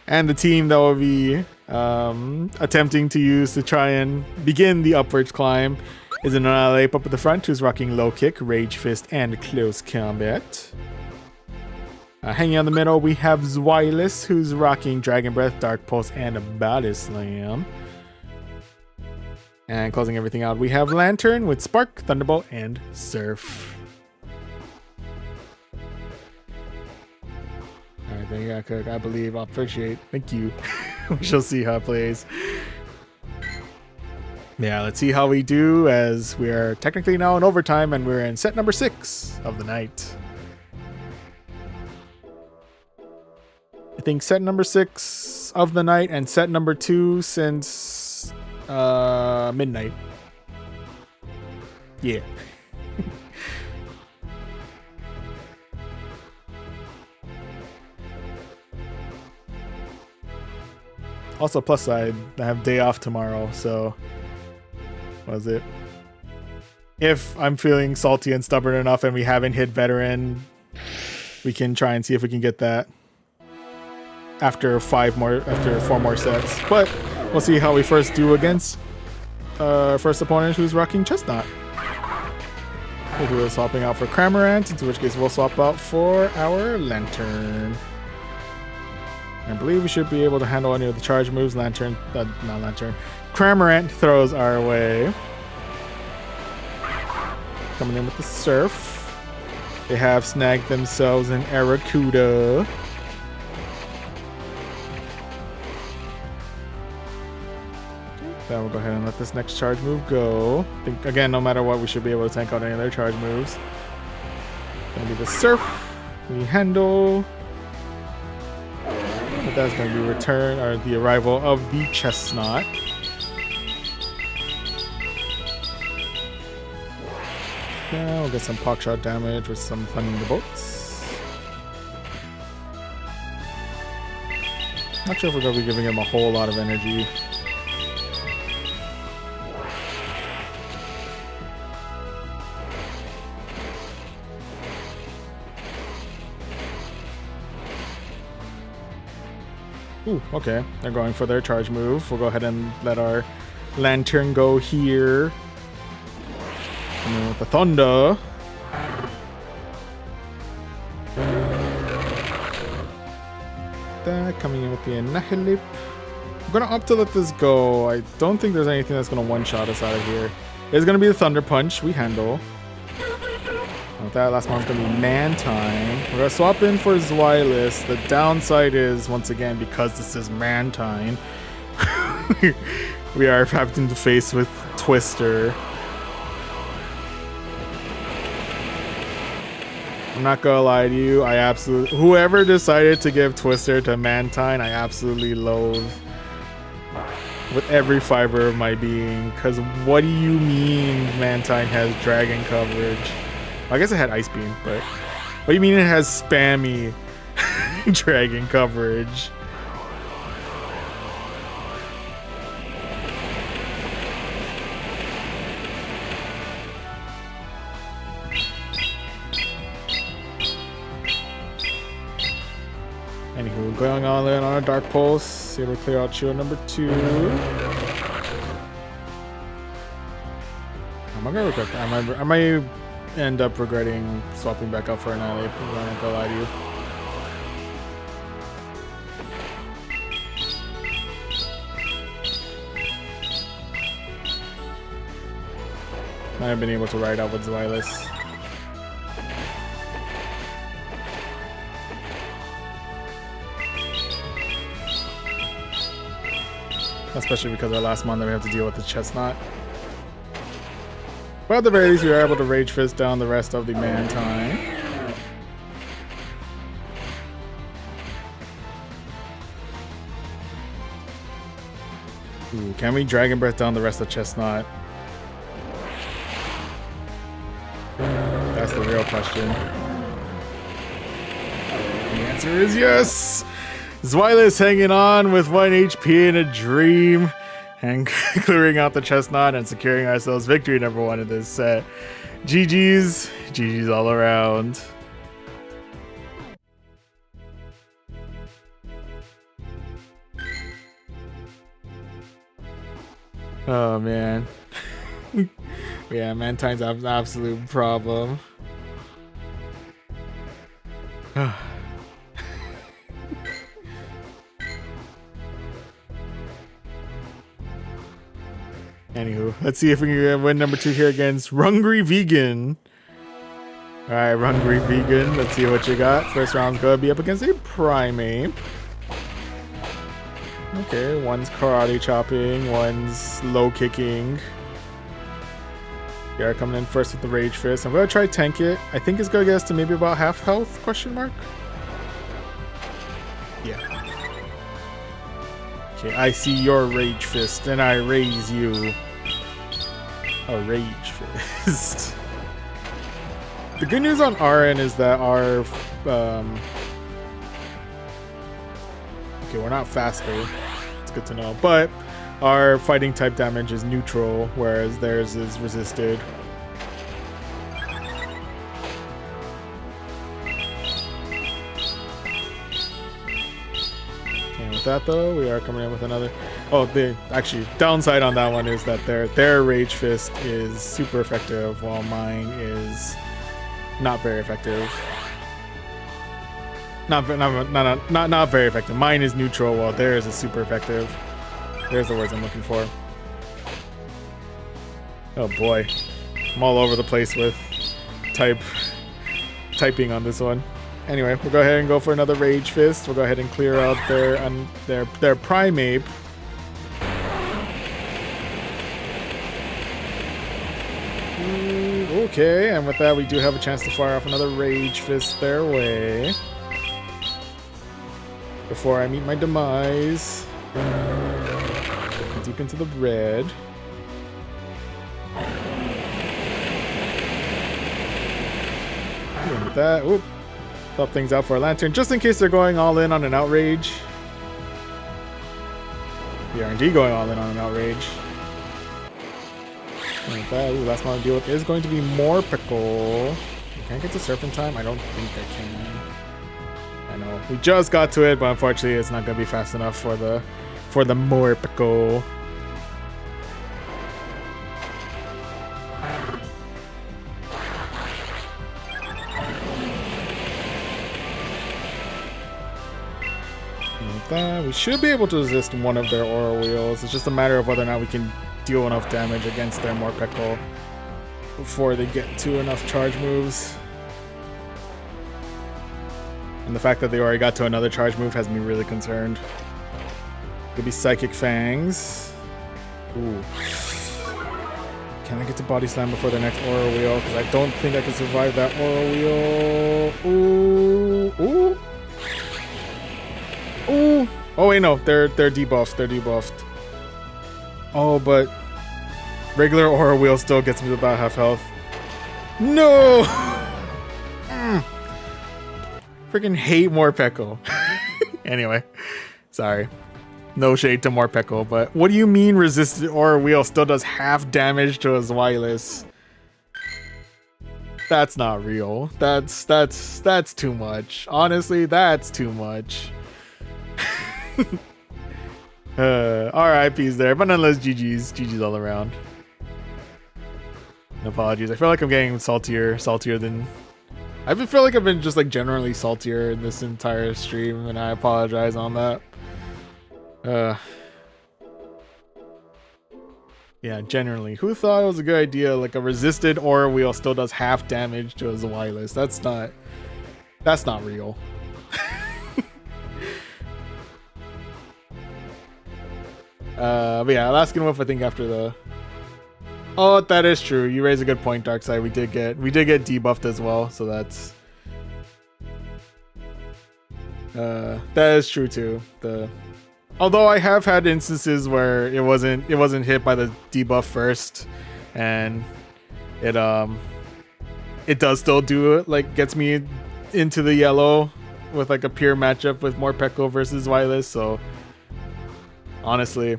And the team that will be attempting to use to try and begin the upwards climb is an Annihilate up at the front, who's rocking Low Kick, Rage Fist, and Close Combat. Hanging on the middle, we have Zweilous, who's rocking Dragon Breath, Dark Pulse, and Body Slam. And closing everything out, we have Lantern with Spark, Thunderbolt, and Surf. Alright, then you got Cook. I believe. I'll appreciate. Thank you. We shall see how it plays. Yeah, let's see how we do, as we are technically now in overtime and we're in set number 6 of the night. I think set number 6 of the night and set number 2 since midnight. Yeah. Also, plus side, I have day off tomorrow, so what is it? If I'm feeling salty and stubborn enough and we haven't hit veteran, we can try and see if we can get that after 4 more sets. But we'll see how we first do against first opponent who's rocking Chestnut. Who is swapping out for Cramorant, in which case we'll swap out for our Lantern. I believe we should be able to handle any of the charge moves Lantern, not Lantern, Cramorant throws our way. Coming in with the Surf. They have snagged themselves an Arrokuda. Then we'll go ahead and let this next charge move go. I think, again, no matter what, we should be able to tank out any of their charge moves. Gonna be the Surf. We handle. But that's gonna be return, or the arrival of the Chestnut. Yeah, we'll get some Pock Shot damage with some Thunderbolts. Not sure if we're gonna be giving him a whole lot of energy. Ooh, okay. They're going for their charge move. We'll go ahead and let our Lantern go here. Coming in with the Thunder. Coming in with the Annihilate. I'm going to opt to let this go. I don't think there's anything that's going to one-shot us out of here. It's going to be the Thunder Punch. We handle. With that, last one's going to be Mantine. We're going to swap in for Zweilous. The downside is, once again, because this is Mantine, we are having to face with Twister. I'm not gonna lie to you, whoever decided to give Twister to Mantine, I absolutely loathe with every fiber of my being. Because what do you mean Mantine has Dragon coverage? I guess it had Ice Beam, but what do you mean it has spammy Dragon coverage? Anywho, going on then on a Dark Pulse, able to clear out shield number 2. I'm not gonna regret that. I might end up regretting swapping back out for Annihilate. I'm not gonna lie to you. Might have been able to ride out with Zweilous. Especially because our last month we have to deal with the Chestnut. But at the very least, we were able to Rage Fist down the rest of the Mantine. Ooh, can we Dragon Breath down the rest of Chestnut? That's the real question. The answer is yes! Zweilous hanging on with 1 HP in a dream and clearing out the Chestnut and securing ourselves victory number 1 in this set. GG's. GG's all around. Oh man. Yeah, Mantine's an absolute problem. Anywho, let's see if we can win number 2 here against Rungry Vegan. Alright, Rungry Vegan, let's see what you got. First round's gonna be up against a Primeape. Okay, one's karate chopping, one's low kicking. They are coming in first with the Rage Fist. I'm gonna try tank it. I think it's gonna get us to maybe about half health, question mark? Yeah. Okay, I see your Rage Fist, and I raise you. A Rage Fist. The good news on our end is that our... okay, we're not faster. That's good to know. But our fighting type damage is neutral, whereas theirs is resisted. And with that though, we are coming in with another. Oh, the actually downside on that one is that their Rage Fist is super effective, while mine is not very effective. Not very effective. Mine is neutral, while theirs is super effective. There's the words I'm looking for. Oh boy, I'm all over the place with typing on this one. Anyway, we'll go ahead and go for another Rage Fist. We'll go ahead and clear out their Primeape. Okay, and with that, we do have a chance to fire off another Rage Fist their way. Before I meet my demise. Looking deep into the red. And with that, whoop. Swap things out for a Lantern, just in case they're going all in on an Outrage. The R&D going all in on an Outrage. And with that, last one to deal with is going to be Morpeko. Can I get to Surf in time? I don't think I can. I know. We just got to it, but unfortunately it's not going to be fast enough for the Morpeko. We should be able to resist one of their Aura Wheels. It's just a matter of whether or not we can deal enough damage against their Morpeko before they get to enough charge moves. And the fact that they already got to another charge move has me really concerned. Could be Psychic Fangs. Ooh. Can I get to Body Slam before the next Aura Wheel? Because I don't think I can survive that Aura Wheel. Ooh. Ooh. Ooh. Oh wait, no, they're debuffed. They're debuffed. Oh, but regular Aura Wheel still gets me to about half health. No. Freaking hate Morpeko. Anyway, sorry. No shade to Morpeko, but what do you mean resisted Aura Wheel still does half damage to a Zweilous? That's not real. That's too much. Honestly, that's too much. RIPs there, but nonetheless, GG's all around. Apologies. I feel like I'm getting saltier than I feel like I've been just like generally saltier in this entire stream, and I apologize on that. Yeah, generally. Who thought it was a good idea? Like a resisted Aura Wheel still does half damage to a Zweilous. That's not real. But yeah, Alaskan Wolf, I think after the... Oh, that is true. You raise a good point, Darkside. We did get debuffed as well, so that's... that is true too. Although I have had instances where it wasn't hit by the debuff first, and it does still do it, like gets me into the yellow with like a pure matchup with Morpeko versus Zweilous, so honestly.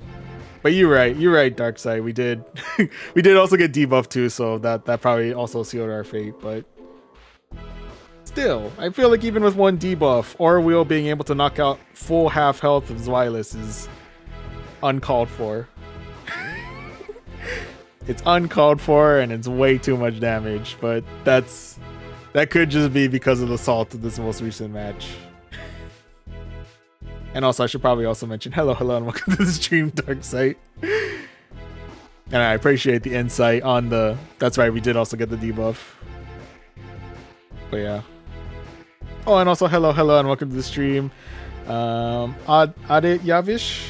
But you're right, Darkside. We did also get debuffed too, so that probably also sealed our fate, but still, I feel like even with one debuff, Aura Wheel being able to knock out full half health of Zweilous is uncalled for. It's uncalled for, and it's way too much damage, but that could just be because of the salt of this most recent match. And also, I should probably also mention, hello, and welcome to the stream, Darkside. And I appreciate the insight on the... That's right, we did also get the debuff. But yeah. Oh, and also, hello, and welcome to the stream. Adit Yavish.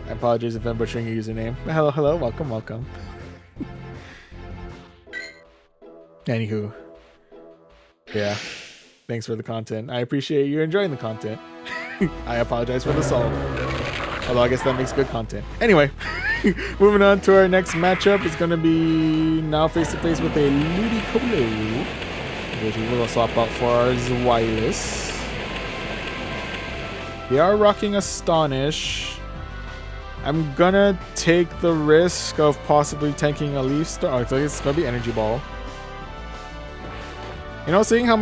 I apologize if I'm butchering your username. Hello, welcome. Anywho. Yeah. Thanks for the content. I appreciate you enjoying the content. I apologize for the salt. Although I guess that makes good content. Anyway, moving on to our next matchup. It's going to be now face-to-face with a Ludicolo, which we will swap out for our Zweilous. We are rocking Astonish. I'm gonna take the risk of possibly tanking a Leaf Star. Oh, it's gonna be Energy Ball. You know, seeing how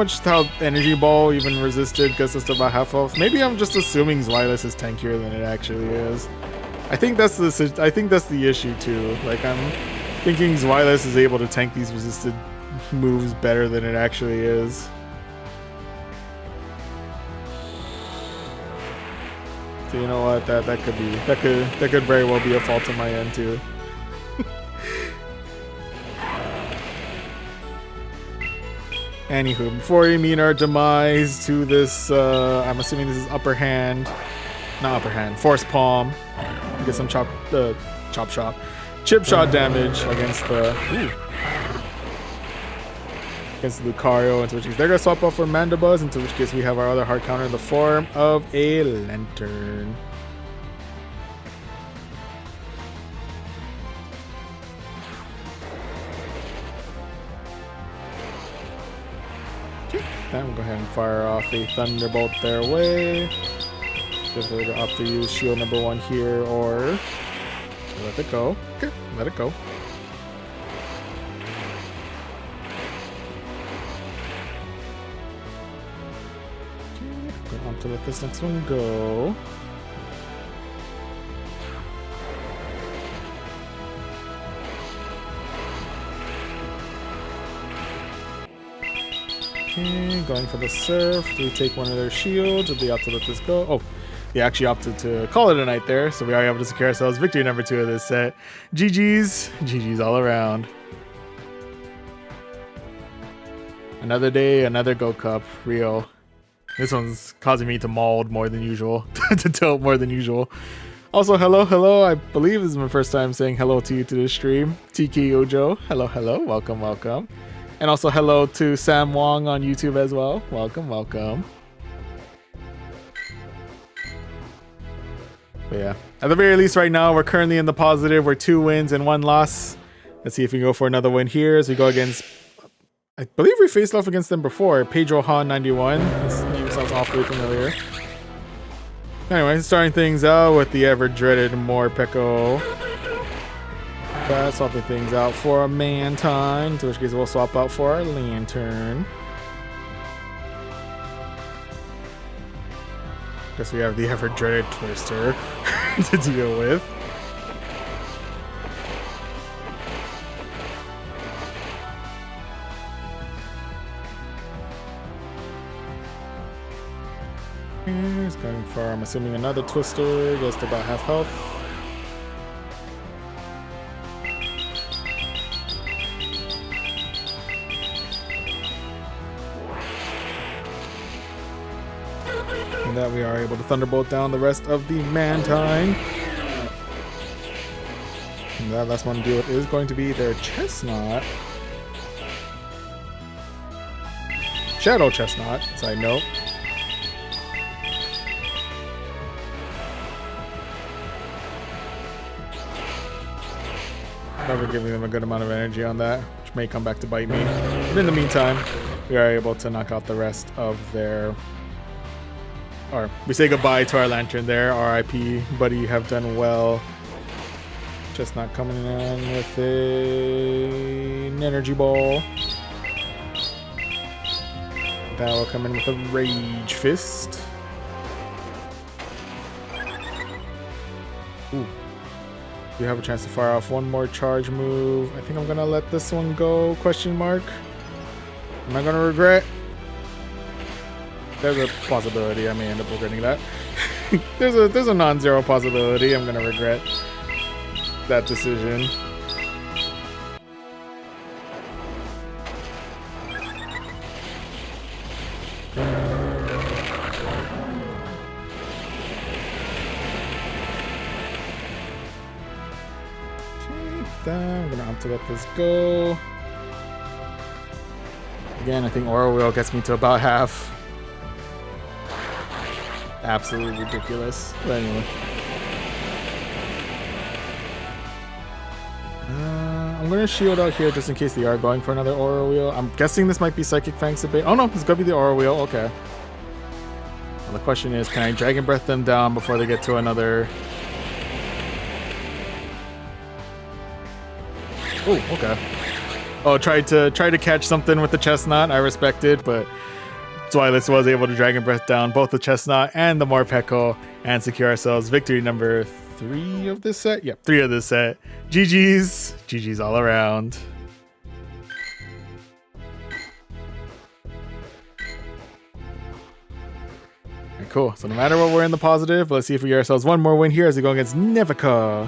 Energy Ball even resisted gets us to about half health. Maybe I'm just assuming Zweilous is tankier than it actually is. I think that's the issue too. Like, I'm thinking Zweilous is able to tank these resisted moves better than it actually is. So you know what? That could very well be a fault on my end too. Anywho, before we meet our demise to this, I'm assuming this is not upper hand, force palm. Get some chip shot damage against Lucario, into which case they're gonna swap out for Mandibuzz, into which case we have our other hard counter in the form of a Lantern. Then we'll go ahead and fire off a Thunderbolt their way. If they're up to use shield number 1 here, or let it go. Okay, let it go. Okay, going to let this next one go. Okay, going for the Surf. Do we take one of their shields, or do they opt to let this go? Oh, they actually opted to call it a night there, so we are able to secure ourselves victory number 2 of this set. GG's all around. Another day, another Go Cup. Real. This one's causing me to mold more than usual, to tilt more than usual. Also, hello. I believe this is my first time saying hello to you to the stream. Tiki Ojo, hello. Welcome. And also hello to Sam Wong on YouTube as well. Welcome. But yeah, at the very least right now, we're currently in the positive. We're 2 wins and 1 loss. Let's see if we can go for another win here as we go against, I believe we faced off against them before, Pedro Han 91. This name sounds awfully familiar. Anyway, starting things out with the ever-dreaded Morpeko. Swapping things out for a Mantine, in which case we'll swap out for our Lantern. Guess we have the ever-dreaded Twister to deal with. He's going for, I'm assuming, another Twister, goes to about half health. That we are able to Thunderbolt down the rest of the Mantine. And that last one to deal with is going to be their Chestnut. Shadow Chestnut, side note. Probably giving them a good amount of energy on that, which may come back to bite me. But in the meantime, we are able to knock out the rest of their... Or we say goodbye to our Lantern there. RIP, buddy, you have done well. Just not coming in with an Energy Ball. That will come in with a Rage Fist. Ooh. You have a chance to fire off one more charge move. I think I'm gonna let this one go, question mark. Am I gonna regret? There's a possibility I may end up regretting that. there's a non-zero possibility I'm gonna regret that decision. I'm gonna opt to let this go. Again, I think Aura Wheel gets me to about half. Absolutely ridiculous. But anyway. I'm going to shield out here just in case they are going for another Aura Wheel. I'm guessing this might be Psychic Fang Sabate. Oh no, it's going to be the Aura Wheel. Okay. Well, the question is, can I Dragon Breath them down before they get to another Oh, okay. Oh, tried to catch something with the chestnut. I respect it, but Zwilus was able to Dragon Breath down both the chestnut and the Morpeko and secure ourselves victory number 3 of this set. Yep, 3 of this set. GG's. GG's all around. Right, cool. So no matter what, we're in the positive. Let's see if we get ourselves one more win here as we go against Nevica.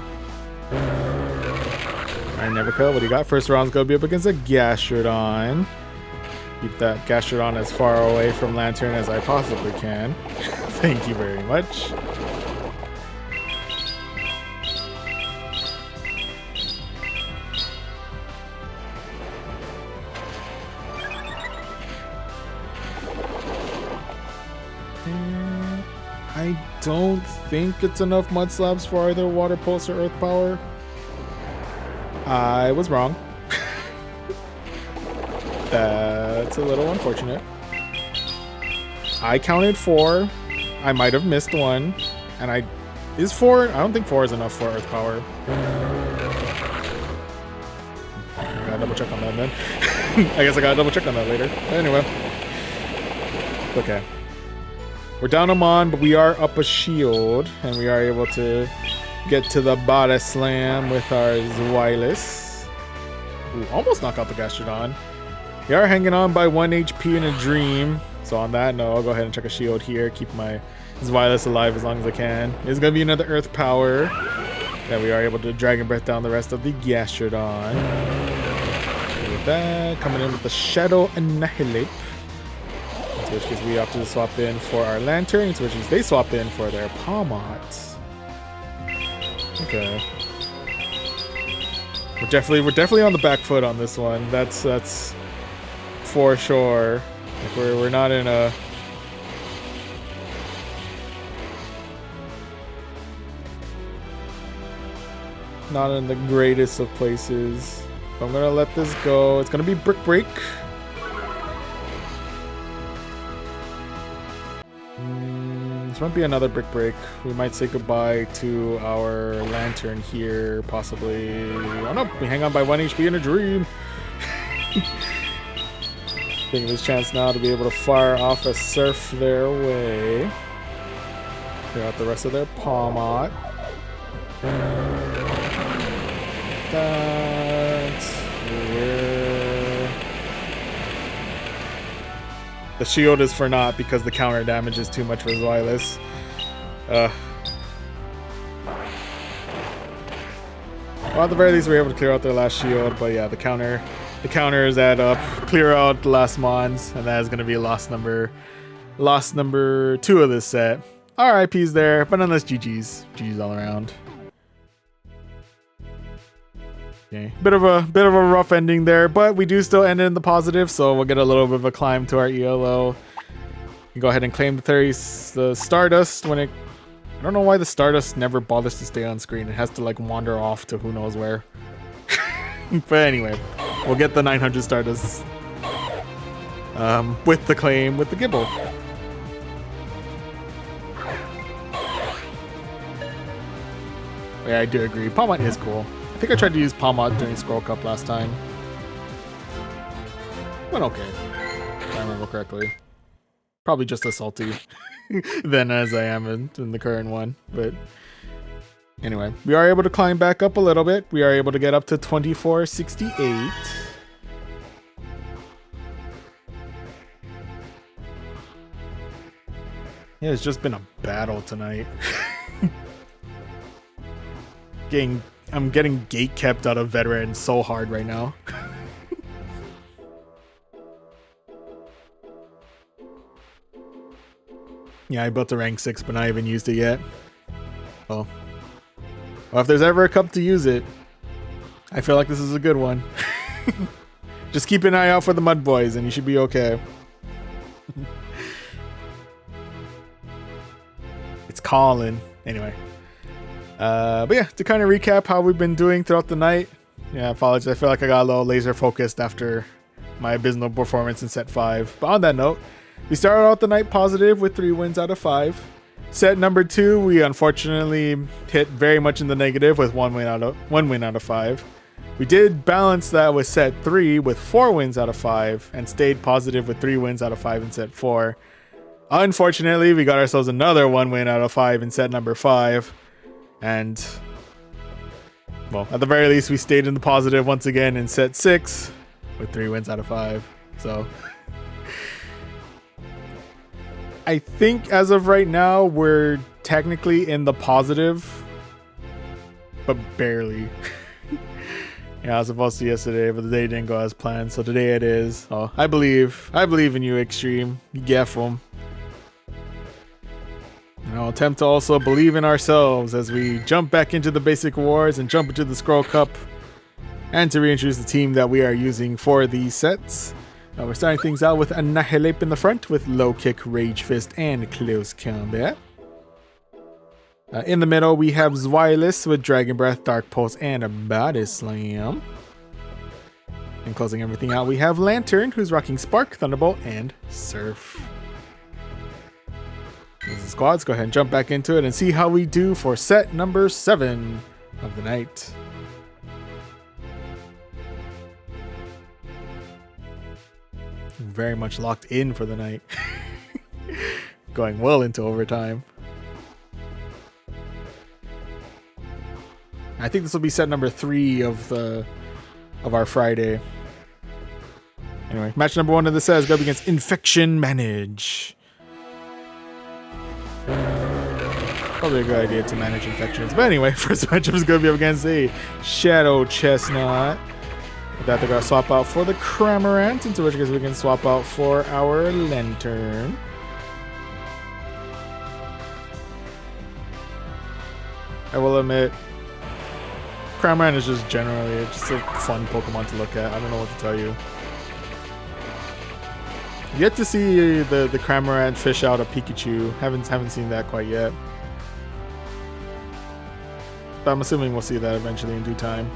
Alright, Nevica, what do you got? First round's gonna be up against a Gastrodon. Keep that Gastrodon as far away from Lantern as I possibly can. Thank you very much. I don't think it's enough Mud Slabs for either Water Pulse or Earth Power. I was wrong. That's a little unfortunate. I counted 4. I might have missed 1. And is 4? I don't think 4 is enough for Earth Power. I gotta double check on that then. I guess I gotta double check on that later. But anyway. Okay. We're down a Mon, but we are up a shield. And we are able to get to the Bada Slam with our Zwilus. Ooh, almost knock out the Gastrodon. We are hanging on by 1 HP in a dream. So on that note, I'll go ahead and check a shield here. Keep my Zwilus alive as long as I can. There's going to be another Earth Power. That we are able to Dragon Breath down the rest of the Gastrodon. With that, coming in with the Shadow Annihilate. In which case we opted to swap in for our Lantern. In which case they swap in for their Palmot. Okay. We're definitely on the back foot on this one. That's for sure. Like we're not in a not in the greatest of places. I'm gonna let this go. It's gonna be Brick Break. This might be another Brick Break. We might say goodbye to our Lantern here, possibly. Oh no, we hang on by 1 HP in a dream. Taking this chance now to be able to fire off a Surf their way. Clear out the rest of their Palmot. That's where the shield is for naught because the counter damage is too much for Zwilus. Well, at the very least, we were able to clear out their last shield, but yeah, the counters add up. Clear out the last Mons, and that is going to be loss number 2 of this set. RIP's there, but nonetheless, GG's all around. Okay, bit of a rough ending there, but we do still end it in the positive, so we'll get a little bit of a climb to our ELO. We can go ahead and claim the Stardust when it. I don't know why the Stardust never bothers to stay on screen. It has to like wander off to who knows where. But anyway, we'll get the 900 Stardust with the claim with the Gibble. Yeah, I do agree. Palmot is cool. I think I tried to use Palmot during ScrollCup last time. Went okay, if I remember correctly. Probably just as salty than as I am in the current one. But anyway, we are able to climb back up a little bit. We are able to get up to 2468. Yeah, it's just been a battle tonight. I'm getting gate kept out of veteran so hard right now. Yeah, I built a rank 6, but not even used it yet. Well, if there's ever a cup to use it, I feel like this is a good one. Just keep an eye out for the Mud Boys, and you should be okay. It's calling. Anyway. But yeah, to kind of recap how we've been doing throughout the night. Yeah, apologies. I feel like I got a little laser focused after my abysmal performance in set 5. But on that note, we started out the night positive with 3 wins out of 5. Set number 2, we unfortunately hit very much in the negative with 1 win out of 5. We did balance that with set 3 with 4 wins out of 5 and stayed positive with 3 wins out of 5 in set 4. Unfortunately, we got ourselves another 1 win out of 5 in set number 5. And, well, at the very least, we stayed in the positive once again in set 6 with 3 wins out of 5. So, I think as of right now, we're technically in the positive, but barely. Yeah, I was supposed to yesterday, but the day didn't go as planned, so today it is. Oh, I believe in you, Extreme. You get them. And I'll attempt to also believe in ourselves as we jump back into the basic wars and jump into the ScrollCup, and to reintroduce the team that we are using for these sets. Now we're starting things out with Annihilate in the front with Low Kick, Rage Fist, and Close Combat. In the middle, we have Zweilous with Dragon Breath, Dark Pulse, and a Body Slam. And closing everything out, we have Lantern, who's rocking Spark, Thunderbolt, and Surf. This is squads. Go ahead and jump back into it and see how we do for set number 7 of the night. Very much locked in for the night. Going well into overtime. I think this will be set number 3 of our Friday. Anyway, match number 1 of the set is going to be against Infection Manage. Probably a good idea to manage infections. But anyway, first matchup is going to be up against a Shadow Chestnut. With that, they're going to swap out for the Cramorant, into which case we can swap out for our Lantern. I will admit, Cramorant is just generally just a fun Pokemon to look at. I don't know what to tell you. Yet to see the Cramorant fish out a Pikachu. Haven't seen that quite yet. But I'm assuming we'll see that eventually in due time.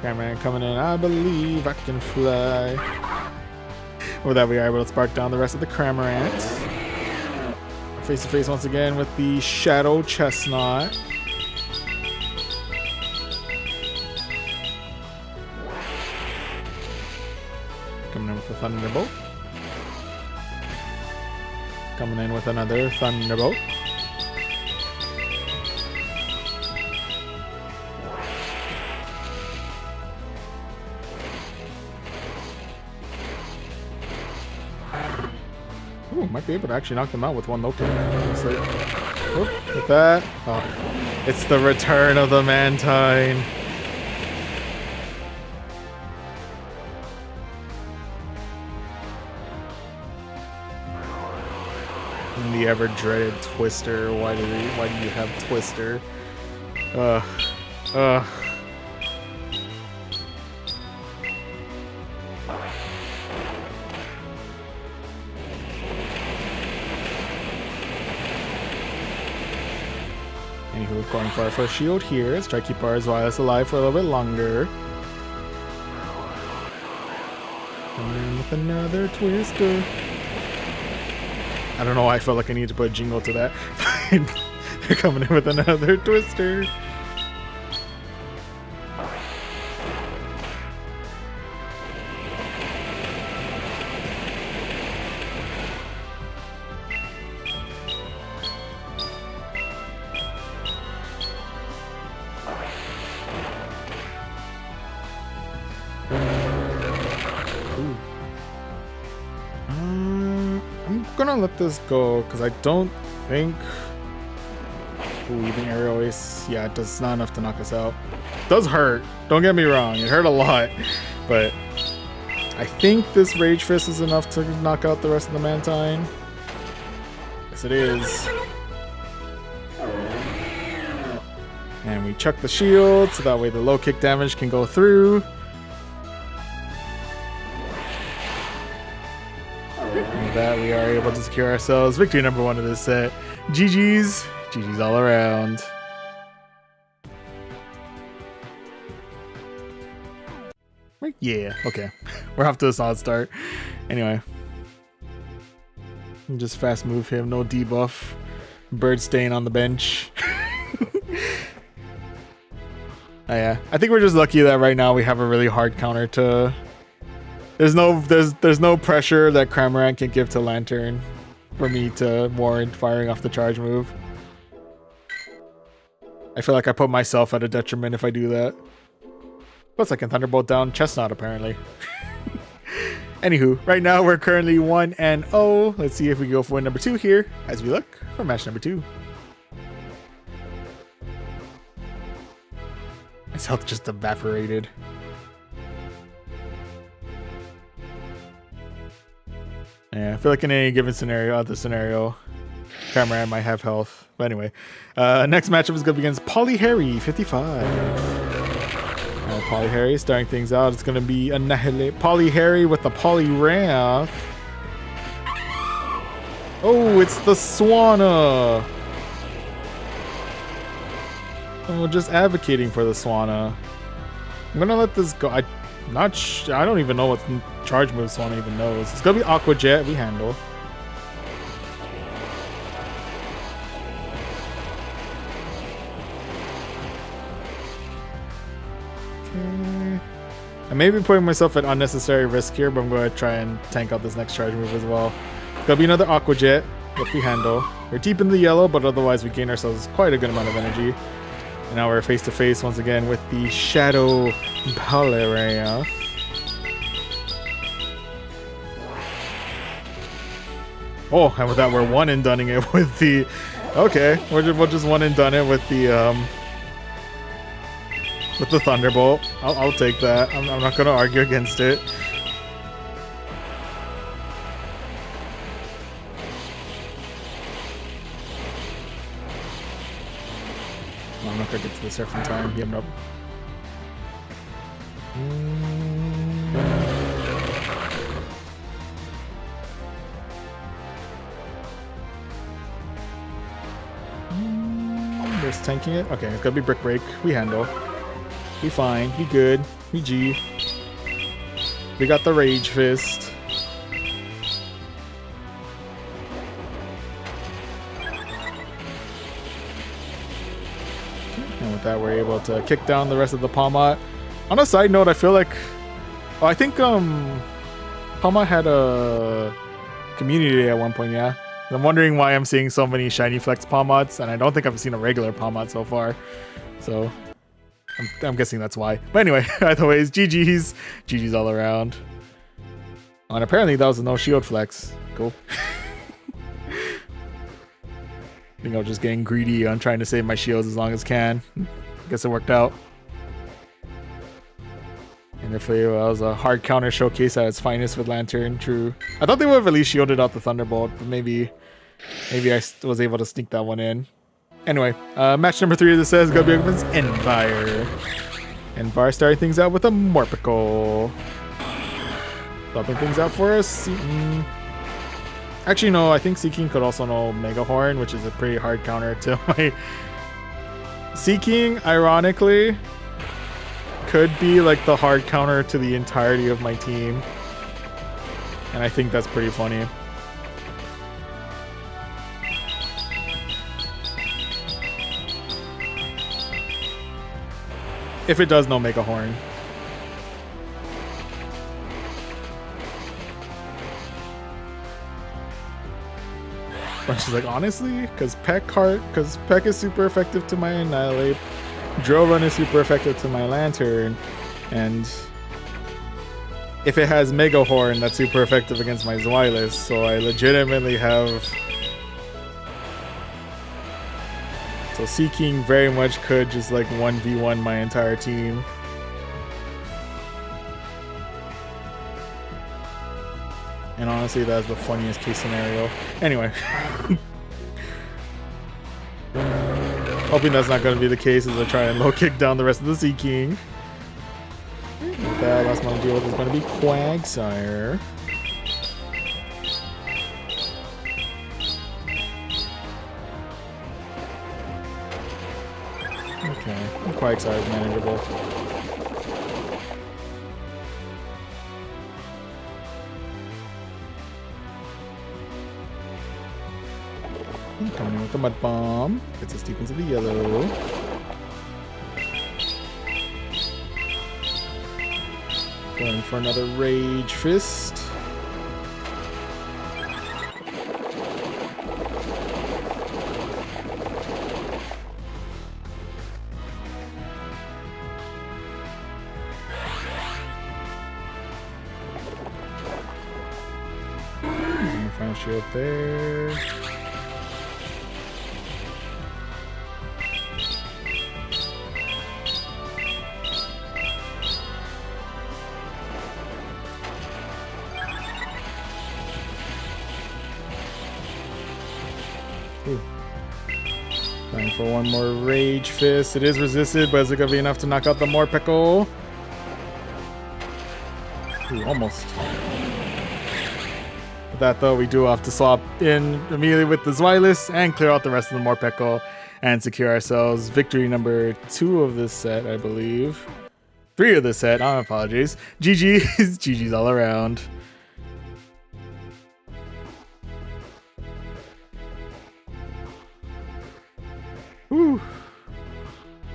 Cramorant coming in. I believe I can fly. With that, we are able to spark down the rest of the Cramorant. Face to face once again with the Shadow Chestnut. Coming in with a Thunderbolt. Coming in with another Thunderbolt. Ooh, might be able to actually knock them out with one low kick. With that. Oh, it's the return of the Mantine. And the ever dreaded Twister. Why do you have Twister? Ugh. Anywho, going for our first shield here. Let's try to keep our Zweilous alive for a little bit longer. Coming in with another Twister. I don't know why I felt like I needed to put a jingle to that. They're coming in with another Twister. I'm gonna let this go because I don't think. Ooh, even aerial ace. Yeah, it does not enough to knock us out. It does hurt. Don't get me wrong. It hurt a lot. But I think this Rage Fist is enough to knock out the rest of the Mantine. Yes, it is. And we chuck the shield so that way the low kick damage can go through. And with that, we are able to secure ourselves victory number 1 of this set. GG's. GG's all around. Yeah, okay. We're off to a solid start. Anyway. Just fast move him, no debuff. Bird staying on the bench. Oh, yeah, I think we're just lucky that right now we have a really hard counter to. There's no pressure that Cramorant can give to Lantern for me to warrant firing off the charge move. I feel like I put myself at a detriment if I do that. Plus I can Thunderbolt down Chestnut apparently. Anywho, right now we're currently 1-0. Let's see if we go for win number 2 here as we look for match number 2. His health just evaporated. Yeah, I feel like in any given scenario, Cramorant might have health. But anyway, next matchup is going to be against Polyharry, 55. Polyharry starting things out. It's going to be Annihilate Polyharry with the Poliwrath. Oh, it's the Swanna. Oh, just advocating for the Swanna. I'm going to let this go. I don't even know what charge move Swanna even knows. It's gonna be Aqua Jet. We handle. Okay. I may be putting myself at unnecessary risk here, but I'm going to try and tank out this next charge move as well. It's gonna be another Aqua Jet. Yep, we handle. We're deep in the yellow, but otherwise we gain ourselves quite a good amount of energy. And now we're face to face once again with the Shadow Poliwrath. Oh, and with that we're one and dunning it with the. Okay, we'll just one and done it with the Thunderbolt. I'll take that. I'm not gonna argue against it. I'm not gonna get to the surf in time. Yep, nope. There's tanking it. Okay, it's gonna be Brick Break. We handle. We fine. We good. We G. We got the Rage Fist. And with that, we're able to kick down the rest of the Palmot. On a side note, I feel like... Oh, I think Palmot had a community day at one point, yeah? I'm wondering why I'm seeing so many Shiny Flex Palmots, and I don't think I've seen a regular Palmot so far. So, I'm guessing that's why. But anyway, either ways, GG's. GG's all around. Oh, and apparently that was a no shield flex. Cool. I think I was just getting greedy on trying to save my shields as long as can. Guess it worked out. And if it was a hard counter showcase at its finest with Lantern, true. I thought they would have at least shielded out the Thunderbolt, but maybe I was able to sneak that one in. Anyway, match number 3 of this says gonna be against Envire. Envire starting things out with a Morpeko. Swapping things out for us. Actually, no, I think Seeking could also know Mega Horn, which is a pretty hard counter to my... Seeking, ironically, could be like the hard counter to the entirety of my team. And I think that's pretty funny. If it does know Mega Horn. But she's like, honestly, because Peck is super effective to my Annihilate, Drill Run is super effective to my Lantern, and if it has Mega Horn, that's super effective against my Zweilous, so I legitimately have... So Seeking very much could just like 1v1 my entire team. And honestly, that's the funniest case scenario. Anyway. Hoping that's not going to be the case as I try and low kick down the rest of the Seeking. With that, last one to deal with is going to be Quagsire. Okay, Quagsire is manageable. Coming in with the Mud Bomb. Gets us deep into the yellow. Going for another Rage Fist. Final shield there. Ooh. Time for one more Rage Fist. It is resisted, but is it going to be enough to knock out the Morpeko? Ooh, almost. With that though, we do have to swap in immediately with the Zweilous and clear out the rest of the Morpeko and secure ourselves victory number 2 of this set, I believe. 3 of this set, my apologies. GG's, GG's all around. Whew.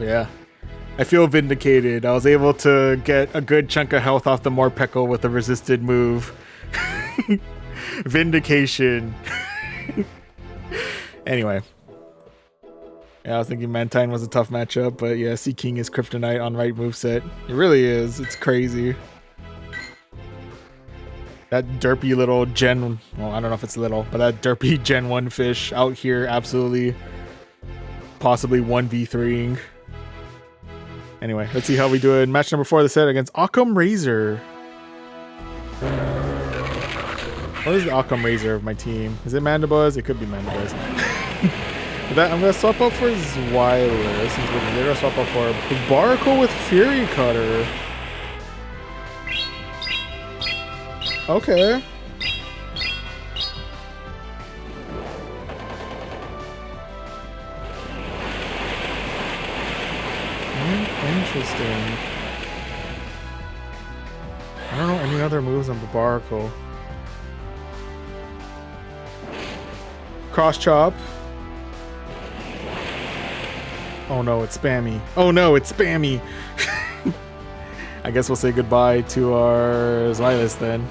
Yeah, I feel vindicated. I was able to get a good chunk of health off the Morpeko with a resisted move. Vindication. Anyway. Yeah, I was thinking Mantine was a tough matchup, but yeah, Sea King is Kryptonite on right moveset. It really is. It's crazy. That derpy little Gen... Well, I don't know if it's little, but that derpy Gen 1 fish out here absolutely possibly 1v3ing. Anyway, let's see how we do it in match number 4 of the set against Occam Razor. What is the Occam Razor of my team? Is it Mandibuzz? It could be Mandibuzz. With that, I'm going to swap out for Zweilous. Since we're going to swap out for Baracle with Fury Cutter. Okay. Interesting. I don't know any other moves on the Baracle. Cross Chop. Oh no, it's spammy. Oh no, it's spammy. I guess we'll say goodbye to our Zweilous then.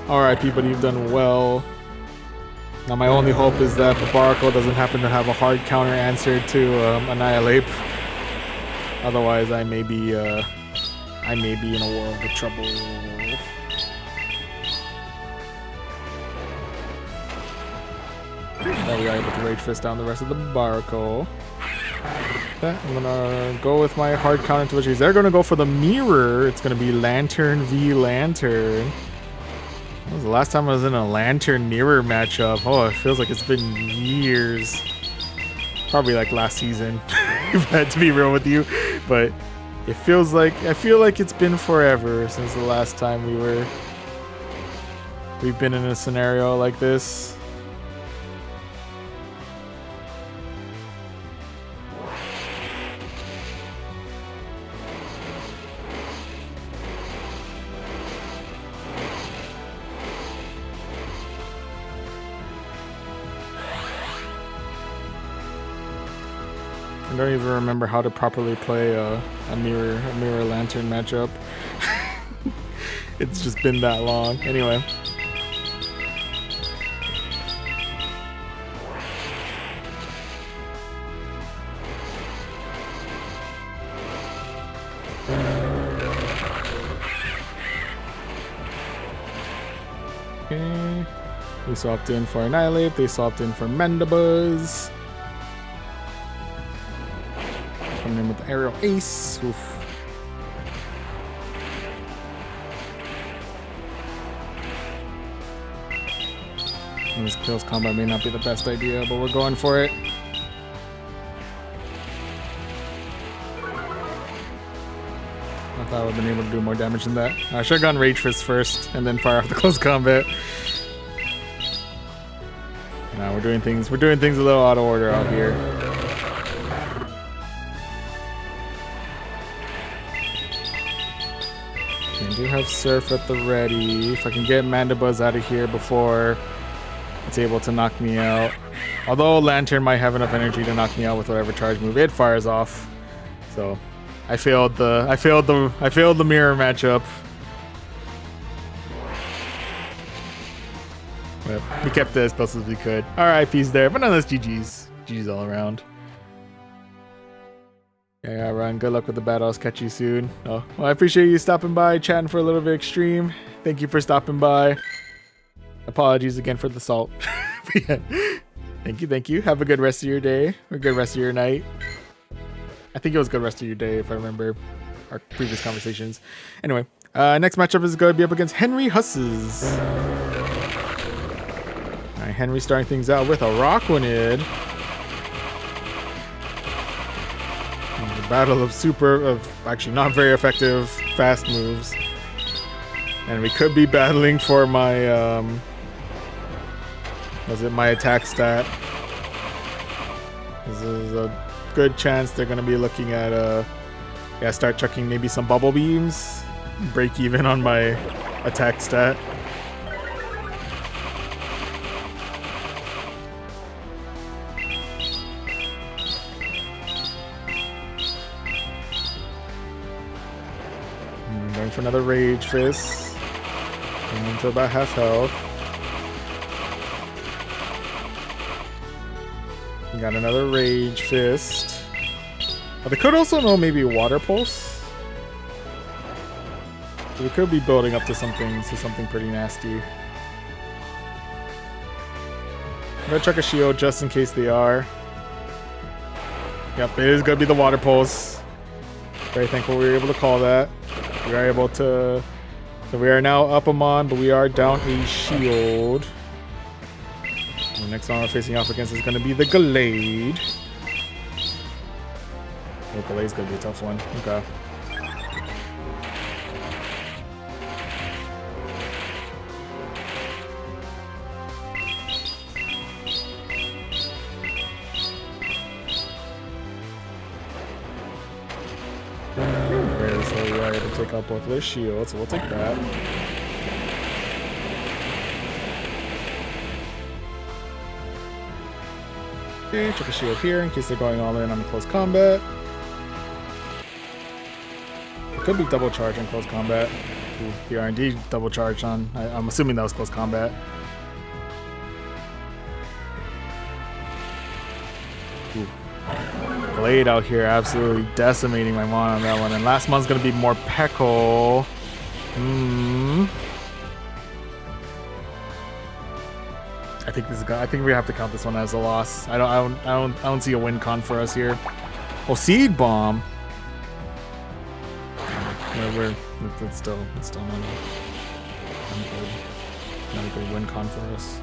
Alright, people, you've done well. Now my only hope is that the Baracle doesn't happen to have a hard counter answer to Annihilate. Otherwise, I may be in a world of trouble. Now we are able to Rage Fist down the rest of the Baracle. I'm gonna go with my hard counter to which they're gonna go for the mirror. It's gonna be Lantern v Lantern. When was the last time I was in a Lantern mirror matchup? Oh, it feels like it's been years. Probably like last season, if I had to be real with you. But it feels like, I feel like it's been forever since the last time we've been in a scenario like this. I don't even remember how to properly play a mirror lantern matchup. It's just been that long. Anyway. Okay. We swapped in for Annihilate. They swapped in for Mandibuzz. Coming in with the Aerial Ace. Oof. And this Kills combat may not be the best idea, but we're going for it. I thought I would have been able to do more damage than that. I should have gone Rage Fist first and then fire off the close combat. Now we're doing things a little out of order out here. I do have Surf at the ready. If I can get Mandibuzz out of here before it's able to knock me out. Although Lantern might have enough energy to knock me out with whatever charge move it fires off. So I failed the mirror matchup. But we kept it as close as we could. RIP's there, but nonetheless, GG's all around. Yeah, Ryan, good luck with the battle. I'll catch you soon. Oh, well, I appreciate you stopping by, chatting for a little bit extreme. Thank you for stopping by. Apologies again for the salt. Yeah. Thank you. Have a good rest of your day, or good rest of your night. I think it was a good rest of your day if I remember our previous conversations. Anyway, next matchup is going to be up against Henry Husses. All right, Henry starting things out with a Rockwanid. Battle of actually not very effective fast moves, and we could be battling for my my attack stat. This is a good chance they're going to be looking at start chucking maybe some bubble beams, break even on my attack stat. Going for another Rage Fist. Going to about half health. We got another Rage Fist. Oh, they could also know maybe Water Pulse. So we could be building up to something pretty nasty. I'm gonna check a shield just in case they are. Yep, it is gonna be the Water Pulse. Very thankful we were able to call that. We are able to... So we are now up a mon, but we are down a shield. The next one we're facing off against is going to be the Gallade. Oh, Gallade's going to be a tough one. Okay. So we are able to take out both of their shields, so we'll take that. Okay, check a shield here in case they're going all in on close combat. It could be double charge on close combat. Ooh, the R&D double charge on. I'm assuming that was close combat. Ooh. Blade out here absolutely decimating my mon on that one, and last month's gonna be more Peckle. I think we have to count this one as a loss. I don't see a win con for us here. Oh, Seed Bomb. It's still not a good win con for us.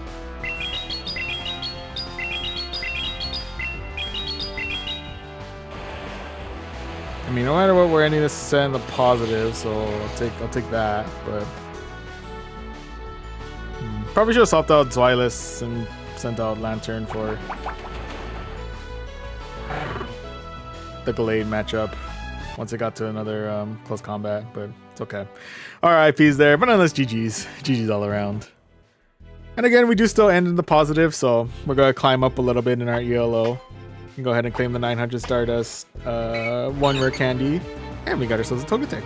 I mean, no matter what, we're ending this set in the positive, so I'll take that. But probably should have swapped out Zweilous and sent out Lantern for the Gallade matchup once it got to another close combat. But it's okay. RIP's there, but nonetheless, GG's all around. And again, we do still end in the positive, so we're gonna climb up a little bit in our ELO. We can go ahead and claim the 900 Stardust, one rare candy, and we got ourselves a Togetic.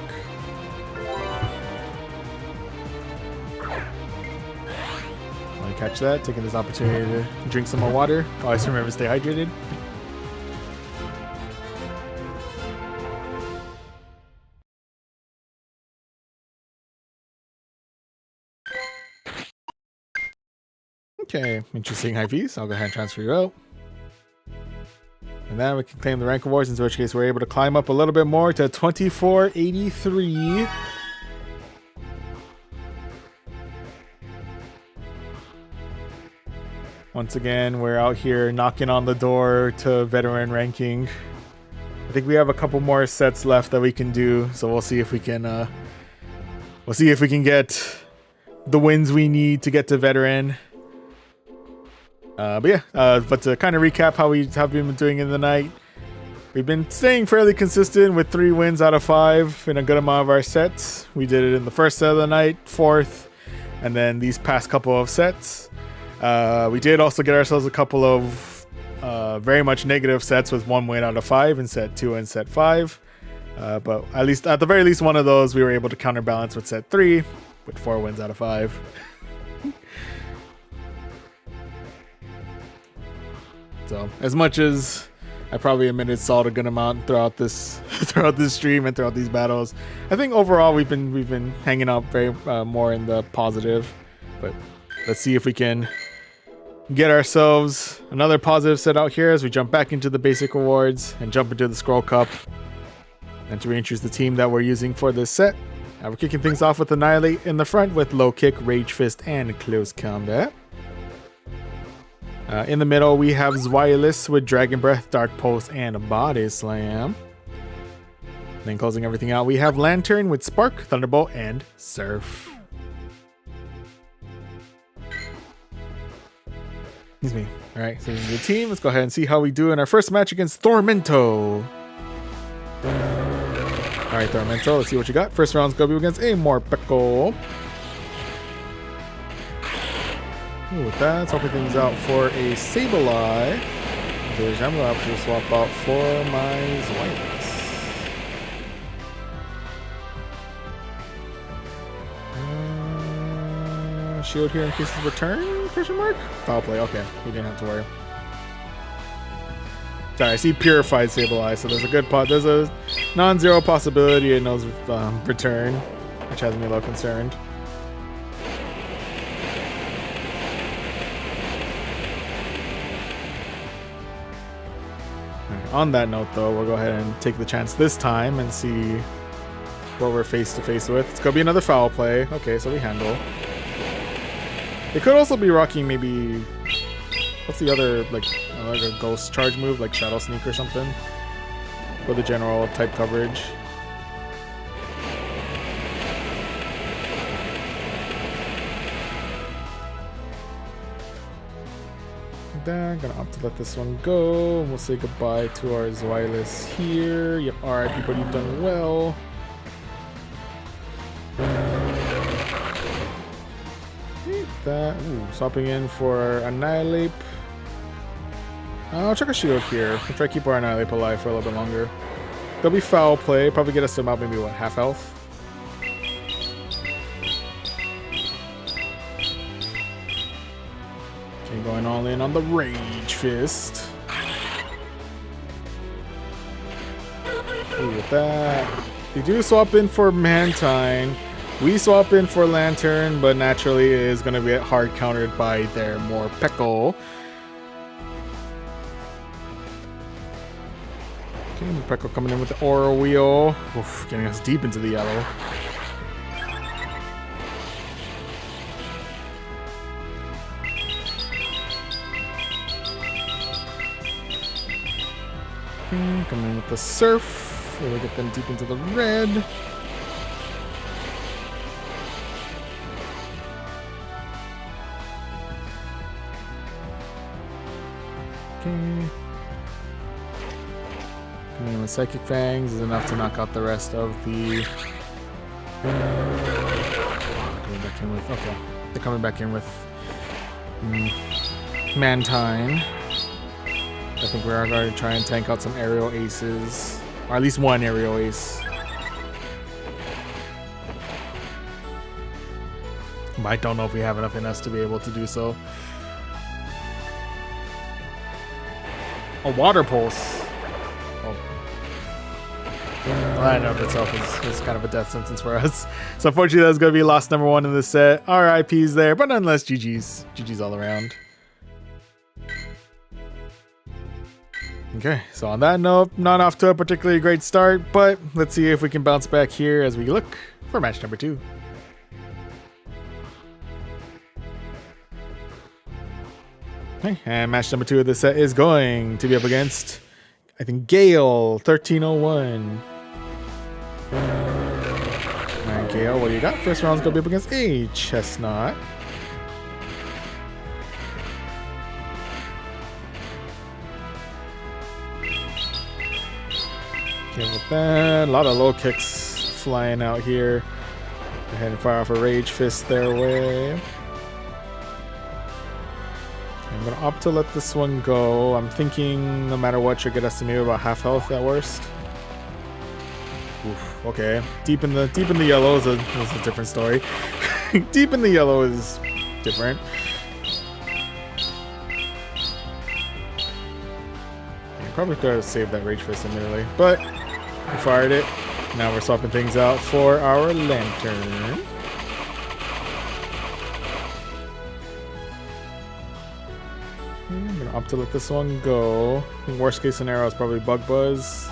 Want to catch that? Taking this opportunity to drink some more water. Always remember to stay hydrated. Okay, interesting IVs. I'll go ahead and transfer you out. And then we can claim the rank awards, in which case we're able to climb up a little bit more to 2483. Once again, we're out here knocking on the door to veteran ranking. I think we have a couple more sets left that we can do, so we'll see if we can get the wins we need to get to veteran. But to kind of recap how we have been doing in the night, we've been staying fairly consistent with 3 wins out of 5 in a good amount of our sets. We did it in the first set of the night, 4th, and then these past couple of sets. We did also get ourselves a couple of very much negative sets with 1 win out of 5 in set 2 and set 5. But at the very least, one of those we were able to counterbalance with set 3 with 4 wins out of 5. So as much as I probably admitted salt a good amount throughout this stream and throughout these battles, I think overall we've been hanging out very more in the positive. But let's see if we can get ourselves another positive set out here as we jump back into the basic rewards and jump into the ScrollCup. And to reintroduce the team that we're using for this set, we're kicking things off with Annihilate in the front with Low Kick, Rage Fist, and Close Combat. In the middle, we have Zweilis with Dragon Breath, Dark Pulse, and Body Slam. Then closing everything out, we have Lantern with Spark, Thunderbolt, and Surf. Excuse me. Alright, so this is the team. Let's go ahead and see how we do in our first match against Thormento. Alright, Thormento, let's see what you got. First round's gonna be against a Morpeko. With that, swapping things out for a Sableye. I'm gonna actually swap out for my Zweilis. Shield here in case of return? Question mark? Foul play. Okay, we didn't have to worry. Sorry, I see Purified Sableye, so there's a good there's a non-zero possibility it knows return, which has me a little concerned. On that note, though, we'll go ahead and take the chance this time and see what we're face to face with. It's gonna be another foul play. Okay, so we handle. It could also be rocking maybe, what's the other, like a ghost charge move, like Shadow Sneak or something, for the general type coverage. I'm gonna opt to let this one go, and we'll say goodbye to our Zweilis here. Yep, alright people, you've done well. That, swapping in for Annihilate. I'll check a shield here. We'll try to keep our Annihilate alive for a little bit longer. There'll be foul play, probably get us to about maybe what, half health? Okay, going all in on the Rage Fist. Ooh, with that. They do swap in for Mantine. We swap in for Lantern, but naturally it is going to get hard countered by their Morpeko. Okay, Morpeko coming in with the Aura Wheel. Oof, getting us deep into the yellow. Coming in with the Surf. We'll get them deep into the red. Okay. Coming in with Psychic Fangs is enough to knock out the rest of the. Coming back in with. Okay, they're coming back in with Mantine. I think we're going to try and tank out some aerial aces, or at least one aerial ace. But I don't know if we have enough in us to be able to do so. A Water Pulse. Oh. Well, that in of itself is kind of a death sentence for us. So unfortunately that's going to be loss number 1 in this set. RIP's there, but nonetheless GG's. GG's all around. Okay, so on that note, not off to a particularly great start, but let's see if we can bounce back here as we look for match number 2. Okay, and match number 2 of the set is going to be up against, I think, Gale, 1301. Alright, Gale, what do you got? First round's gonna be up against a Chestnut. Okay, with that, a lot of low kicks flying out here. Go ahead and fire off a Rage Fist their way. I'm going to opt to let this one go. I'm thinking no matter what, you'll get us to maybe about half health at worst. Okay. Deep in the yellow is a different story. Deep in the yellow is different. Probably could have saved that Rage Fist immediately, but we fired it. Now we're swapping things out for our lantern. I'm gonna opt to let this one go. Worst case scenario is probably Bug Buzz.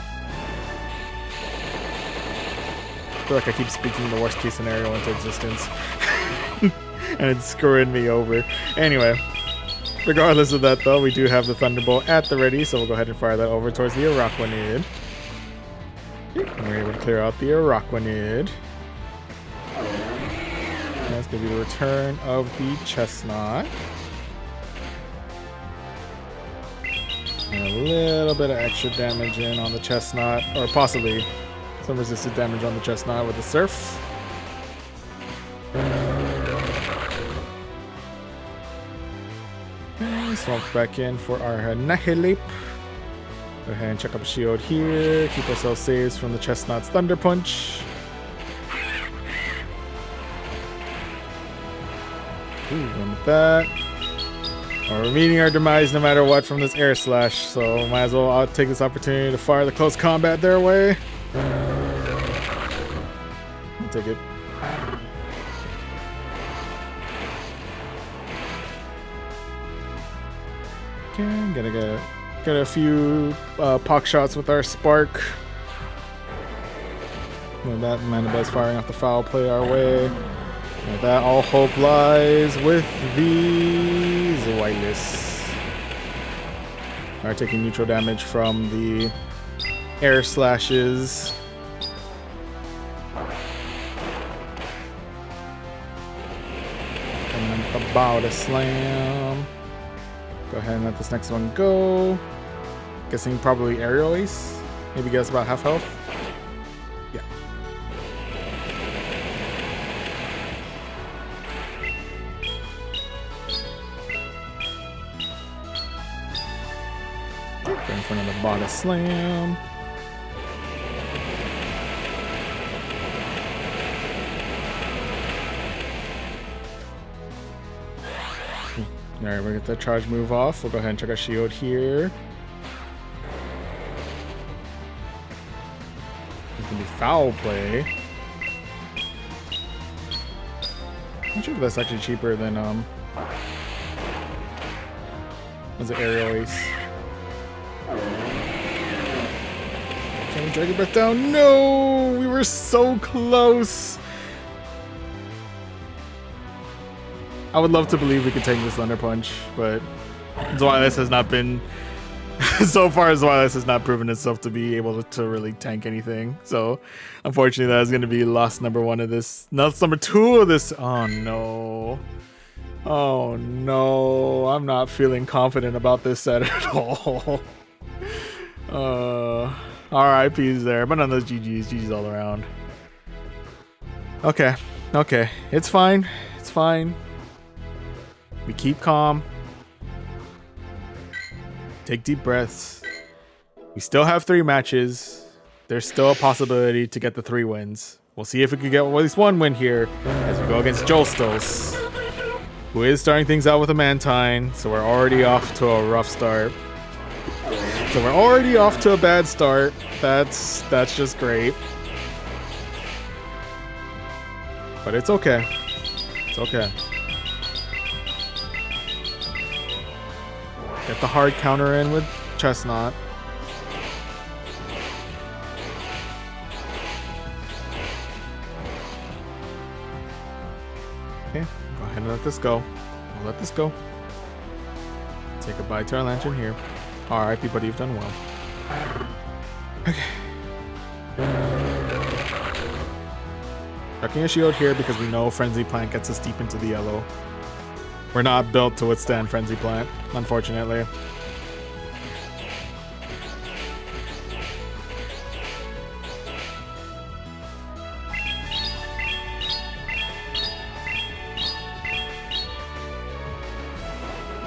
I feel like I keep speaking the worst case scenario into existence. And it's screwing me over. Anyway. Regardless of that, though, we do have the Thunderbolt at the ready, so we'll go ahead and fire that over towards the Araquanid. And we're able to clear out the Araquanid. That's going to be the return of the Chestnut. And a little bit of extra damage in on the Chestnut, or possibly some resisted damage on the Chestnut with the Surf. Swamp back in for our Nihilip. Go ahead and check up a shield here. Keep ourselves safe from the Chestnut's Thunder Punch. Ooh, run with that. We're meeting our demise no matter what from this Air Slash, so might as well take this opportunity to fire the close combat their way. I'll take it. Gotta get a few pock shots with our Spark. With that, Mandibuzz firing off the foul play our way. With that, all hope lies with the Zweilous. Are taking neutral damage from the Air Slashes. And then about a slam. Go ahead and let this next one go. Guessing probably Aerial Ace. Maybe guess about half health. Yeah. Going for another Bada Slam. Alright, we'll get that charge move off. We'll go ahead and check our shield here. It's gonna be foul play. I'm not sure if that's actually cheaper than was it Aerial Ace? Can we drag it back down? No! We were so close! I would love to believe we could take this Thunder Punch, but Zweilous has not been... so far, Zweilous has not proven itself to be able to really tank anything. So, unfortunately, that is going to be loss number 1 of this. Loss number 2 of this. Oh, no. Oh, no. I'm not feeling confident about this set at all. RIP's there, but none of those GG's. GG's all around. Okay. Okay. It's fine. It's fine. We keep calm. Take deep breaths. We still have 3 matches. There's still a possibility to get the 3 wins. We'll see if we can get at least 1 win here as we go against Jolstos, who is starting things out with a Mantine, so we're already off to a rough start. So we're already off to a bad start. That's just great. But it's okay. It's okay. Get the hard counter in with Chestnut. Okay, go ahead and let this go. We'll let this go. Say goodbye to our Lantern here. RIP, buddy, you've done well. Okay. Chucking a shield here because we know Frenzy Plant gets us deep into the yellow. We're not built to withstand Frenzy Plant, unfortunately.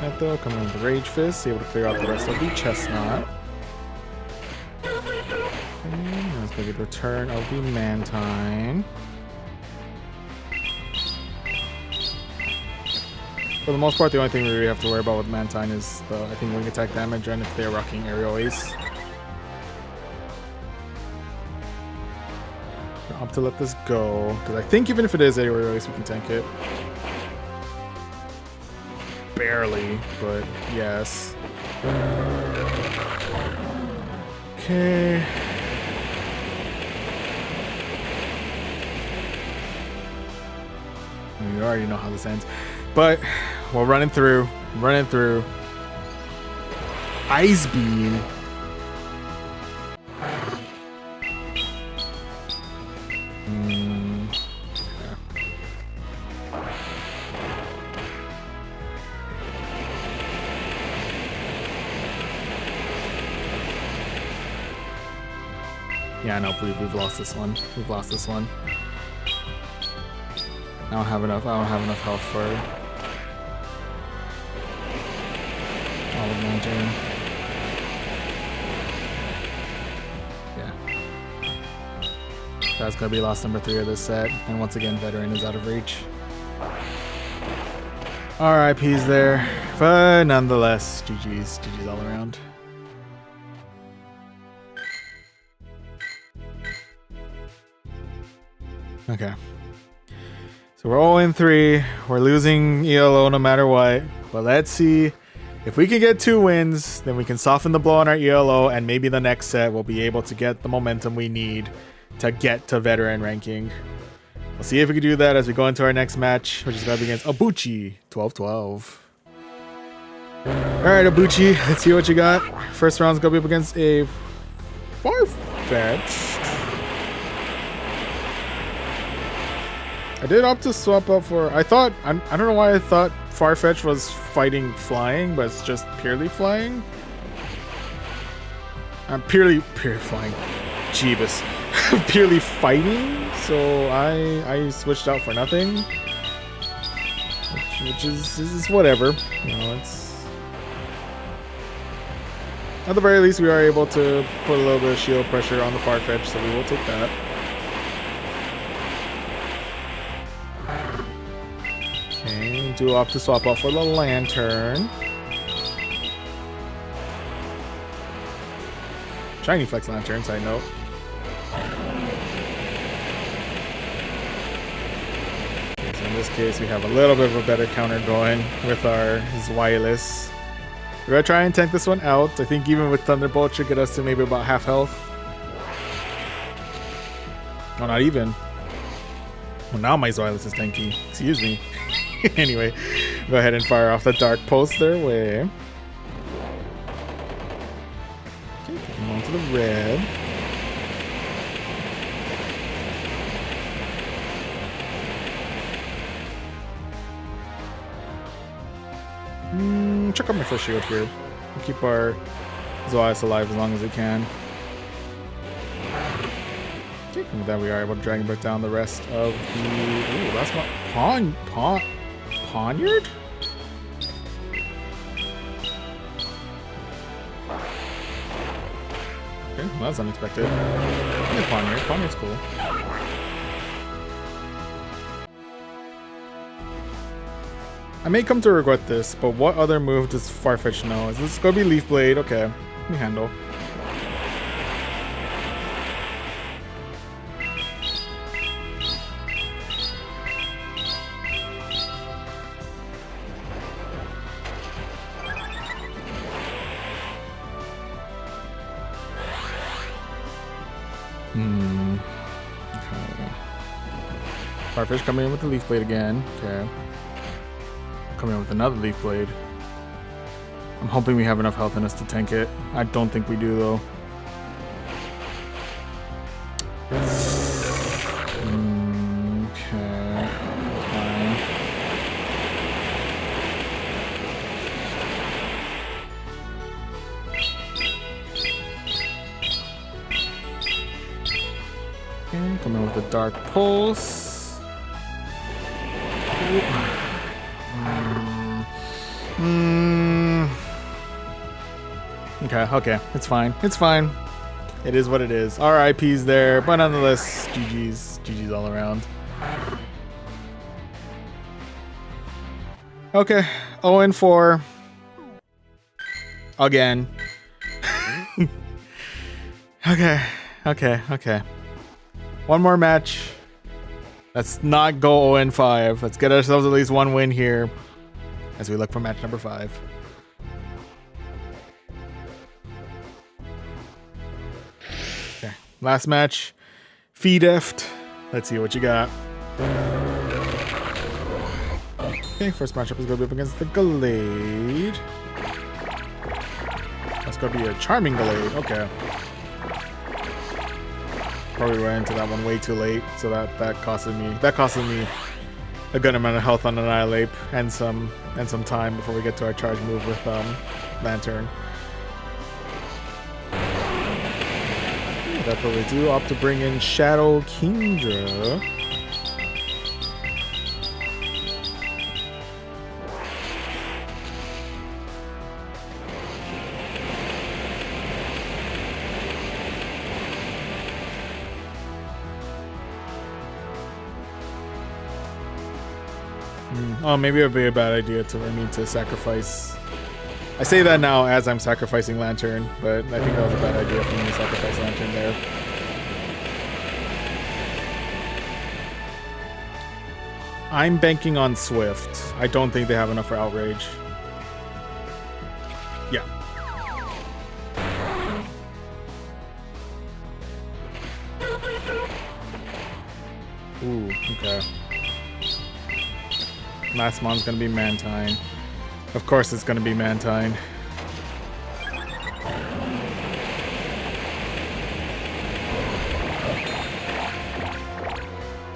That though, coming with the Rage Fist, able to clear out the rest of the Chestnut. And it's gonna be the return of the Mantine. For the most part, the only thing we really have to worry about with Mantine is the, I think, wing attack damage and if they're rocking aerial ace. I'll have to let this go, because I think even if it is aerial ace, we can tank it. Barely, but yes. Okay. You already know how this ends. But we're running through. Ice Beam. Yeah, no, we've lost this one. We've lost this one. I don't have enough health for all of my turn. Yeah. That's gonna be loss number 3 of this set, and once again, veteran is out of reach. RIP's there, but nonetheless, GG's all around. Okay. So we're 0-3. We're losing ELO no matter what. But let's see. If we can get 2 wins, then we can soften the blow on our ELO, and maybe the next set we'll be able to get the momentum we need to get to veteran ranking. We'll see if we can do that as we go into our next match, which is going to be against Abuchi, 12-12. Alright, Abuchi, let's see what you got. First round's going to be up against a Farfetch. I did opt to swap up for... I don't know why I thought Farfetch was fighting flying, but it's just purely flying. Purely flying. Jeebus. Purely fighting, so I switched out for nothing. Which is whatever. You know, it's... At the very least, we are able to put a little bit of shield pressure on the Farfetch, so we will take that. Do opt to swap out for the Lantern. Shiny Flex Lantern, side note. Okay, so in this case, we have a little bit of a better counter going with our Zweilis. We're gonna try and tank this one out. I think even with Thunderbolt should get us to maybe about half health. Oh, not even. Well, now my Zweilis is tanky. Excuse me. Anyway, go ahead and fire off the Dark Pulse their way. Okay, put them onto the red. Check out my first shield here. We'll keep our Zweilis alive as long as we can. Okay, and with that we are able to Dragon Breath down the rest of the... Ooh, that's not... Poniard? Okay, well, that's unexpected. Yeah, Poniard. Poniard's cool. I may come to regret this, but what other move does Farfetch know? Is this gonna be Leaf Blade? Okay, let me handle. Okay. Farfetch coming in with the Leaf Blade again. Okay. Coming in with another Leaf Blade. I'm hoping we have enough health in us to tank it. I don't think we do though. Okay. Fine. Okay, coming with the Dark Pulse. Okay, it's fine. It's fine. It is what it is. RIP's there, but nonetheless, GG's all around. Okay, 0-4. Again. Okay. One more match. Let's not go 0-5. Let's get ourselves at least one win here as we look for match number 5. Okay, last match. Fedeft. Let's see what you got. Okay, first matchup is going to be up against the Glade. That's going to be a Charming Glade. Okay. Probably ran into that one way too late, so that costed me a good amount of health on Annihilate and some time before we get to our charge move with Lantern. That's what we do. Opt to bring in Shadow Kingdra. Oh, maybe it would be a bad idea for me to sacrifice. I say that now as I'm sacrificing Lantern, but I think that was a bad idea for me to sacrifice Lantern there. I'm banking on Swift. I don't think they have enough for Outrage. Yeah. Ooh, okay. Last mon's gonna be Mantine. Of course it's gonna be Mantine.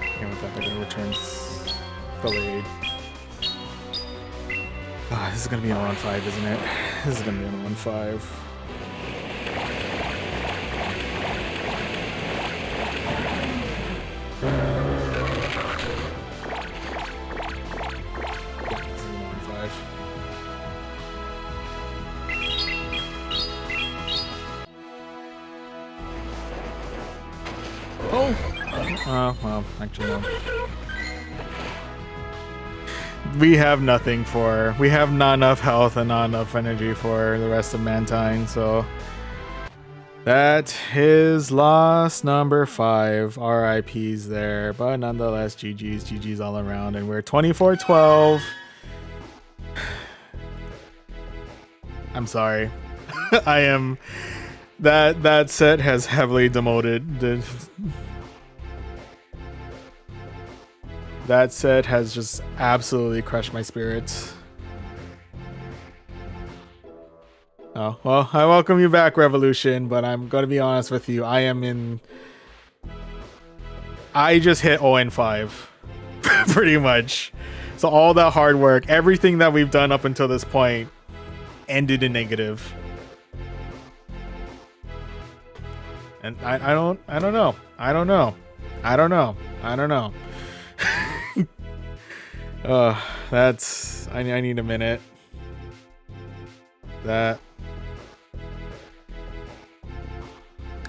And with that, they're gonna return Glade. Ah, this is gonna be an 0-5, isn't it? This is gonna be an 0-5. Well, actually no. We have nothing for... We have not enough health and not enough energy for the rest of Mantine, so... That is loss number 5. RIPs there, but nonetheless, GG's all around, and we're 24-12. I'm sorry. I am... That set has heavily demoted. That set has just absolutely crushed my spirits. Oh, well, I welcome you back, Revolution, but I'm going to be honest with you. I just hit 0-5. Pretty much. So all that hard work, everything that we've done up until this point, ended in negative. And I don't know. That's... I need a minute. That...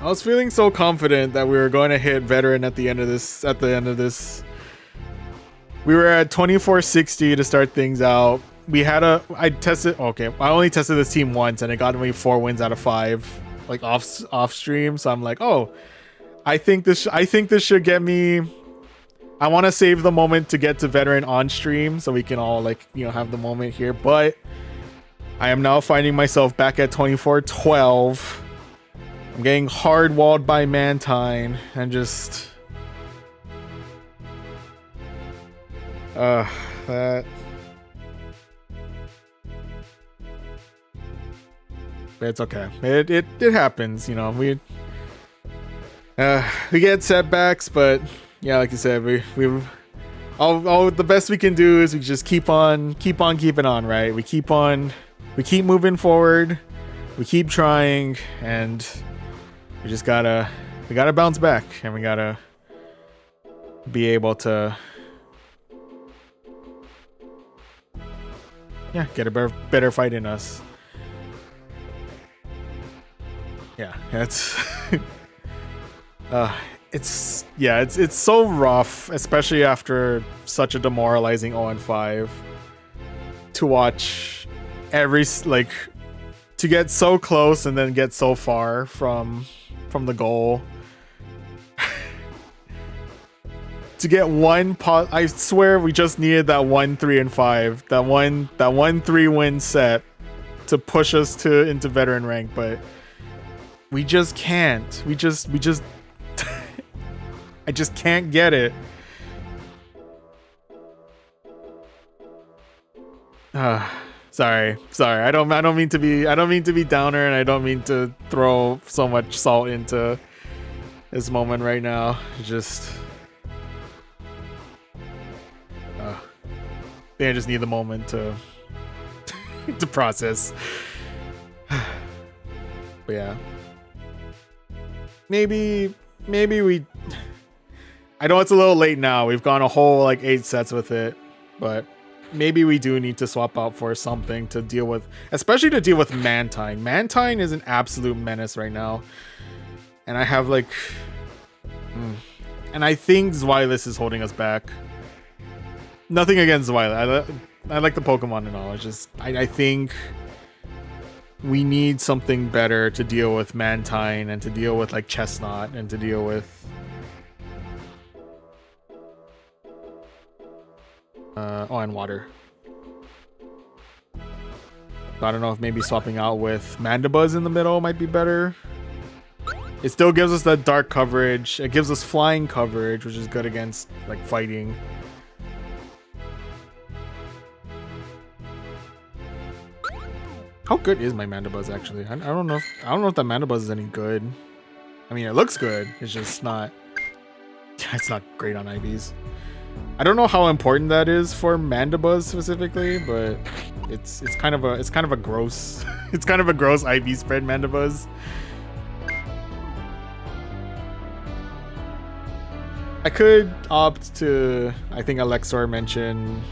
I was feeling so confident that we were going to hit Veteran at the end of this... We were at 2460 to start things out. We had a... I only tested this team once, and it got me 4 wins out of 5, like off stream. So I'm like, oh, I think this should get me... I want to save the moment to get to Veteran on stream so we can all, like, you know, have the moment here. But I am now finding myself back at 24-12. I'm getting hard walled by Mantine and just... that... But it's okay. It happens, you know. We get setbacks, but yeah, like you said, we all the best we can do is we just keep on keeping on, right? We keep moving forward, we keep trying, and we gotta bounce back, and we gotta be able to, yeah, get a better fight in us. Yeah, it's so rough, especially after such a demoralizing 0-5 to watch to get so close and then get so far from the goal. To get I swear we just needed that 1-3-5, that 1-3 set to push us into veteran rank, but we just can't. We just I just can't get it. Sorry. I don't mean to be downer, and I don't mean to throw so much salt into this moment right now. Just I think I just need the moment to to process. But yeah. Maybe we, I know it's a little late now. We've gone a whole like 8 sets with it, but maybe we do need to swap out for something to deal with, especially to deal with Mantine. Mantine is an absolute menace right now. And I have like, and I think Zweilous is holding us back. Nothing against Zweilous. I like the Pokemon and all. It's just, I think we need something better to deal with Mantine and to deal with like Chestnut and to deal with and water. I don't know if maybe swapping out with Mandibuzz in the middle might be better. It still gives us that dark coverage. It gives us flying coverage, which is good against like fighting. How good is my Mandibuzz actually? I don't know if that Mandibuzz is any good. I mean, it looks good. It's just not. It's not great on IVs. I don't know how important that is for Mandibuzz specifically, but it's kind of a gross it's kind of a gross IV spread Mandibuzz. I could opt to, I think Alexor mentioned,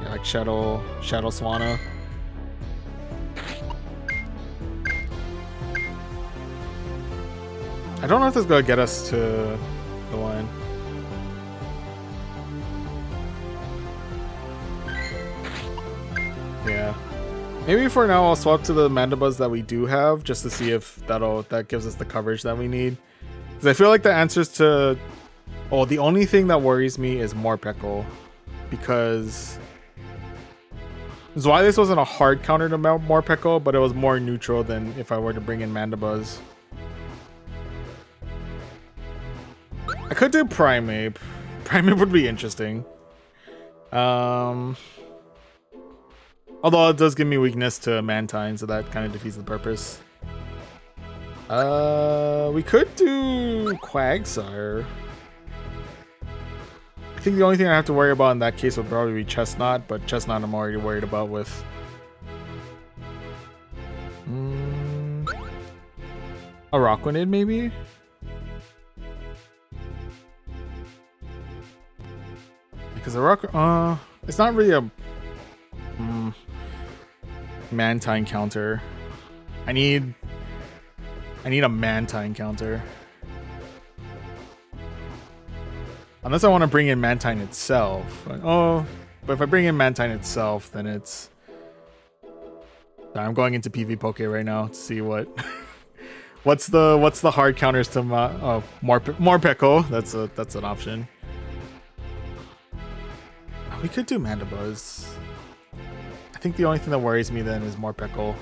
yeah, like Shadow Swanna. I don't know if this is gonna get us to the line. Yeah. Maybe for now I'll swap to the Mandibuzz that we do have just to see if that gives us the coverage that we need. Because I feel like the answers to... Oh, the only thing that worries me is Morpeko. Because... Zweilous wasn't a hard counter to Morpeko, but it was more neutral than if I were to bring in Mandibuzz. I could do Primeape. Primeape would be interesting. Although it does give me weakness to Mantine, so that kind of defeats the purpose. We could do Quagsire. I think the only thing I have to worry about in that case would probably be Chestnut, but Chestnut I'm already worried about with. A Rockwanid maybe? Because it's not really a Mantine counter. I need a Mantine counter. Unless I want to bring in Mantine itself. But if I bring in Mantine itself, then it's... I'm going into PV Poke right now to see what... what's the hard counters to Morpeko. That's an option. We could do Mandibuzz. I think the only thing that worries me then is Morpeko.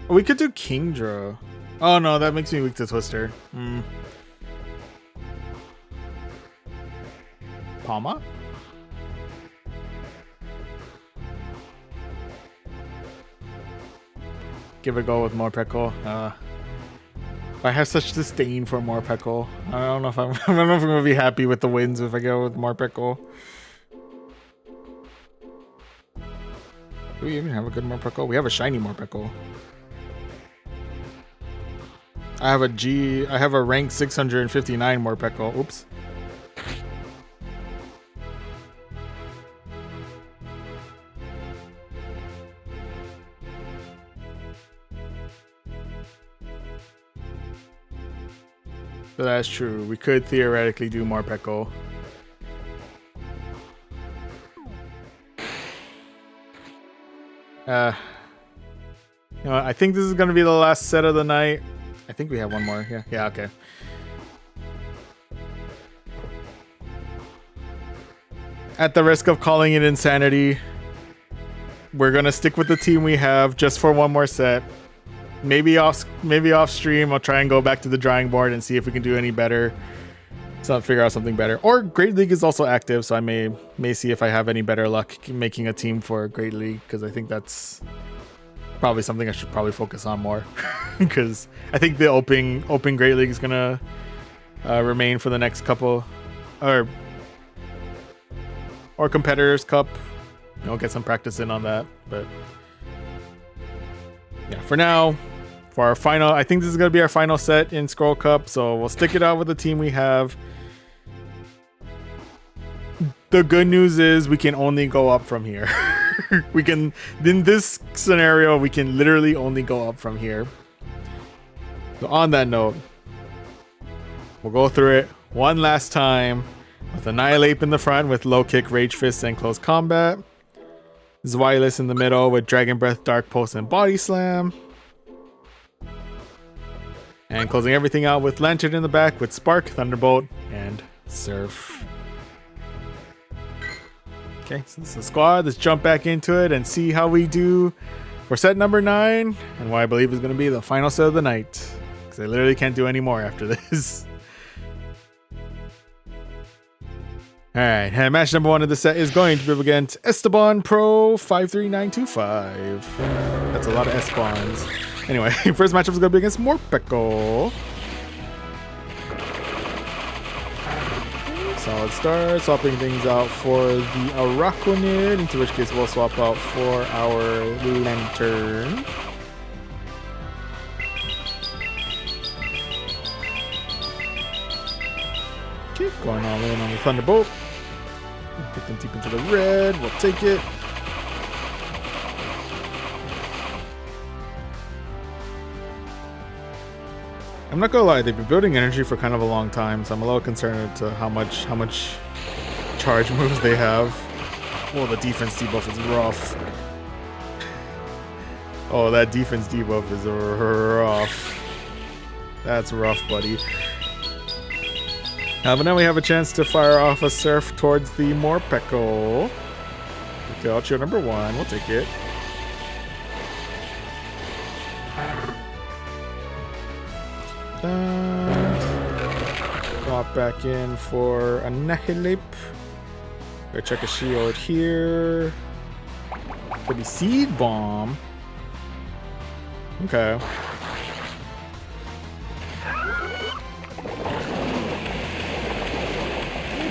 We could do Kingdra. Oh no, that makes me weak to Twister. Palma? Give it a go with Morpeko. I have such disdain for Morpeko. I don't know if I'm gonna be happy with the wins if I go with Morpeko. Do we even have a good Morpeko? We have a shiny Morpeko. I have a rank 659 Morpeko. Oops. But that's true. We could theoretically do more Pekko. You know, I think this is going to be the last set of the night. I think we have one more. Yeah, okay. At the risk of calling it insanity, we're going to stick with the team we have just for one more set. Maybe off stream, I'll try and go back to the drawing board and see if we can do any better. So figure out something better. Or Great League is also active, so I may see if I have any better luck making a team for Great League, because I think that's probably something I should probably focus on more. Because I think the open Great League is gonna remain for the next couple, or Competitors Cup. You know, get some practice in on that. But yeah, for now, for our final, I think this is gonna be our final set in ScrollCup. So we'll stick it out with the team we have. The good news is we can only go up from here. We can, in this scenario, we can literally only go up from here. So on that note, we'll go through it one last time with Annihilate in the front with low kick, rage fist, and close combat. Zweilis in the middle with Dragon Breath, Dark Pulse, and Body Slam. And closing everything out with Lantern in the back with Spark, Thunderbolt, and Surf. Okay, so this is the squad. Let's jump back into it and see how we do for set number 9 and what I believe is going to be the final set of the night. Because I literally can't do any more after this. Alright, and match number 1 of the set is going to be against Esteban Pro 53925. That's a lot of S-Bonds. Anyway, first matchup is going to be against Morpeko. Solid start, swapping things out for the Araquanid, into which case we'll swap out for our Lantern. Okay, going all in on the Thunderbolt. Get them deep into the red, we'll take it. I'm not gonna lie, they've been building energy for kind of a long time, so I'm a little concerned to how much charge moves they have. Oh, the defense debuff is rough. Oh, that defense debuff is rough. That's rough, buddy. But now we have a chance to fire off a Surf towards the Morpeko. Okay, Ultra number 1, we'll take it. Drop back in for Annihilate. Go check a shield here. Maybe Seed Bomb. Okay.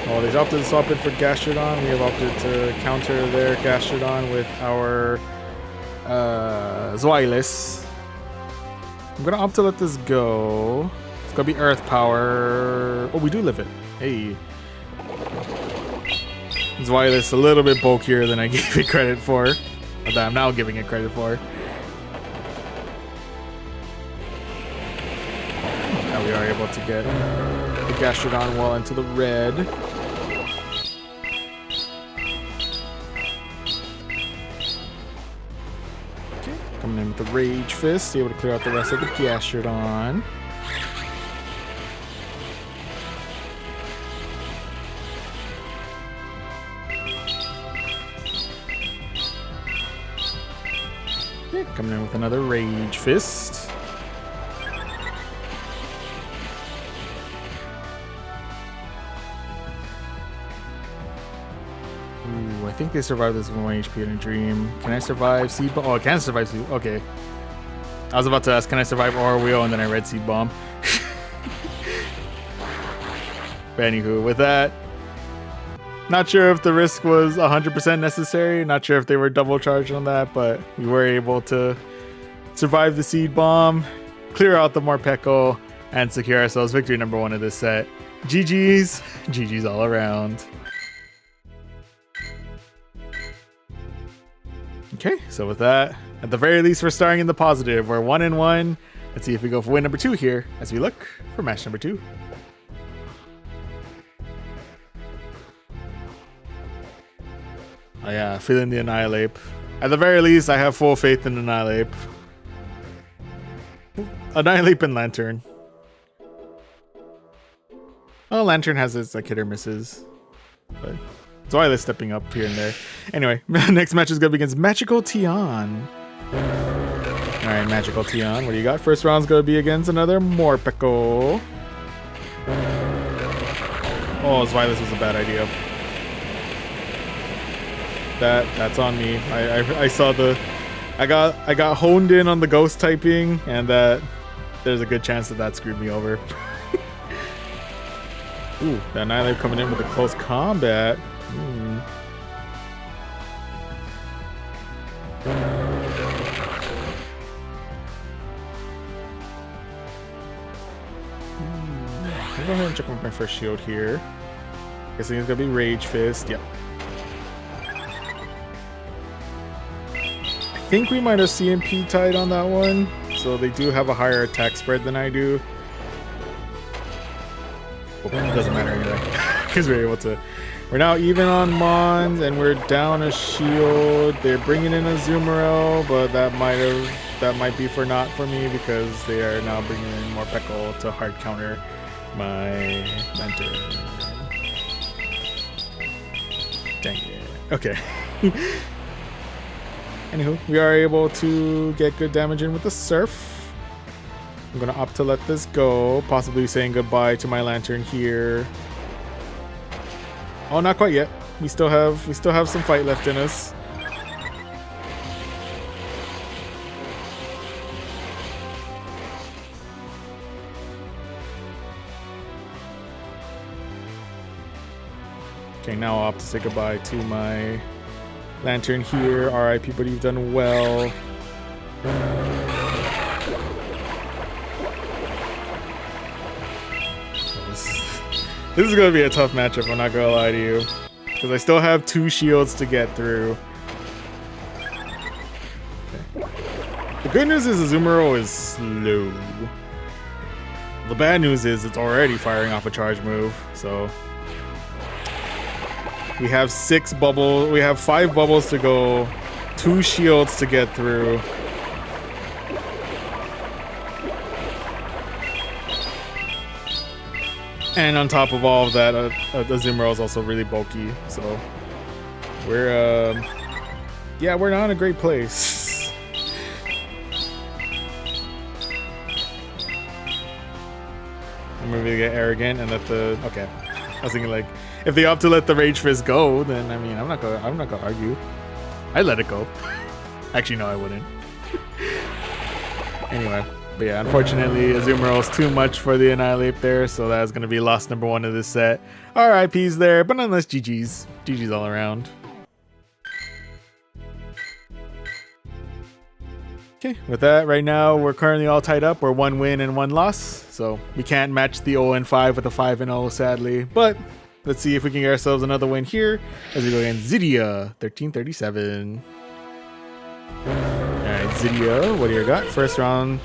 Oh, they opted to swap in for Gastrodon. We have opted to counter their Gastrodon with our Zweilis. I'm gonna opt to let this go. It's gonna be Earth Power. Oh, we do live it. Hey. Zweilis a little bit bulkier than I gave it credit for. Or that I'm now giving it credit for. Now we are able to get the Gastrodon well into the red. Okay, coming in with the Rage Fist, able to clear out the rest of the Gastrodon. Okay, coming in with another Rage Fist. Ooh, I think they survived this with 1 HP in a dream. Can I survive Seed Bomb? Oh, I can survive Seed. Okay. I was about to ask, can I survive Aura Wheel? And then I read Seed Bomb. But anywho, with that, not sure if the risk was 100% necessary. Not sure if they were double charged on that, but we were able to survive the Seed Bomb, clear out the Morpeko, and secure ourselves victory number 1 of this set. GG's. GG's all around. Okay, so with that, at the very least, we're starting in the positive. We're 1-1. Let's see if we go for win number 2 here as we look for match number 2. Oh yeah, feeling the Annihilate. At the very least, I have full faith in Annihilate. Annihilate and Lantern. Oh, Lantern has its like hit or misses. But it's why they're stepping up here and there. Anyway, next match is gonna be against Magical Tian. Alright, Magical Tian, what do you got? First round's gonna be against another Morpeko. Oh, it's why this was a bad idea. That's on me. I saw the I got honed in on the ghost typing, and that there's a good chance that screwed me over. Ooh, that Annihilate coming in with a close combat. I'll go ahead and check with my first shield here. Guessing it's gonna be Rage Fist. Yep. I think we might have CMP tied on that one, so they do have a higher attack spread than I do. Well, it doesn't matter anyway, because we're able to. We're now even on Mons, and we're down a shield. They're bringing in a Azumarill, but that might be for not for me because they are now bringing in more Morpeko to hard counter my Lantern. Dang it. Okay. Anywho, we are able to get good damage in with the Surf. I'm gonna opt to let this go, possibly saying goodbye to my Lantern here. Oh, not quite yet. We still have some fight left in us. Okay, now I'll opt to say goodbye to my Lantern here. RIP, but you've done well. This is going to be a tough matchup, I'm not going to lie to you. Because I still have 2 shields to get through. Okay. The good news is Azumarill is slow. The bad news is it's already firing off a charge move, so... We have 6 bubbles. We have 5 bubbles to go. 2 shields to get through. And on top of all of that, Azumarill is also really bulky. So we're yeah, we're not in a great place. I'm gonna really get arrogant and let the okay. I was thinking like, if they opt to let the Rage Fist go, then I mean I'm not gonna argue. I'd let it go. Actually, no, I wouldn't. Anyway, but yeah, unfortunately, Azumarill is too much for the Annihilate there, so that's gonna be loss number 1 of this set. RIPs there, but nonetheless, GG's. GG's all around. Okay, with that, right now we're currently all tied up. We're 1 win and 1 loss, so we can't match the 0-5 with a 5-0, sadly. But let's see if we can get ourselves another win here as we go against Zydia, 1337. Alright, Zydia, what do you got? First round,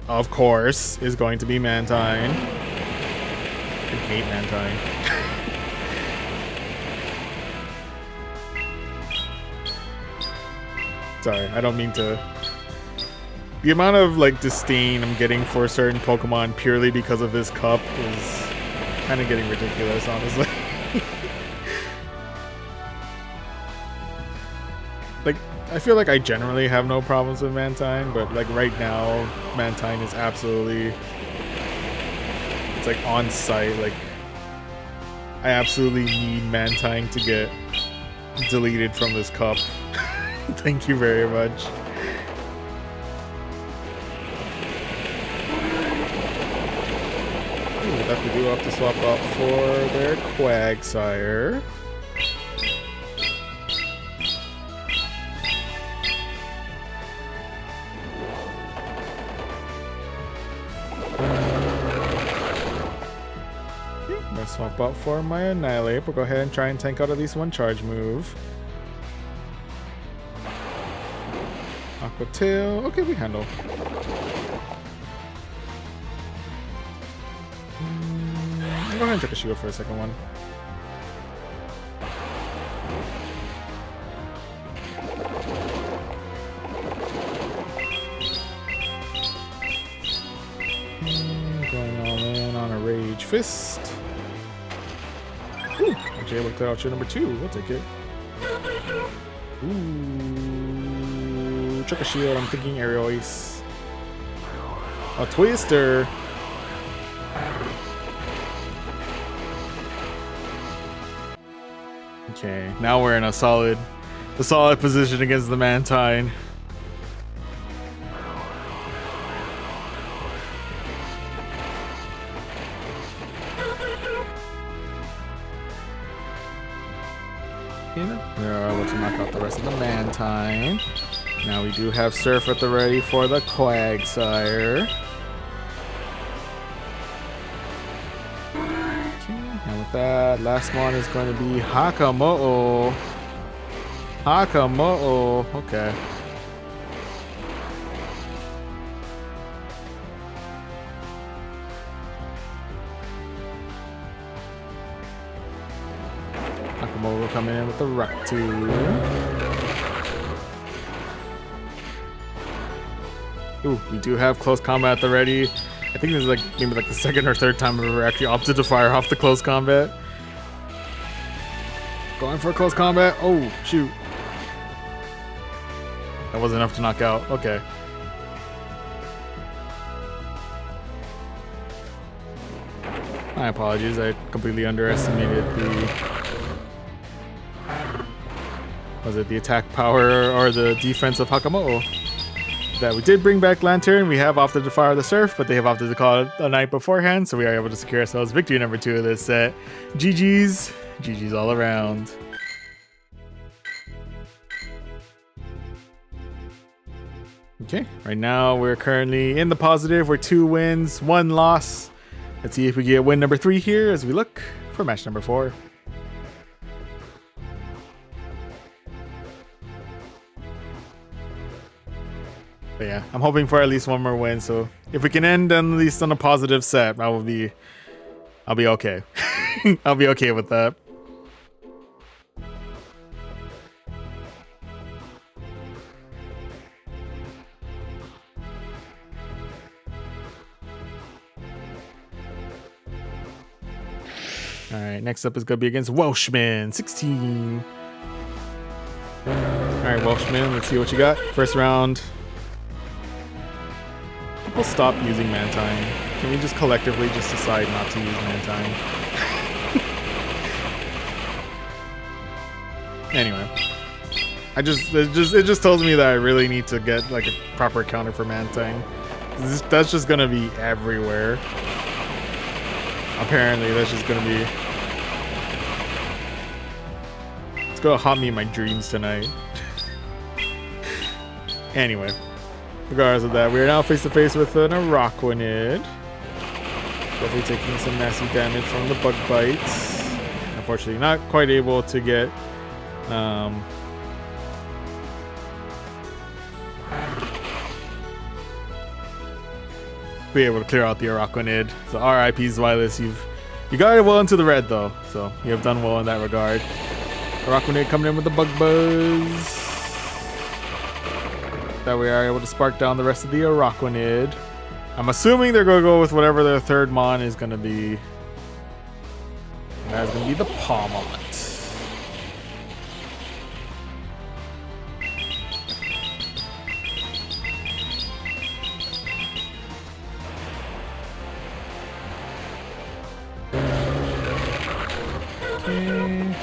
of course, is going to be Mantine. I hate Mantine. Sorry, I don't mean to... The amount of like disdain I'm getting for certain Pokemon purely because of this cup is kind of getting ridiculous, honestly. Like, I feel like I generally have no problems with Mantine, but like right now, Mantine is absolutely... It's like on site, like... I absolutely need Mantine to get deleted from this cup. Thank you very much. Have to do up to swap out for their Quagsire. I'm gonna swap out for my Annihilate. We'll go ahead and try and tank out at least 1 charge move. Aqua Tail. Okay, we handle. Go ahead and check a shield for a second one. on a Rage Fist. Ooh, actually able to clear out your number 2. We'll take it. Ooh, Trick Shield. I'm thinking Aerial Ace. A Twister. Okay, now we're in a solid position against the Mantine. They're able to knock out the rest of the Mantine. Now we do have Surf at the ready for the Quagsire. And with that, last one is going to be Hakamo'o. Hakamo'o. Okay. Hakamo'o coming in with the Rock Tomb. Ooh, we do have close combat at the ready. I think this is like maybe like the second or third time I've ever actually opted to fire off the close combat. Going for a close combat. Oh, shoot. That wasn't enough to knock out. Okay. My apologies. I completely underestimated the attack power or the defense of Hakamo'o. That we did bring back Lantern. We have opted to fire the Surf, but they have opted to call it a night beforehand, so we are able to secure ourselves victory number 2 of this set. GG's. GG's all around. Okay, right now we're currently in the positive. We're 2 wins, 1 loss. Let's see if we get win number 3 here as we look for match number 4. But yeah, I'm hoping for at least 1 more win. So if we can end at least on a positive set, I'll be okay. I'll be okay with that. All right, next up is gonna be against Welshman 16. All right, Welshman, let's see what you got. First round. People stop using Mantine. Can we just collectively just decide not to use Mantine? Anyway, it just tells me that I really need to get like a proper counter for Mantine. That's just gonna be everywhere. Apparently, that's just gonna be. It's gonna haunt me in my dreams tonight. Anyway. Regardless of that, we are now face to face with an Araquanid. Definitely taking some nasty damage from the bug bites. Unfortunately, not quite able to get be able to clear out the Araquanid. So RIP Zweilous, you got it well into the red though, so you have done well in that regard. Araquanid coming in with the bug buzz. That we are able to spark down the rest of the Araquanid. I'm assuming they're going to go with whatever their third mon is going to be. And that is going to be the Palmont. Okay.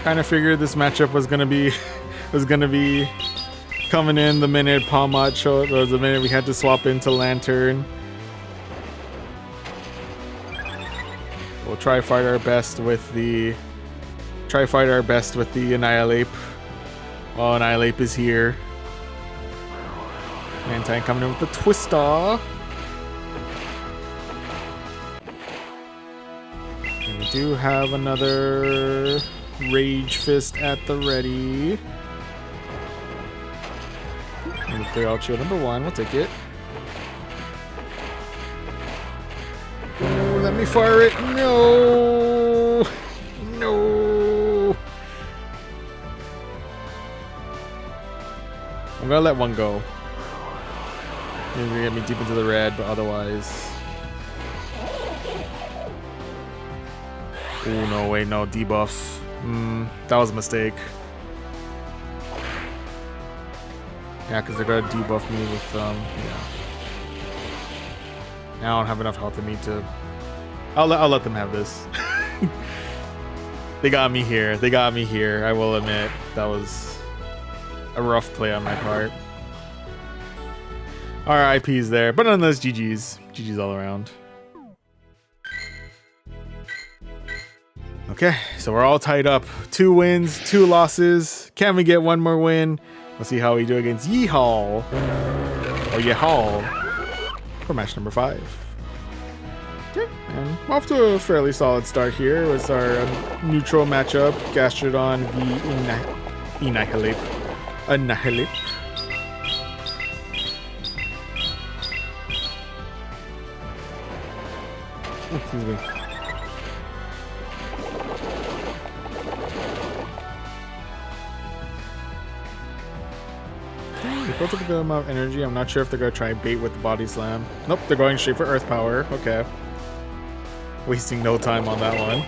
Kind of figured this matchup was going to be coming in the minute Palmont showed, or the minute we had to swap into Lantern. We'll try fight our best with the Annihilate. While Annihilate is here. Mantine coming in with the Twister. And we do have another Rage Fist at the ready. And clear out shield number 1, we'll take it. Oh, let me fire it. No! No! I'm gonna let 1 go. Maybe get me deep into the red, but otherwise. Oh, no, wait, no, debuff. That was a mistake. Yeah, because they're gonna debuff me with, yeah. Now I don't have enough health in me to... I'll let them have this. They got me here. They got me here. I will admit. That was a rough play on my part. RIP's there. But nonetheless, GG's. GG's all around. Okay, so we're all tied up. 2 wins, 2 losses. Can we get one more win? We'll see how we do against Yeehaw. Or Yeehaw. For match number 5. Okay, and off to a fairly solid start here with our neutral matchup. Gastrodon v Annihilate. Annihilate. Excuse me. They both have a good amount of energy. I'm not sure if they're going to try bait with the body slam. Nope, they're going straight for earth power. Okay. Wasting no time on that one.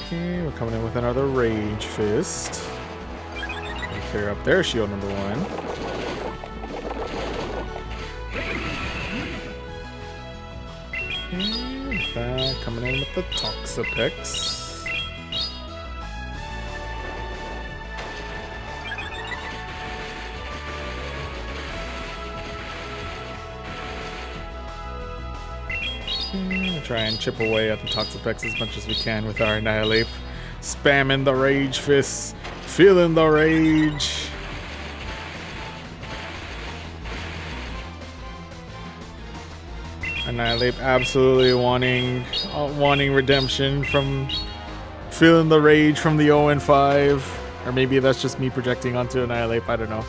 Okay, we're coming in with another Rage Fist. We'll clear up their shield number 1. And that coming in with the Toxapex. Try and chip away at the Toxapex as much as we can with our Annihilate. Spamming the Rage Fists. Feeling the rage. Annihilate absolutely wanting redemption from feeling the rage from the 0-5. Or maybe that's just me projecting onto Annihilate. I don't know.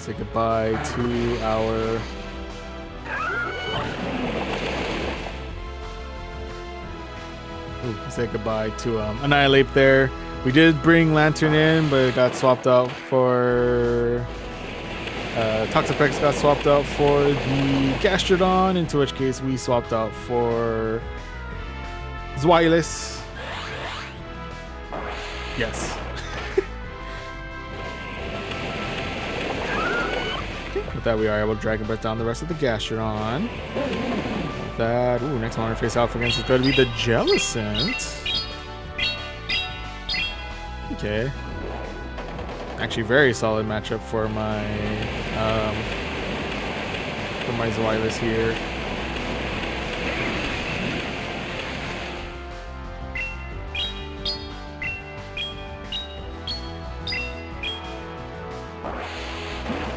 Say goodbye to our say goodbye to Annihilate there. We did bring Lantern in, but it got swapped out for Toxapex got swapped out for the Gastrodon, into which case we swapped out for Zweilous. Yes. With that, we are able to drag and breath down the rest of the Gastrodon. With that, next one to face off against is going to be the Jellicent. Okay. Actually, very solid matchup for my Zweilous here.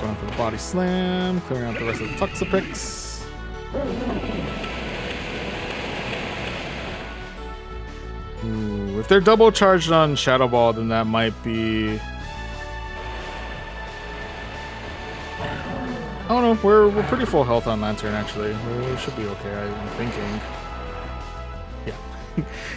Going for the body slam, clearing out the rest of the Toxapex. Ooh, if they're double charged on Shadow Ball, then that might be... I don't know, we're pretty full health on Lantern actually. We should be okay, I'm thinking. Yeah.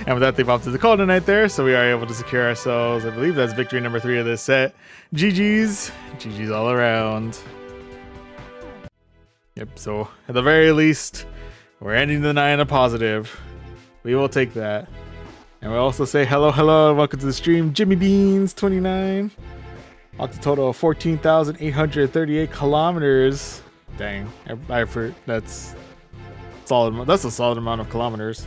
And with that, they've opted to call it a night there, so we are able to secure ourselves. I believe that's victory number 3 of this set. GG's. GG's all around. Yep, so at the very least, we're ending the night on a positive. We will take that. And we'll also say hello, hello, and welcome to the stream, Jimmy Beans 29. Walked a total of 14,838 kilometers. Dang, that's solid. That's a solid amount of kilometers.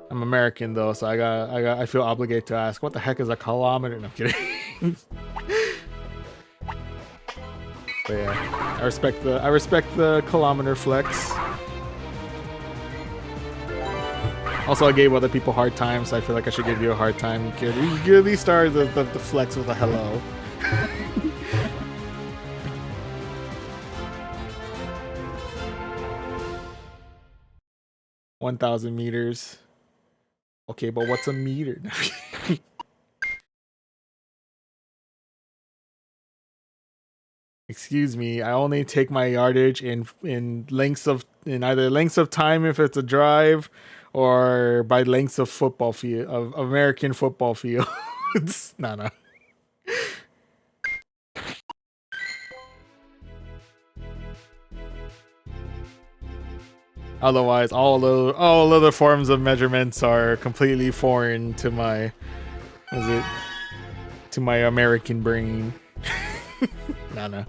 I'm American though, so I feel obligated to ask, what the heck is a kilometer? No, I'm kidding. But yeah, I respect the kilometer flex. Also, I gave other people hard time, so I feel like I should give you a hard time. You could at least start the flex with a hello. 1,000 meters. Okay, but what's a meter? Excuse me, I only take my yardage in either lengths of time if it's a drive, or by lengths of football field of American football fields. No. Otherwise, all other forms of measurements are completely foreign to my, to my American brain. No.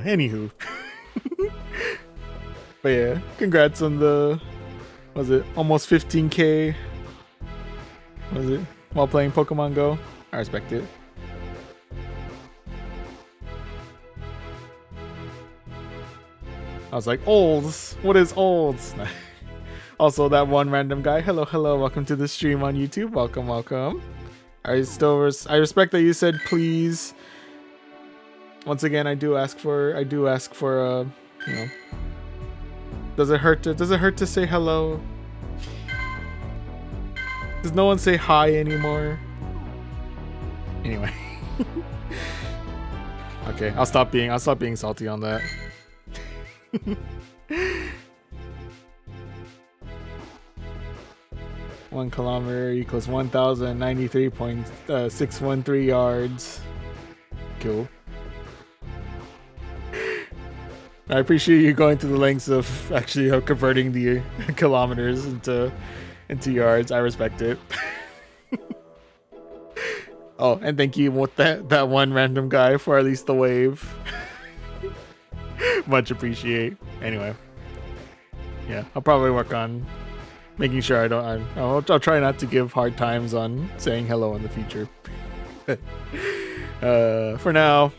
Anywho. But yeah, congrats on the, was it almost 15K? Was it while playing Pokemon Go? I respect it. I was like, olds. What is olds? Also, that one random guy. Hello. Welcome to the stream on YouTube. Welcome. I respect that you said please. Once again, I do ask for you know. Does it hurt to say hello? Does no one say hi anymore? Anyway. Okay, I'll stop being salty on that. 1 kilometer equals 1,093.613 yards. Cool. I appreciate you going to the lengths of actually converting the kilometers into yards. I respect it. Oh, and thank you with that one random guy for at least the wave. Much appreciate. Anyway, yeah, I'll probably work on making sure I'll try not to give hard times on saying hello in the future. For now,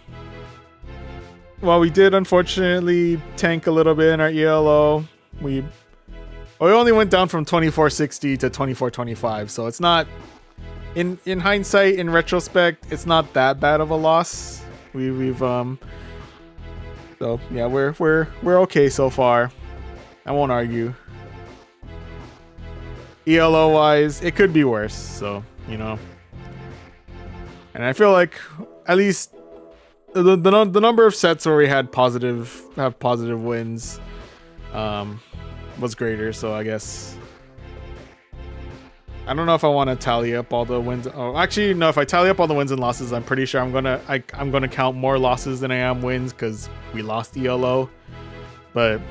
while we did unfortunately tank a little bit in our ELO, we only went down from 2460 to 2425, so it's not, in hindsight, in retrospect, it's not that bad of a loss. So yeah, we're okay so far. I won't argue. ELO wise, it could be worse, so you know. And I feel like at least the number of sets where we had positive wins was greater, so I guess I don't know if I want to tally up all the wins. Oh, actually, no. If I tally up all the wins and losses, I'm pretty sure I'm gonna count more losses than I am wins because we lost ELO. But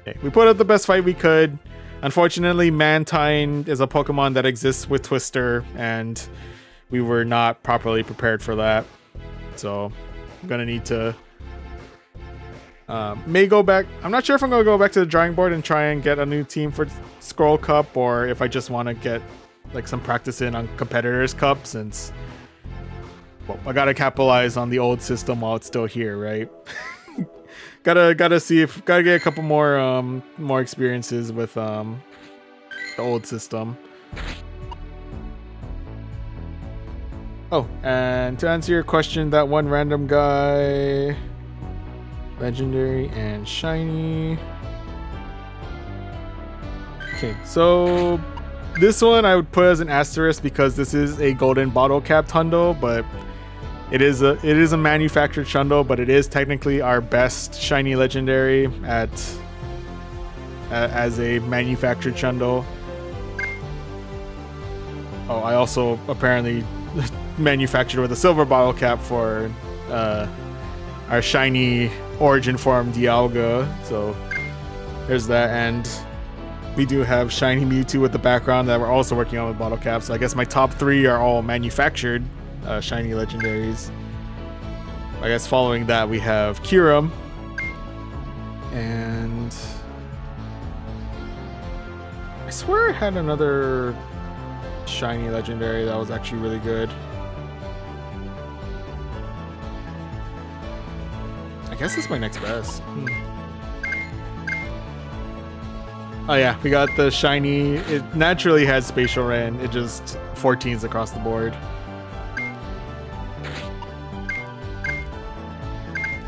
hey, we put up the best fight we could. Unfortunately, Mantine is a Pokemon that exists with Twister, and we were not properly prepared for that. So I'm gonna need to may go back. I'm not sure if I'm gonna go back to the drawing board and try and get a new team for ScrollCup, or if I just want to get like some practice in on Competitors Cup, since well, I gotta capitalize on the old system while it's still here, right? gotta get a couple more experiences with the old system. Oh, and to answer your question, that one random guy, legendary and shiny. Okay, so this one I would put as an asterisk because this is a golden bottle capped hundo, but it is a manufactured shundo, but it is technically our best shiny legendary as a manufactured shundo. Oh, I also apparently manufactured with a silver bottle cap for our shiny origin form Dialga, so there's that. And we do have shiny Mewtwo with the background that we're also working on with bottle caps. So I guess my top 3 are all manufactured shiny legendaries. I guess following that we have Kyurem, and I swear I had another shiny legendary that was actually really good. I guess it's my next best. Oh yeah, we got the shiny. It naturally has Spatial Ren. It just 14s across the board.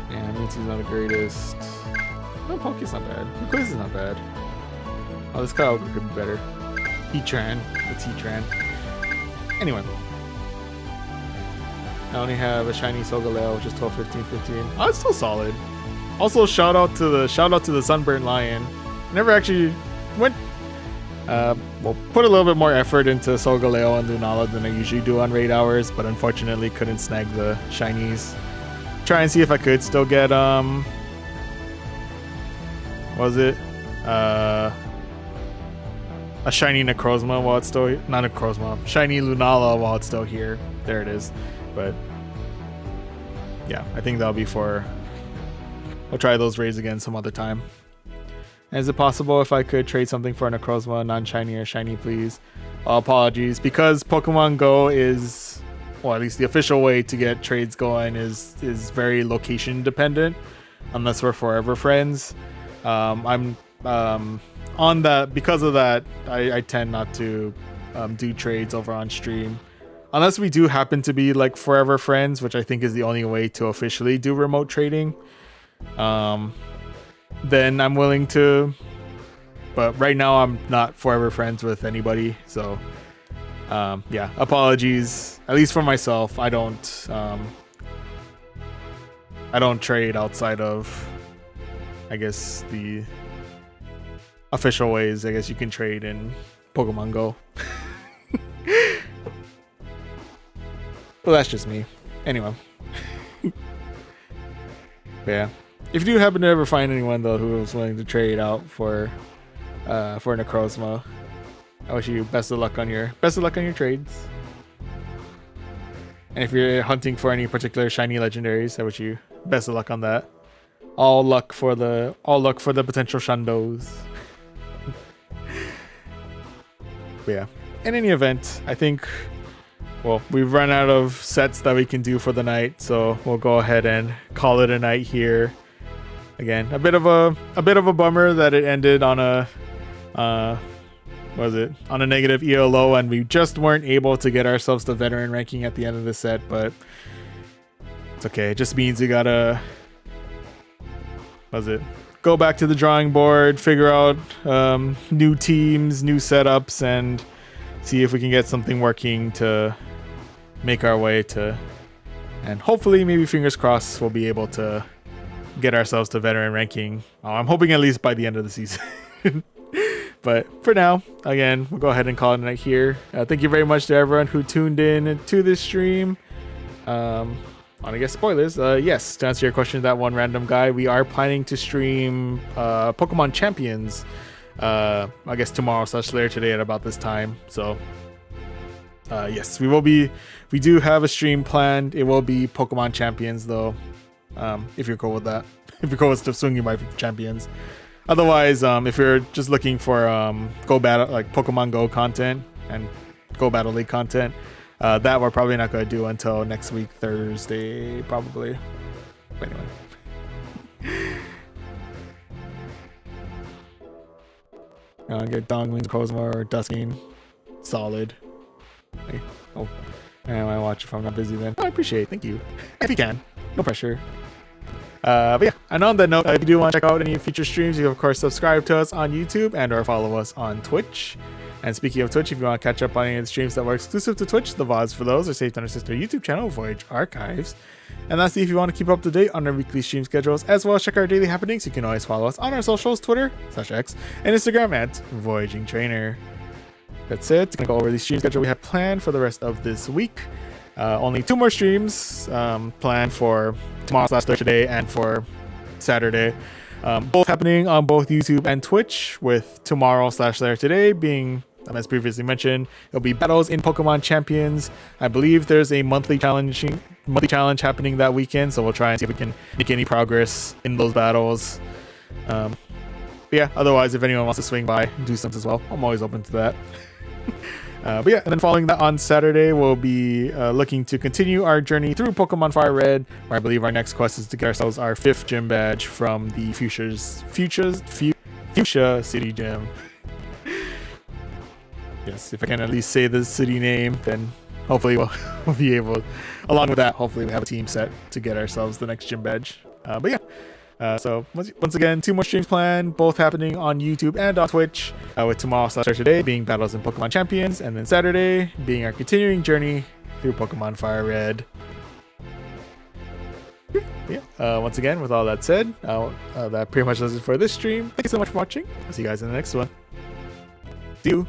Yeah, Mewtwo's not the greatest. No, Poke's not bad. Quiz is not bad. Oh, this Kyogre could be better. Heatran. It's Heatran. Anyway. I only have a shiny Solgaleo, which is 12, 15, 15. Oh, it's still solid. Also, shout out to the Sunburnt Lion. Never actually went. Well, put a little bit more effort into Solgaleo and Lunala than I usually do on raid hours, but unfortunately couldn't snag the shinies. Try and see if I could still get what was it? A shiny Necrozma while it's still not Necrozma, shiny Lunala while it's still here. There it is. But yeah, I think that'll be for. We'll try those raids again some other time. Is it possible if I could trade something for a Necrozma, non-shiny or shiny, please? Apologies, because Pokemon Go is, well, at least the official way to get trades going is very location dependent, unless we're forever friends. I'm on that because of that. I tend not to do trades over on stream. Unless we do happen to be like forever friends, which I think is the only way to officially do remote trading, then I'm willing to. But right now I'm not forever friends with anybody, so yeah, apologies. At least for myself, I don't trade outside of, I guess, the official ways. I guess you can trade in Pokemon Go. Well, that's just me. Anyway. Yeah. If you do happen to ever find anyone though who is willing to trade out for Necrozma, I wish you best of luck on your trades. And if you're hunting for any particular shiny legendaries, I wish you best of luck on that. All luck for the potential Shundos. But yeah. In any event, I think, well, we've run out of sets that we can do for the night, so we'll go ahead and call it a night here. Again, a bit of a bummer that it ended on a on a negative ELO, and we just weren't able to get ourselves to veteran ranking at the end of the set, but it's okay. It just means we gotta go back to the drawing board, figure out new teams, new setups, and see if we can get something working to make our way to, and hopefully, maybe fingers crossed, we'll be able to get ourselves to veteran ranking. I'm hoping at least by the end of the season. But for now, again, we'll go ahead and call it a night here. Thank you very much to everyone who tuned in to this stream. On, I guess, spoilers. Yes, to answer your question, that one random guy, we are planning to stream Pokemon Champions. I guess tomorrow / later today at about this time. So yes, we do have a stream planned. It will be Pokemon Champions though. If you're cool with that. If you're cool with swinging by Champions. Otherwise, if you're just looking for Go Battle, like Pokemon Go content and Go Battle League content, that we're probably not going to do until next week, Thursday, probably. But anyway. Get Dongling's Cosmo or Dusking. Solid. Hey, oh, I might watch if I'm not busy then. I appreciate it. Thank you. If you can. No pressure. But yeah, and on that note, if you do want to check out any future streams, you can of course subscribe to us on YouTube and or follow us on Twitch. And speaking of Twitch, if you want to catch up on any of the streams that were exclusive to Twitch, the VODs for those are saved on our sister YouTube channel, Voyage Archives. And lastly, if you want to keep up to date on our weekly stream schedules, as well as check our daily happenings, you can always follow us on our socials, Twitter /X, and Instagram at Voyaging Trainer. That's it. Gonna go over the stream schedule we have planned for the rest of this week. Only 2 more streams planned for tomorrow / Thursday and for Saturday. Both happening on both YouTube and Twitch, with tomorrow / later today being, as previously mentioned, it'll be battles in Pokemon Champions. I believe there's a monthly challenge happening that weekend, so we'll try and see if we can make any progress in those battles. But yeah, otherwise, if anyone wants to swing by and do something as well, I'm always open to that. But yeah, and then following that on Saturday, we'll be looking to continue our journey through Pokemon Fire Red, where I believe our next quest is to get ourselves our 5th gym badge from the Fuchsia City Gym. Yes, if I can at least say the city name, then hopefully we'll be able, along with that, hopefully we have a team set to get ourselves the next gym badge. But yeah, So once again, 2 more streams planned, both happening on YouTube and on Twitch, with tomorrow/today being Battles in Pokemon Champions, and then Saturday being our continuing journey through Pokemon Fire Red. Yeah. Once again, with all that said, that pretty much does it for this stream. Thank you so much for watching. I'll see you guys in the next one. See you.